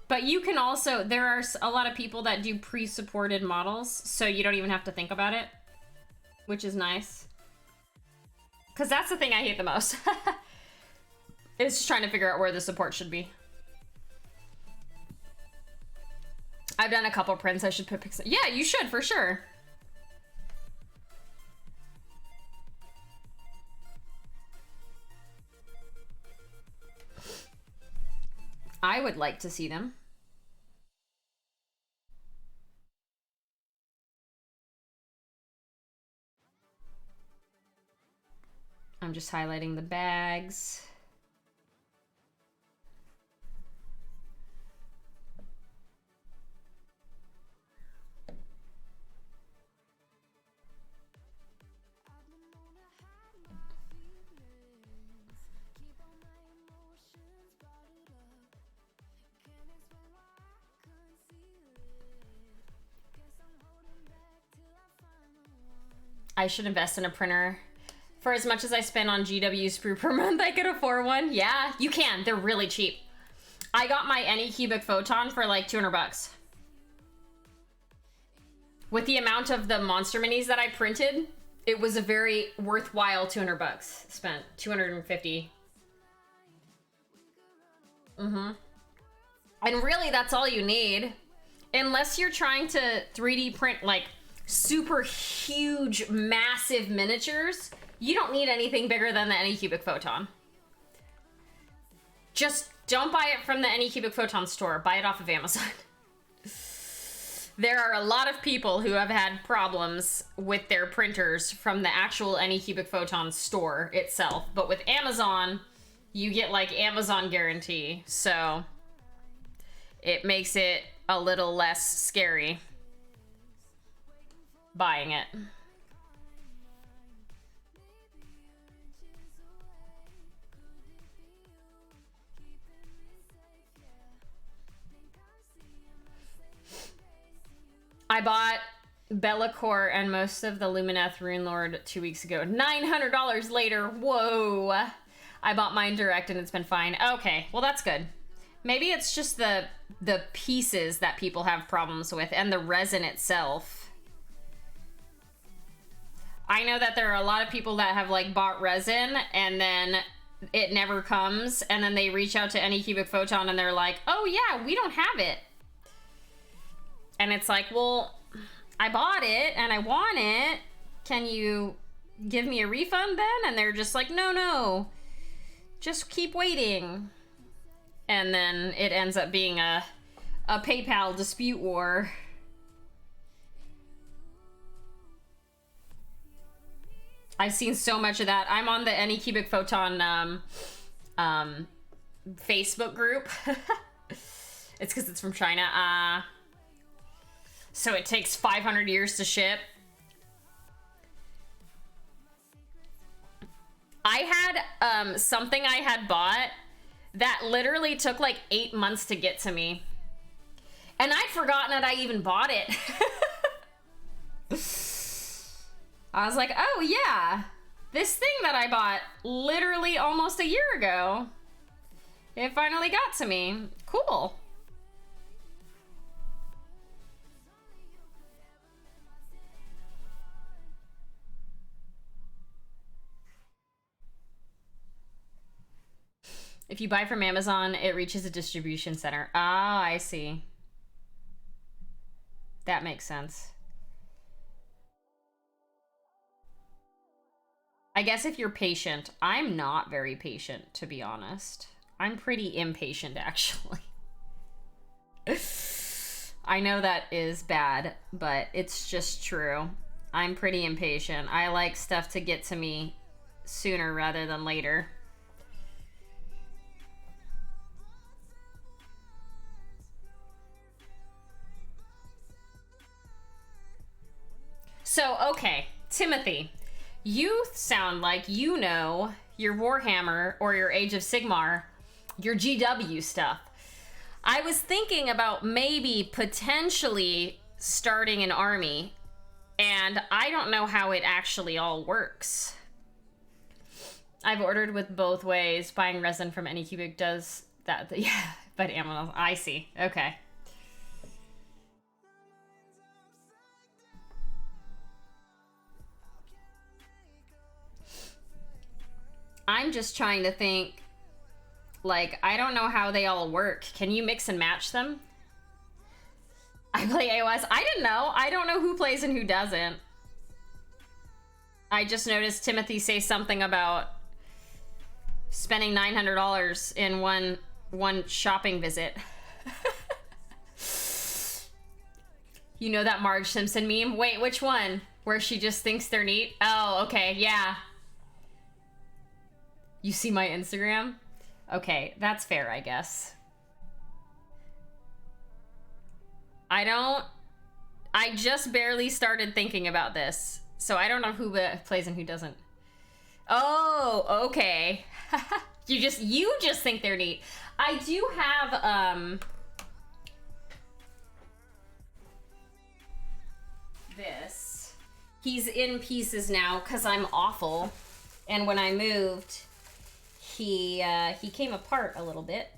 But you can also, there are a lot of people that do pre-supported models, so you don't even have to think about it, which is nice. Because that's the thing I hate the most. It's just trying to figure out where the support should be. I've done a couple prints. I should put pics. Yeah, you should, for sure. I would like to see them. I'm just highlighting the bags. I should invest in a printer. For as much as I spend on GW sprue per month, I could afford one. Yeah, you can. They're really cheap. I got my Anycubic Photon for like 200 bucks. With the amount of the monster minis that I printed, it was a very worthwhile 200 bucks spent. 250. And really, that's all you need. Unless you're trying to 3D print like super huge, massive miniatures, you don't need anything bigger than the Anycubic Photon. Just don't buy it from the Anycubic Photon store. Buy it off of Amazon. There are a lot of people who have had problems with their printers from the actual Anycubic Photon store itself. But with Amazon, you get like Amazon guarantee. So it makes it a little less scary buying it. I bought Bellacore and most of the Lumineth Rune Lord 2 weeks ago. $900 later. Whoa. I bought mine direct and it's been fine. Okay, well that's good. Maybe it's just the pieces that people have problems with and the resin itself. I know that there are a lot of people that have like bought resin and then it never comes, and then they reach out to Anycubic Photon and they're like, oh yeah, we don't have it. And it's like, well, I bought it and I want it. Can you give me a refund then? And they're just like, no, just keep waiting. And then it ends up being a PayPal dispute war. I've seen so much of that. I'm on the Anycubic Photon Facebook group. It's because it's from China. So it takes 500 years to ship. I had something I had bought that literally took like 8 months to get to me. And I'd forgotten that I even bought it. I was like, oh yeah, this thing that I bought literally almost a year ago, it finally got to me. Cool. If you buy from Amazon, it reaches a distribution center. Ah, I see. That makes sense. I guess if you're patient. I'm not very patient, to be honest. I'm pretty impatient, actually. I know that is bad, but it's just true. I'm pretty impatient. I like stuff to get to me sooner rather than later. So, okay, Timothy, you sound like you know your Warhammer or your Age of Sigmar, your GW stuff. I was thinking about maybe potentially starting an army, and I don't know how it actually all works. I've ordered with both ways. Buying resin from Anycubic does that. Yeah, but Amazon. I see. Okay. I'm just trying to think, like, I don't know how they all work. Can you mix and match them? I play AOS. I didn't know. I don't know who plays and who doesn't. I just noticed Timothy say something about spending $900 in one shopping visit. You know that Marge Simpson meme? Wait, which one? Where she just thinks they're neat? Oh, okay, yeah. You see my Instagram? Okay, that's fair, I guess. I just barely started thinking about this, so I don't know who plays and who doesn't. Oh, okay. You just think they're neat. I do have, this. He's in pieces now because I'm awful, and when I moved, he came apart a little bit.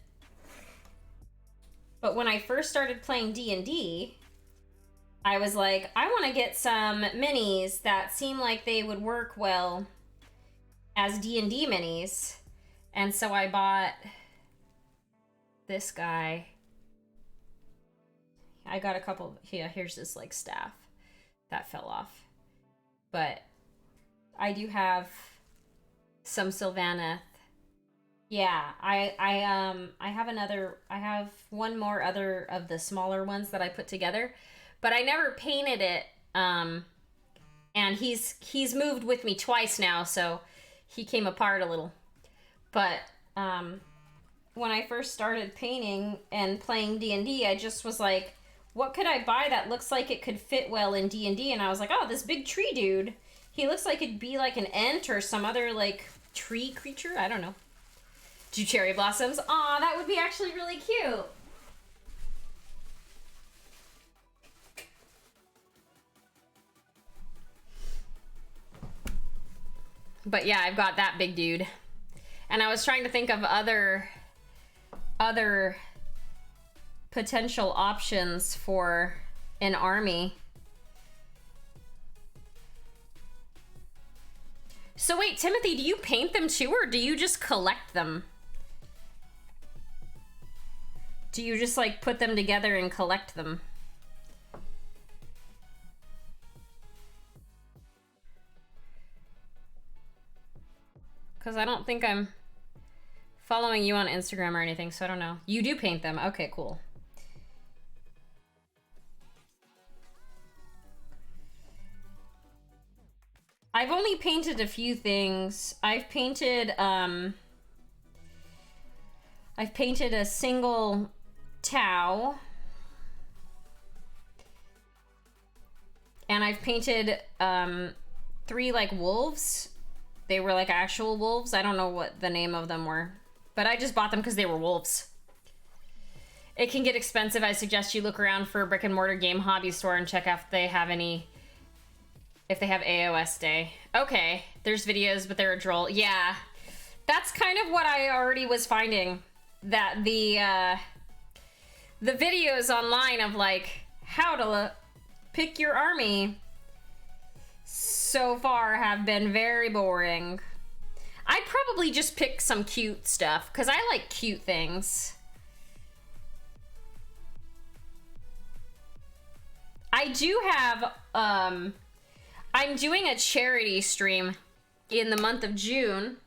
But when I first started playing D&D, I was like, I want to get some minis that seem like they would work well as D&D minis. And so I bought this guy. I got a couple. Yeah, here's this like staff that fell off. But I do have some Sylvaneth. Yeah, I have one more other of the smaller ones that I put together, but I never painted it. And he's moved with me twice now, so he came apart a little. But when I first started painting and playing D&D, I just was like, what could I buy that looks like it could fit well in D&D? And I was like, oh, this big tree dude. He looks like it'd be like an ent or some other like tree creature. I don't know. Do cherry blossoms? Aw, that would be actually really cute. But yeah, I've got that big dude. And I was trying to think of other potential options for an army. So wait, Timothy, do you paint them too, or do you just collect them? Do you just like put them together and collect them? Because I don't think I'm following you on Instagram or anything, so I don't know. You do paint them. Okay, cool. I've only painted a few things. I've painted a single Tau. And I've painted 3 like wolves. They were like actual wolves. I don't know what the name of them were, but I just bought them because they were wolves. It can get expensive. I suggest you look around for a brick and mortar game hobby store and check out if they have any, if they have AOS day. Okay, there's videos, but they're a droll. Yeah, that's kind of what I already was finding, that the videos online of like how to pick your army so far have been very boring. I'd probably just pick some cute stuff because I like cute things. I do have, I'm doing a charity stream in the month of June.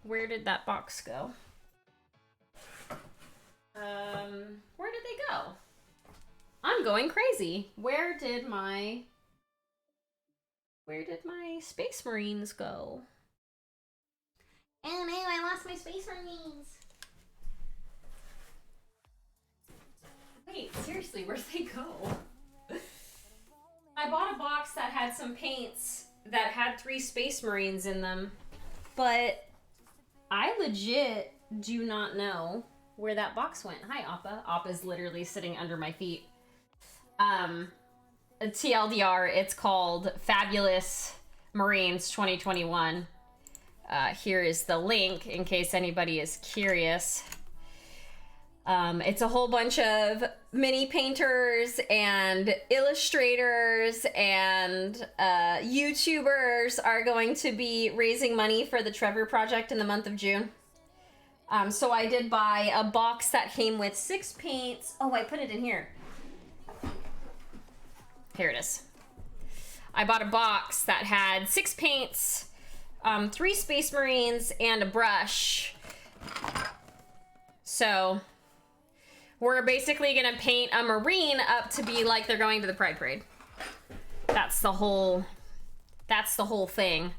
Where did that box go? Where did they go? I'm going crazy. Where did my Space Marines go? Oh no, I lost my Space Marines. Wait, seriously, where'd they go? I bought a box that had some paints that had 3 Space Marines in them, but I legit do not know where that box went. Hi, Appa. Appa's literally sitting under my feet. TLDR, it's called Fabulous Marines 2021. Here is the link in case anybody is curious. It's a whole bunch of mini painters and illustrators and YouTubers are going to be raising money for the Trevor Project in the month of June. So I did buy a box that came with 6 paints. Oh, I put it in here. Here it is. I bought a box that had 6 paints, 3 Space Marines, and a brush. So we're basically gonna paint a Marine up to be like they're going to the Pride Parade. That's the whole thing.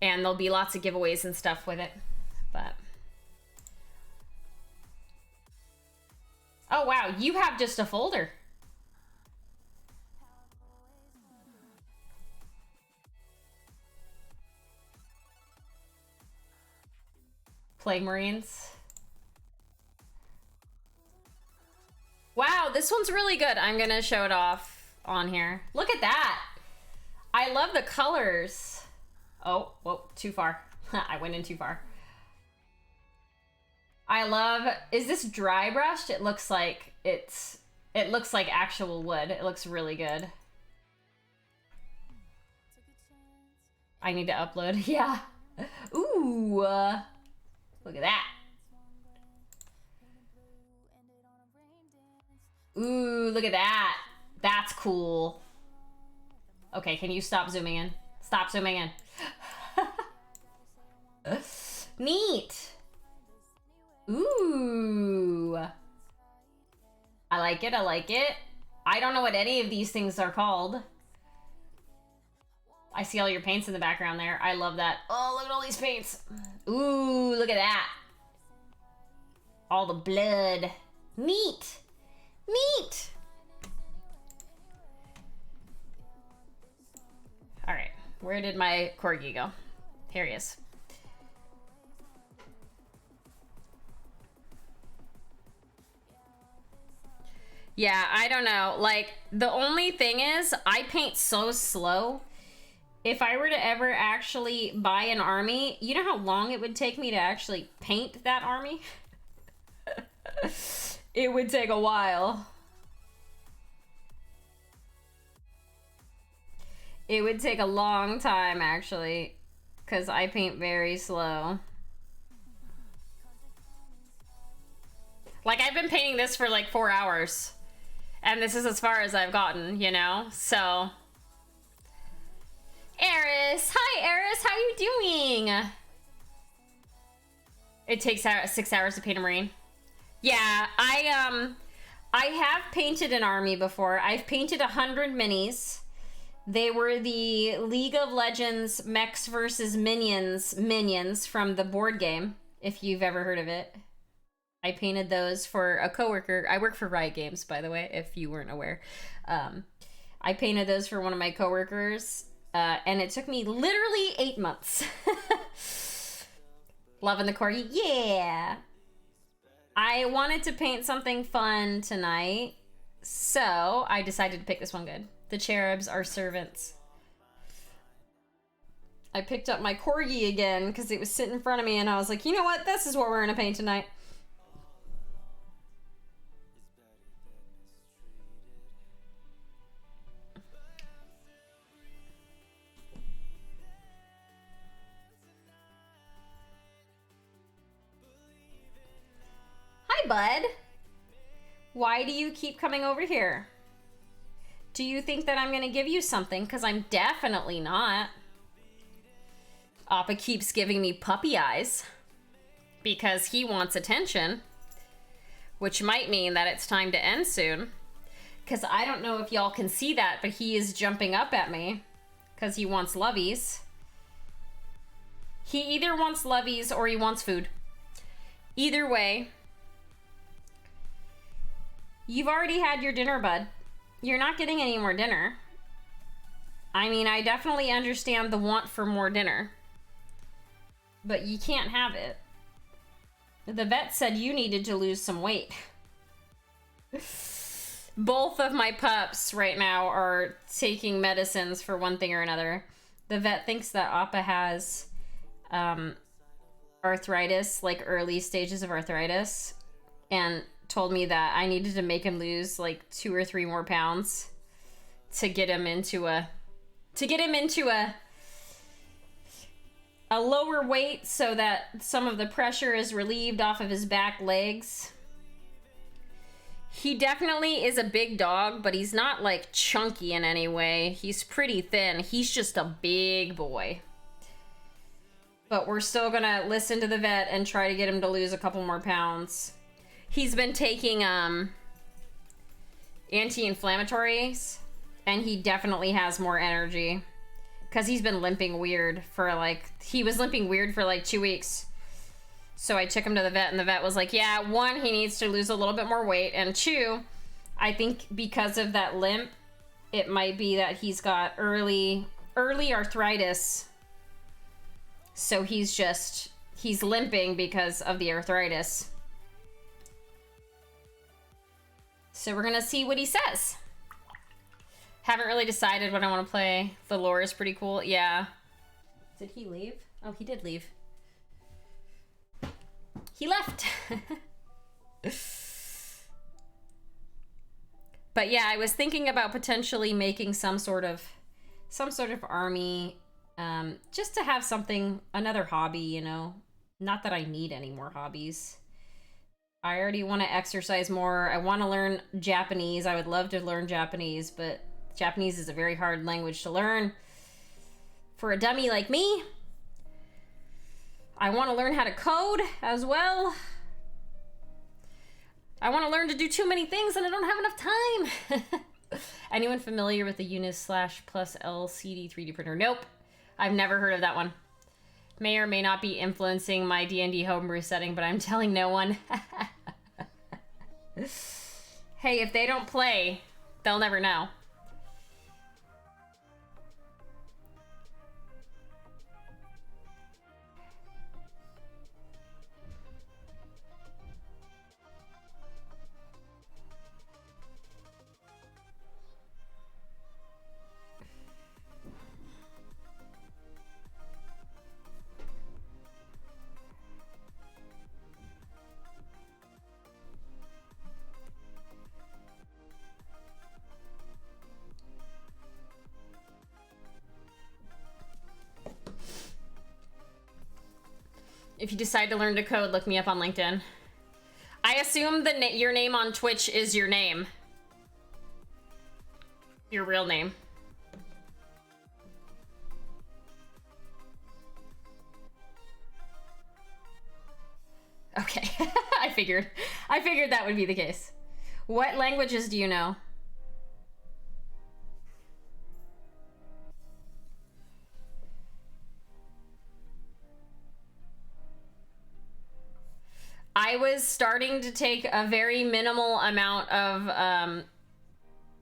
And there'll be lots of giveaways and stuff with it. But oh wow, you have just a folder. Plague Marines. Wow, this one's really good. I'm gonna show it off on here. Look at that. I love the colors. Oh, whoa, too far. I went in too far. I love, is this dry brushed? It looks like it looks like actual wood. It looks really good. I need to upload, yeah. Ooh, look at that. Ooh, look at that. That's cool. Okay, can you stop zooming in? Stop zooming in. Neat. Ooh. I like it, I like it. I don't know what any of these things are called. I see all your paints in the background there. I love that. Oh, look at all these paints. Ooh, look at that. All the blood. Neat. Neat. All right, where did my Corgi go? Here he is. Yeah, I don't know. Like, the only thing is, I paint so slow. If I were to ever actually buy an army, you know how long it would take me to actually paint that army? It would take a while. It would take a long time, actually, because I paint very slow. Like, I've been painting this for like 4 hours, and this is as far as I've gotten, you know? So, Eris! Hi, Eris! How you doing? It takes 6 hours to paint a Marine. Yeah, I have painted an army before. I've painted 100 minis. They were the League of Legends Mechs versus minions from the board game, if you've ever heard of it. I painted those for a coworker. I work for Riot Games, by the way, if you weren't aware. I painted those for one of my coworkers, and it took me literally 8 months. Loving the Corgi? Yeah! I wanted to paint something fun tonight, so I decided to pick this one good. The cherubs are servants. I picked up my Corgi again because it was sitting in front of me, and I was like, you know what? This is what we're gonna paint tonight. Hi, bud. Why do you keep coming over here? Do you think that I'm gonna give you something? Because I'm definitely not. Appa keeps giving me puppy eyes because he wants attention, which might mean that it's time to end soon. Because I don't know if y'all can see that, but he is jumping up at me because he wants lovies. He either wants lovies or he wants food. Either way, you've already had your dinner, bud. You're not getting any more dinner. I mean, I definitely understand the want for more dinner, but you can't have it. The vet said you needed to lose some weight. Both of my pups right now are taking medicines for one thing or another. The vet thinks that Appa has arthritis, like early stages of arthritis, and told me that I needed to make him lose like 2 or 3 more pounds to get him into a lower weight so that some of the pressure is relieved off of his back legs. He definitely is a big dog, but he's not like chunky in any way. He's pretty thin. He's just a big boy. But we're still gonna listen to the vet and try to get him to lose a couple more pounds. He's been taking anti-inflammatories, and he definitely has more energy. Because he's been limping weird for he was limping weird for like 2 weeks. So I took him to the vet, and the vet was like, yeah, 1, he needs to lose a little bit more weight, and 2, I think because of that limp, it might be that he's got early arthritis. So he's limping because of the arthritis. So we're gonna see what he says. Haven't really decided what I want to play. The lore is pretty cool. Yeah. Did he leave? Oh, he did leave. He left. But yeah, I was thinking about potentially making some sort of army, just to have something, another hobby, you know. Not that I need any more hobbies. I already want to exercise more. I want to learn Japanese. I would love to learn Japanese, but Japanese is a very hard language to learn for a dummy like me. I want to learn how to code as well. I want to learn to do too many things and I don't have enough time. Anyone familiar with the Unis/plus LCD 3D printer? Nope. I've never heard of that one. May or may not be influencing my D&D homebrew setting, but I'm telling no one. Hey, if they don't play, they'll never know. If you decide to learn to code, look me up on LinkedIn. I assume that your name on Twitch is your name. Your real name. Okay, I figured that would be the case. What languages do you know? I was starting to take a very minimal amount of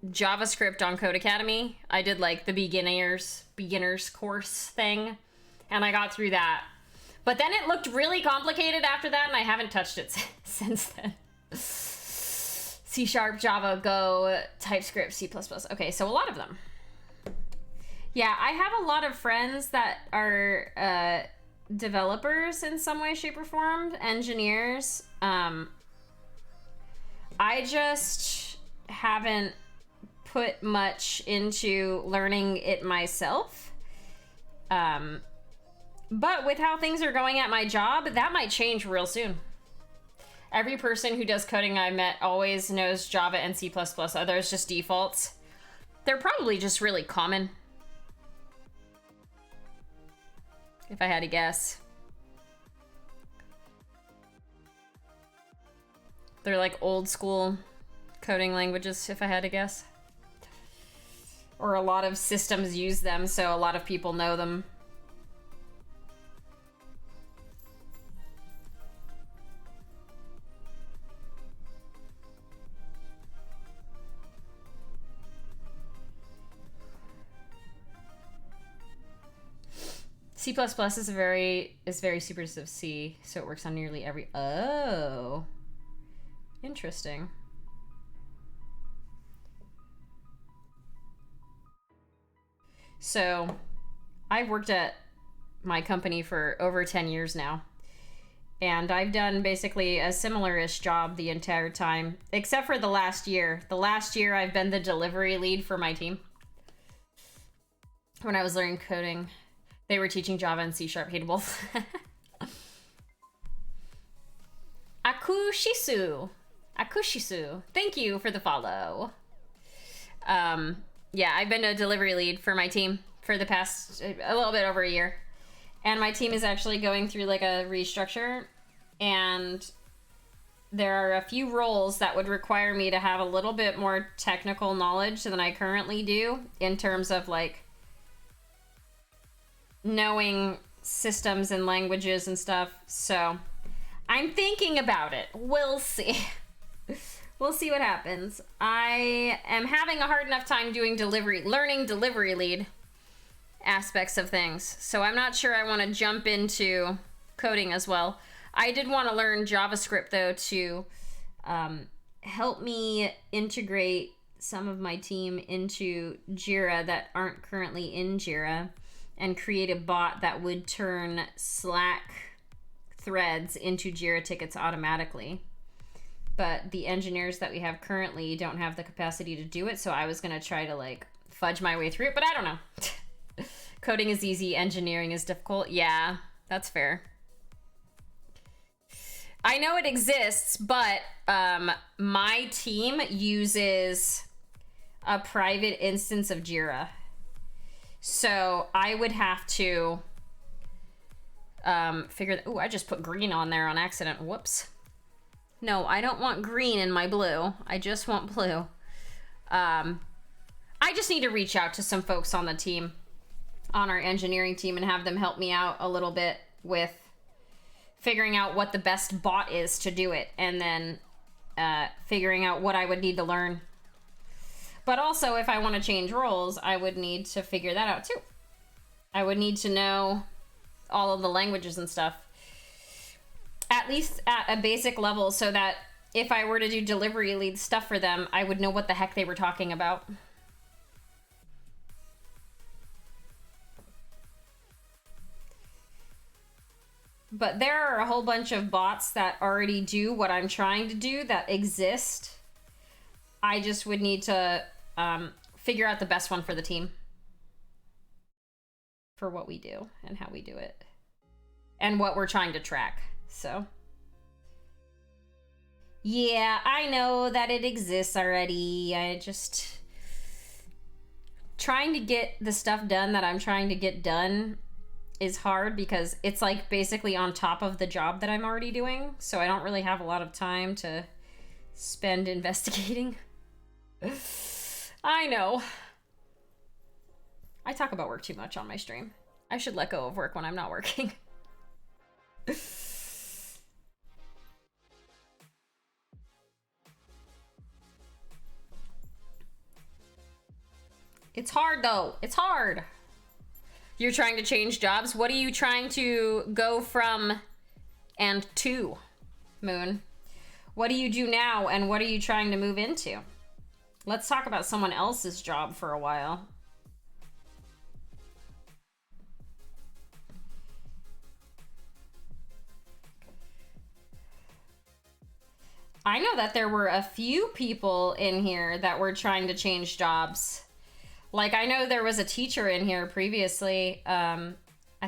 JavaScript on Code Academy. I did like the beginners course thing, and I got through that. But then it looked really complicated after that, and I haven't touched it since then. C#, Java, Go, TypeScript, C++. Okay, so a lot of them. Yeah, I have a lot of friends that are developers in some way, shape, or form, engineers. I just haven't put much into learning it myself. But with how things are going at my job, that might change real soon. Every person who does coding I met always knows Java and C++. Are those just defaults? They're probably just really common. If I had to guess. They're like old school coding languages, if I had to guess. Or a lot of systems use them, so a lot of people know them. C++ is very superscript of C, so it works on nearly every. Oh, interesting. So, I've worked at my company for over 10 years now, and I've done basically a similar-ish job the entire time, except for the last year. The last year, I've been the delivery lead for my team. When I was learning coding, they were teaching Java and C#, hated both. Akushisu, thank you for the follow. Yeah, I've been a delivery lead for my team for the past a little bit over a year. And my team is actually going through like a restructure, and there are a few roles that would require me to have a little bit more technical knowledge than I currently do in terms of like knowing systems and languages and stuff. So I'm thinking about it. We'll see. We'll see what happens. I am having a hard enough time doing learning delivery lead aspects of things. So I'm not sure I want to jump into coding as well. I did want to learn JavaScript though to help me integrate some of my team into Jira that aren't currently in Jira, and create a bot that would turn Slack threads into Jira tickets automatically. But the engineers that we have currently don't have the capacity to do it, so I was going to try to like fudge my way through it, but I don't know. Coding is easy, engineering is difficult. Yeah, that's fair. I know it exists, but my team uses a private instance of Jira. So I would have to figure that. Ooh, I just put green on there on accident. Whoops. No, I don't want green in my blue. I just want blue. I just need to reach out to some folks on the team, on our engineering team, and have them help me out a little bit with figuring out what the best bot is to do it, and then figuring out what I would need to learn. But also, if I want to change roles, I would need to figure that out too. I would need to know all of the languages and stuff, at least at a basic level, so that if I were to do delivery lead stuff for them, I would know what the heck they were talking about. But there are a whole bunch of bots that already do what I'm trying to do that exist. I just would need to figure out the best one for the team, for what we do and how we do it and what we're trying to track. So yeah, I know that it exists already. I just trying to get the stuff done that I'm trying to get done is hard, because it's like basically on top of the job that I'm already doing. So I don't really have a lot of time to spend investigating. I know. I talk about work too much on my stream. I should let go of work when I'm not working. It's hard though. It's hard. You're trying to change jobs. What are you trying to go from and to, Moon? What do you do now, and what are you trying to move into? Let's talk about someone else's job for a while. I know that there were a few people in here that were trying to change jobs. Like, I know there was a teacher in here previously. I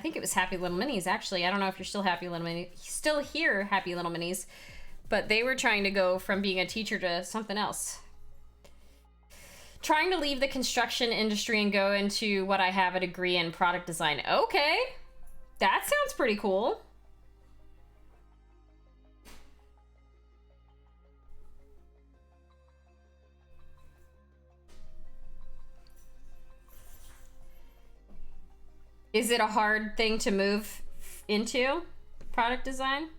think it was Happy Little Minis, actually. I don't know if you're still Happy Little Minis. Still here, Happy Little Minis. But they were trying to go from being a teacher to something else. Trying to leave the construction industry and go into what I have a degree in product design. Okay. That sounds pretty cool. Is it a hard thing to move into, product design?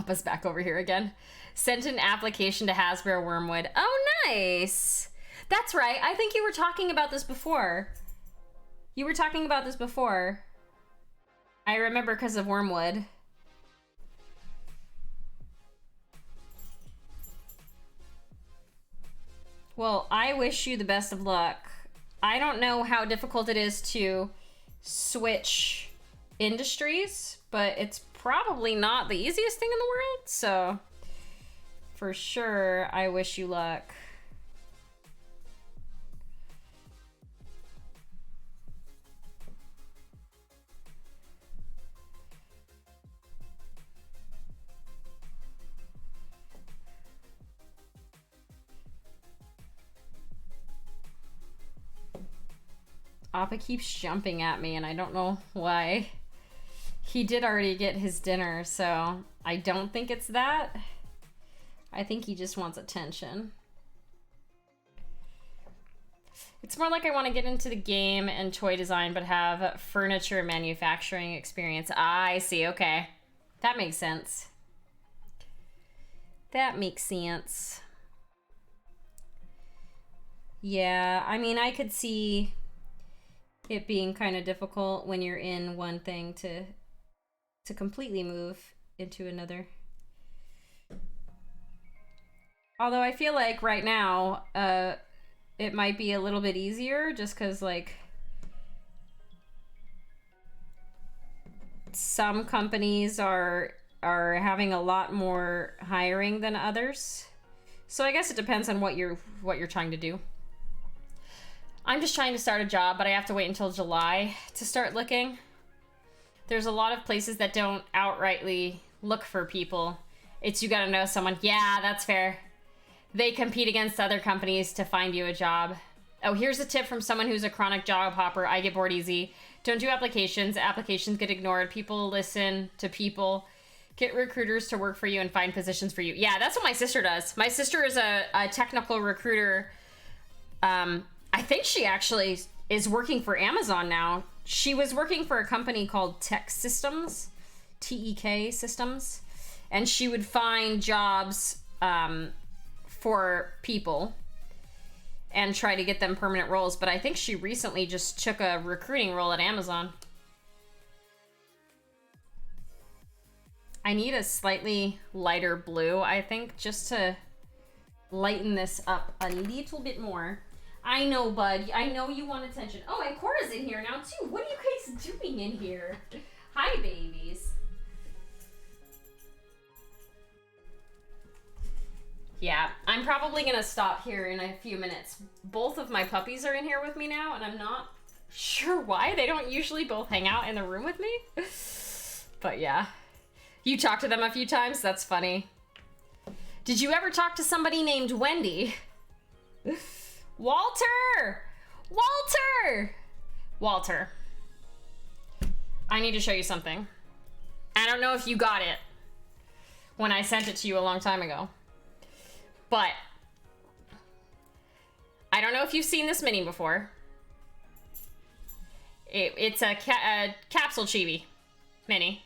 Appa's back over here again. Sent an application to Hasbro Wormwood. Oh, nice. That's right. I think you were talking about this before. You were talking about this before. I remember because of Wormwood. Well, I wish you the best of luck. I don't know how difficult it is to switch industries, but it's probably not the easiest thing in the world, so for sure, I wish you luck. Appa keeps jumping at me, and I don't know why. He did already get his dinner, so I don't think it's that. I think he just wants attention. It's more like I want to get into the game and toy design, but have furniture manufacturing experience. I see, okay. That makes sense. That makes sense. Yeah, I mean, I could see it being kind of difficult when you're in one thing to completely move into another. Although I feel like right now, it might be a little bit easier just because, like, some companies are having a lot more hiring than others. So I guess it depends on what you're trying to do. I'm just trying to start a job, but I have to wait until July to start looking. There's a lot of places that don't outrightly look for people. It's you gotta know someone. Yeah, that's fair. They compete against other companies to find you a job. Oh, here's a tip from someone who's a chronic job hopper. I get bored easy. Don't do applications. Applications get ignored. People listen to people. Get recruiters to work for you and find positions for you. Yeah, that's what my sister does. My sister is a technical recruiter. I think she actually is working for Amazon now. She was working for a company called Tech Systems, TEK Systems, and she would find jobs for people and try to get them permanent roles. But I think she recently just took a recruiting role at Amazon. I need a slightly lighter blue, I think, just to lighten this up a little bit more. I know, bud. I know you want attention. Oh, and Cora's in here now, too. What are you guys doing in here? Hi, babies. Yeah, I'm probably going to stop here in a few minutes. Both of my puppies are in here with me now, and I'm not sure why. They don't usually both hang out in the room with me. But yeah. You talked to them a few times? That's funny. Did you ever talk to somebody named Wendy? Walter! Walter! Walter. I need to show you something. I don't know if you got it when I sent it to you a long time ago. But I don't know if you've seen this mini before. It's a Capsule Chibi mini.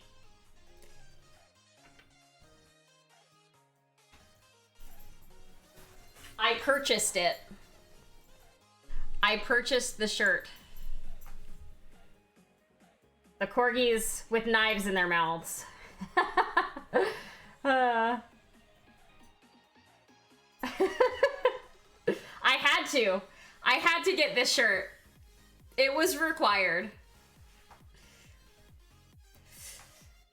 I purchased it. I purchased the shirt. The corgis with knives in their mouths. I had to get this shirt. It was required.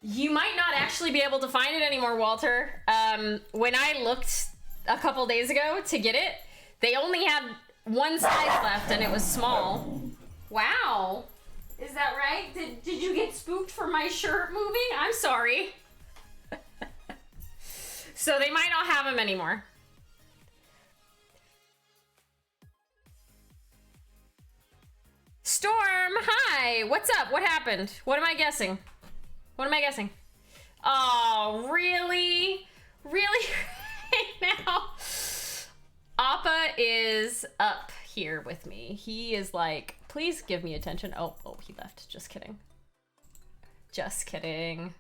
You might not actually be able to find it anymore, Walter. When I looked a couple days ago to get it, they only had one size left and it was small. Wow. Is that right? Did you get spooked for my shirt moving? I'm sorry. So they might not have them anymore. Storm, hi. What's up? What happened? What am I guessing? What am I guessing? Oh, really? Really? Right now? Appa is up here with me. He is like, please give me attention. Oh, he left. Just kidding. Just kidding.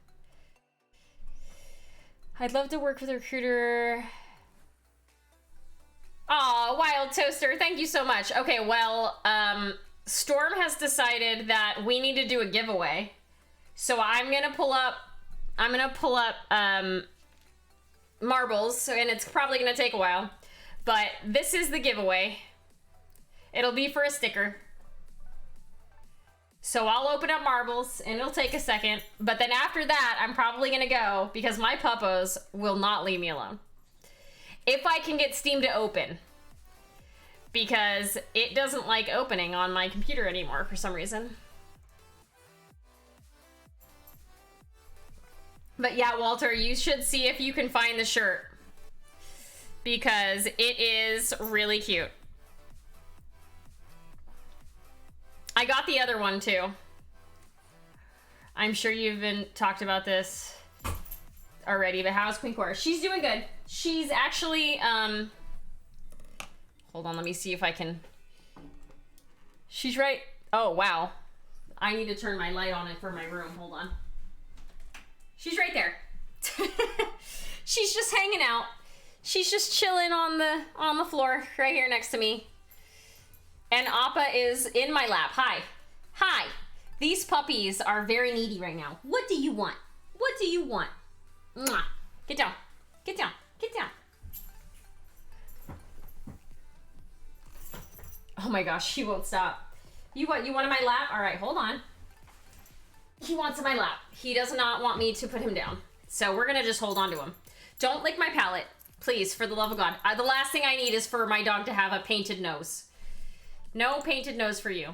I'd love to work with a recruiter. Aw, Wild Toaster, thank you so much. Okay, well, Storm has decided that we need to do a giveaway. So I'm gonna pull up marbles, and it's probably gonna take a while. But this is the giveaway. It'll be for a sticker. So I'll open up marbles, and it'll take a second. But then after that, I'm probably gonna go, because my puppos will not leave me alone. If I can get Steam to open. Because it doesn't like opening on my computer anymore for some reason. But yeah, Walter, you should see if you can find the shirt. Because it is really cute. I got the other one too. I'm sure you've been talked about this already, but how's Queen Cora? She's doing good. She's actually, hold on, let me see if I can. She's right. Oh, wow. I need to turn my light on it for my room. Hold on. She's right there. She's just hanging out. She's just chilling on the floor right here next to me. And Appa is in my lap. Hi. Hi. These puppies are very needy right now. What do you want? What do you want? Mwah. Get down. Get down. Get down. Oh my gosh, he won't stop. You want in my lap? All right, hold on. He wants in my lap. He does not want me to put him down. So we're gonna just hold on to him. Don't lick my palate, please, for the love of God. The last thing I need is for my dog to have a painted nose. No painted nose for you.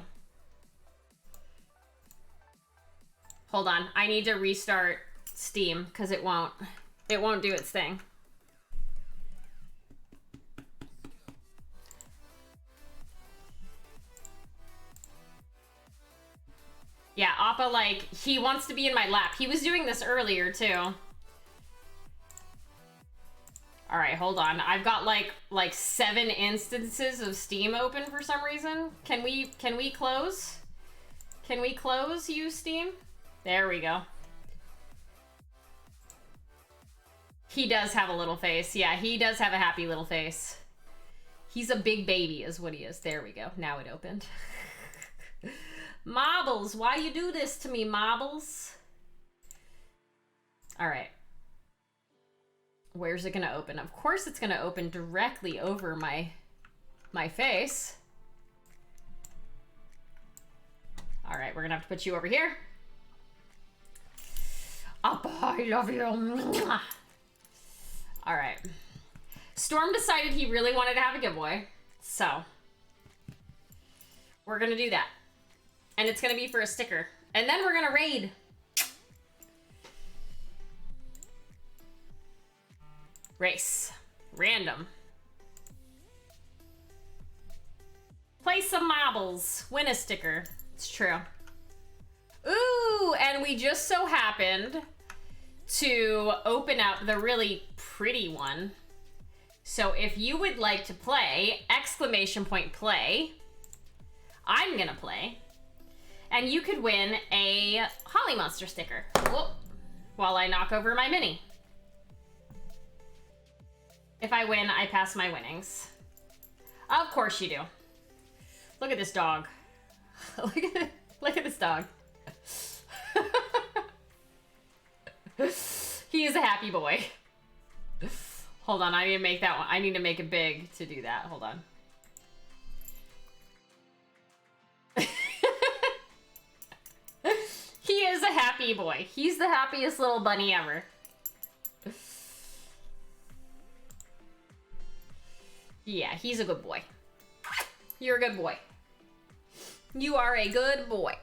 Hold on, I need to restart Steam because it won't do its thing. Yeah, Appa, like, he wants to be in my lap. He was doing this earlier, too. All right, hold on. I've got, like 7 instances of Steam open for some reason. Can we close? Can we close, use Steam? There we go. He does have a little face. Yeah, he does have a happy little face. He's a big baby is what he is. There we go. Now it opened. Marbles, why you do this to me, Marbles? All right. Where's it gonna open? Of course it's gonna open directly over my face. All right, we're gonna have to put you over here. Appa, I love you. Mwah. All right. Storm decided he really wanted to have a giveaway, so we're gonna do that. And it's gonna be for a sticker. And then we're gonna raid. Race. Random. Play some marbles. Win a sticker. It's true. Ooh, and we just so happened to open up the really pretty one. So if you would like to play, !play, I'm gonna play. And you could win a Holly Monster sticker. Whoop. While I knock over my mini. If I win, I pass my winnings. Of course you do. Look at this dog. Look at this dog. He is a happy boy. Hold on, I need to make that one. I need to make it big to do that. Hold on. He is a happy boy. He's the happiest little bunny ever. Yeah, he's a good boy. You're a good boy. You are a good boy.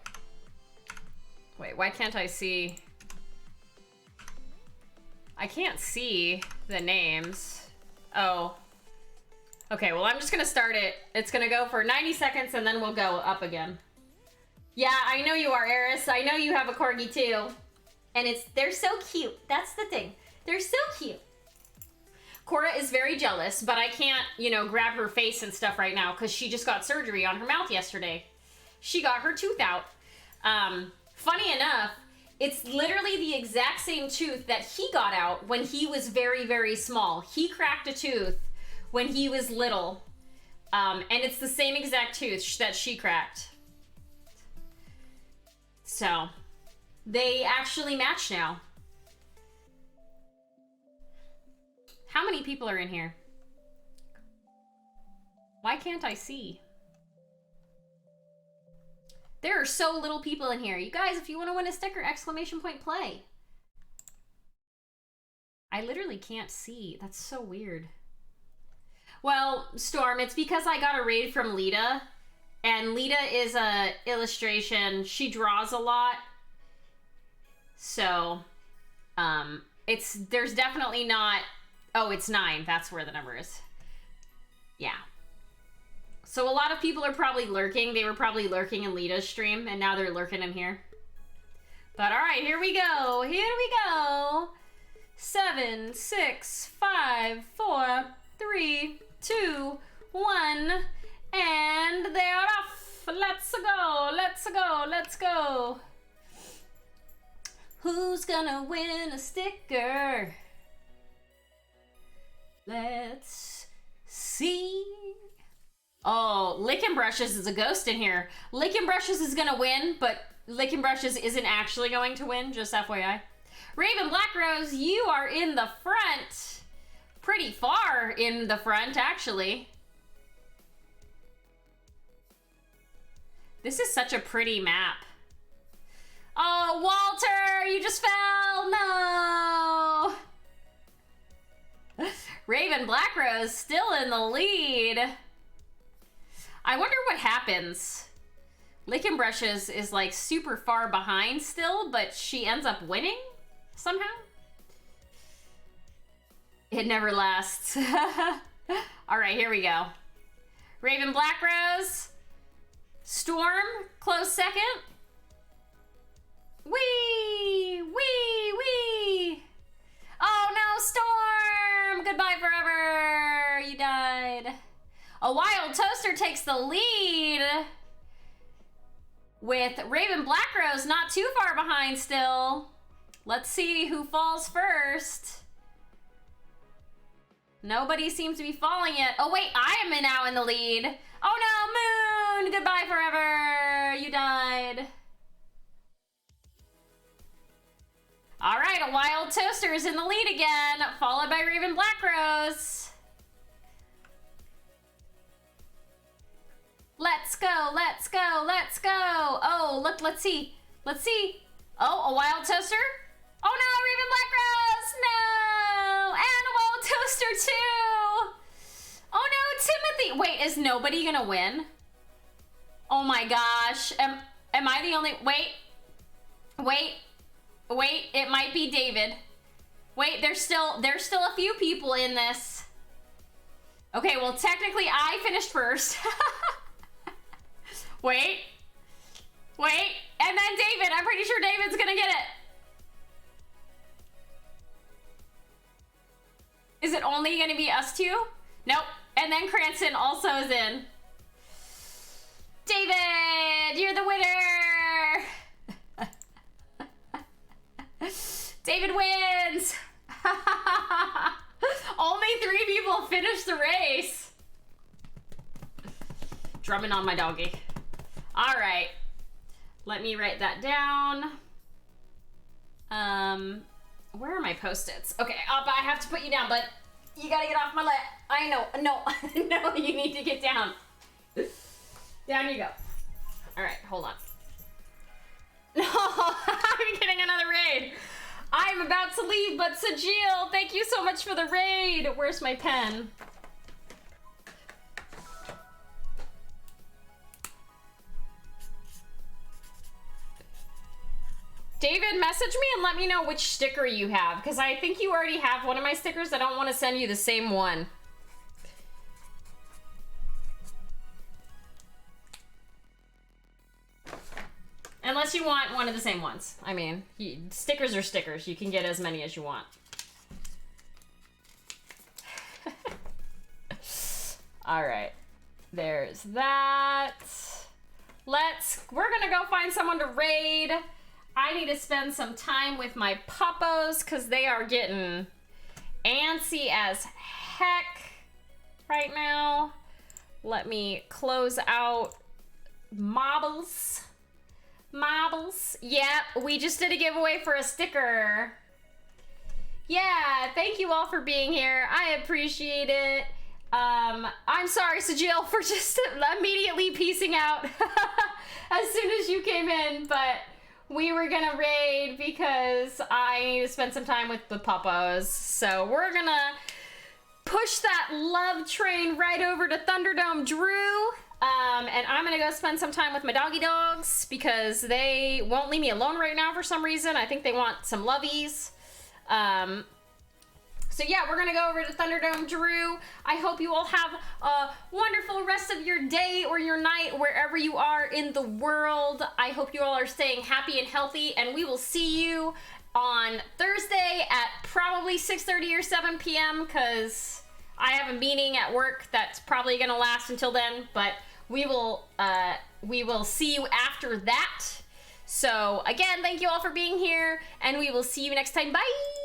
Wait, why can't I see? I can't see the names. Oh. Okay, well, I'm just gonna start it. It's gonna go for 90 seconds and then we'll go up again. Yeah, I know you are, Eris. I know you have a Corgi too. And they're so cute. That's the thing. They're so cute. Cora is very jealous, but I can't, grab her face and stuff right now because she just got surgery on her mouth yesterday. She got her tooth out. Funny enough, It's literally the exact same tooth that he got out when he was very, very small. He cracked a tooth when he was little. And it's the same exact tooth that she cracked. So, they actually match now. How many people are in here? Why can't I see? There are so little people in here. You guys, if you want to win a sticker, !play. I literally can't see. That's so weird. Well, Storm, it's because I got a raid from Lita. And Lita is a illustration. She draws a lot. So, there's definitely not... Oh, it's 9. That's where the number is. Yeah. So a lot of people are probably lurking. They were probably lurking in Lita's stream, and now they're lurking in here. But all right, here we go. Here we go. 7, 6, 5, 4, 3, 2, 1, and they're off. Let's go. Let's go. Let's go. Who's gonna win a sticker? Let's see. Oh, Lickin' Brushes is a ghost in here. Lickin' Brushes is gonna win, but Lickin' Brushes isn't actually going to win, just FYI. Raven Black Rose, you are in the front. Pretty far in the front, actually. This is such a pretty map. Oh, Walter, you just fell. No. Raven Black Rose still in the lead. I wonder what happens. Lickin' Brushes is like super far behind still, but she ends up winning somehow. It never lasts. All right, here we go. Raven Black Rose. Storm, close second. Wee, wee, wee. Oh no, Storm! Goodbye forever. You died. A Wild Toaster takes the lead with Raven Black Rose not too far behind still. Let's see who falls first. Nobody seems to be falling yet. Oh wait, I am now in the lead. Oh no, Moon! Goodbye forever. You died. All right, a Wild Toaster is in the lead again, followed by Raven Black Rose. Let's go, let's go, let's go. Oh, look, let's see. Let's see. Oh, a Wild Toaster. Oh no, Raven Black Rose, no. And a Wild Toaster too. Oh no, Timothy. Wait, is nobody gonna win? Oh my gosh. Am I the only, wait, it might be David. Wait, there's still a few people in this. Okay, well technically I finished first. Wait, and then David. I'm pretty sure David's gonna get it. Is it only gonna be us two? Nope. And then Cranston also is in. David, you're the winner. David wins. Only 3 people finished the race. Drumming on my doggy. All right, let me write that down. Where are my Post-its? Okay, I have to put you down, but you gotta get off my lap. I know, no, no, you need to get down. Down you go. All right, hold on. No, I'm getting another raid. I'm about to leave, but Sajil, thank you so much for the raid. Where's my pen? David, message me and let me know which sticker you have, because I think you already have one of my stickers. I don't want to send you the same one. Unless you want one of the same ones. I mean, stickers are stickers. You can get as many as you want. All right. There's that. We're gonna go find someone to raid. I need to spend some time with my puppos because they are getting antsy as heck right now. Let me close out Marbles. Marbles. Yep, we just did a giveaway for a sticker. Yeah, thank you all for being here. I appreciate it. I'm sorry, Sajil, for just immediately peacing out as soon as you came in, but we were gonna raid because I need to spend some time with the puppos. So we're gonna push that love train right over to Thunderdome Drew. And I'm gonna go spend some time with my doggy dogs because they won't leave me alone right now for some reason. I think they want some lovies. So yeah, we're gonna go over to Thunderdome Drew. I hope you all have a wonderful rest of your day or your night wherever you are in the world. I hope you all are staying happy and healthy, and we will see you on Thursday at probably 6:30 or 7 p.m. because I have a meeting at work that's probably gonna last until then, but we will see you after that. So again, thank you all for being here, and we will see you next time. Bye!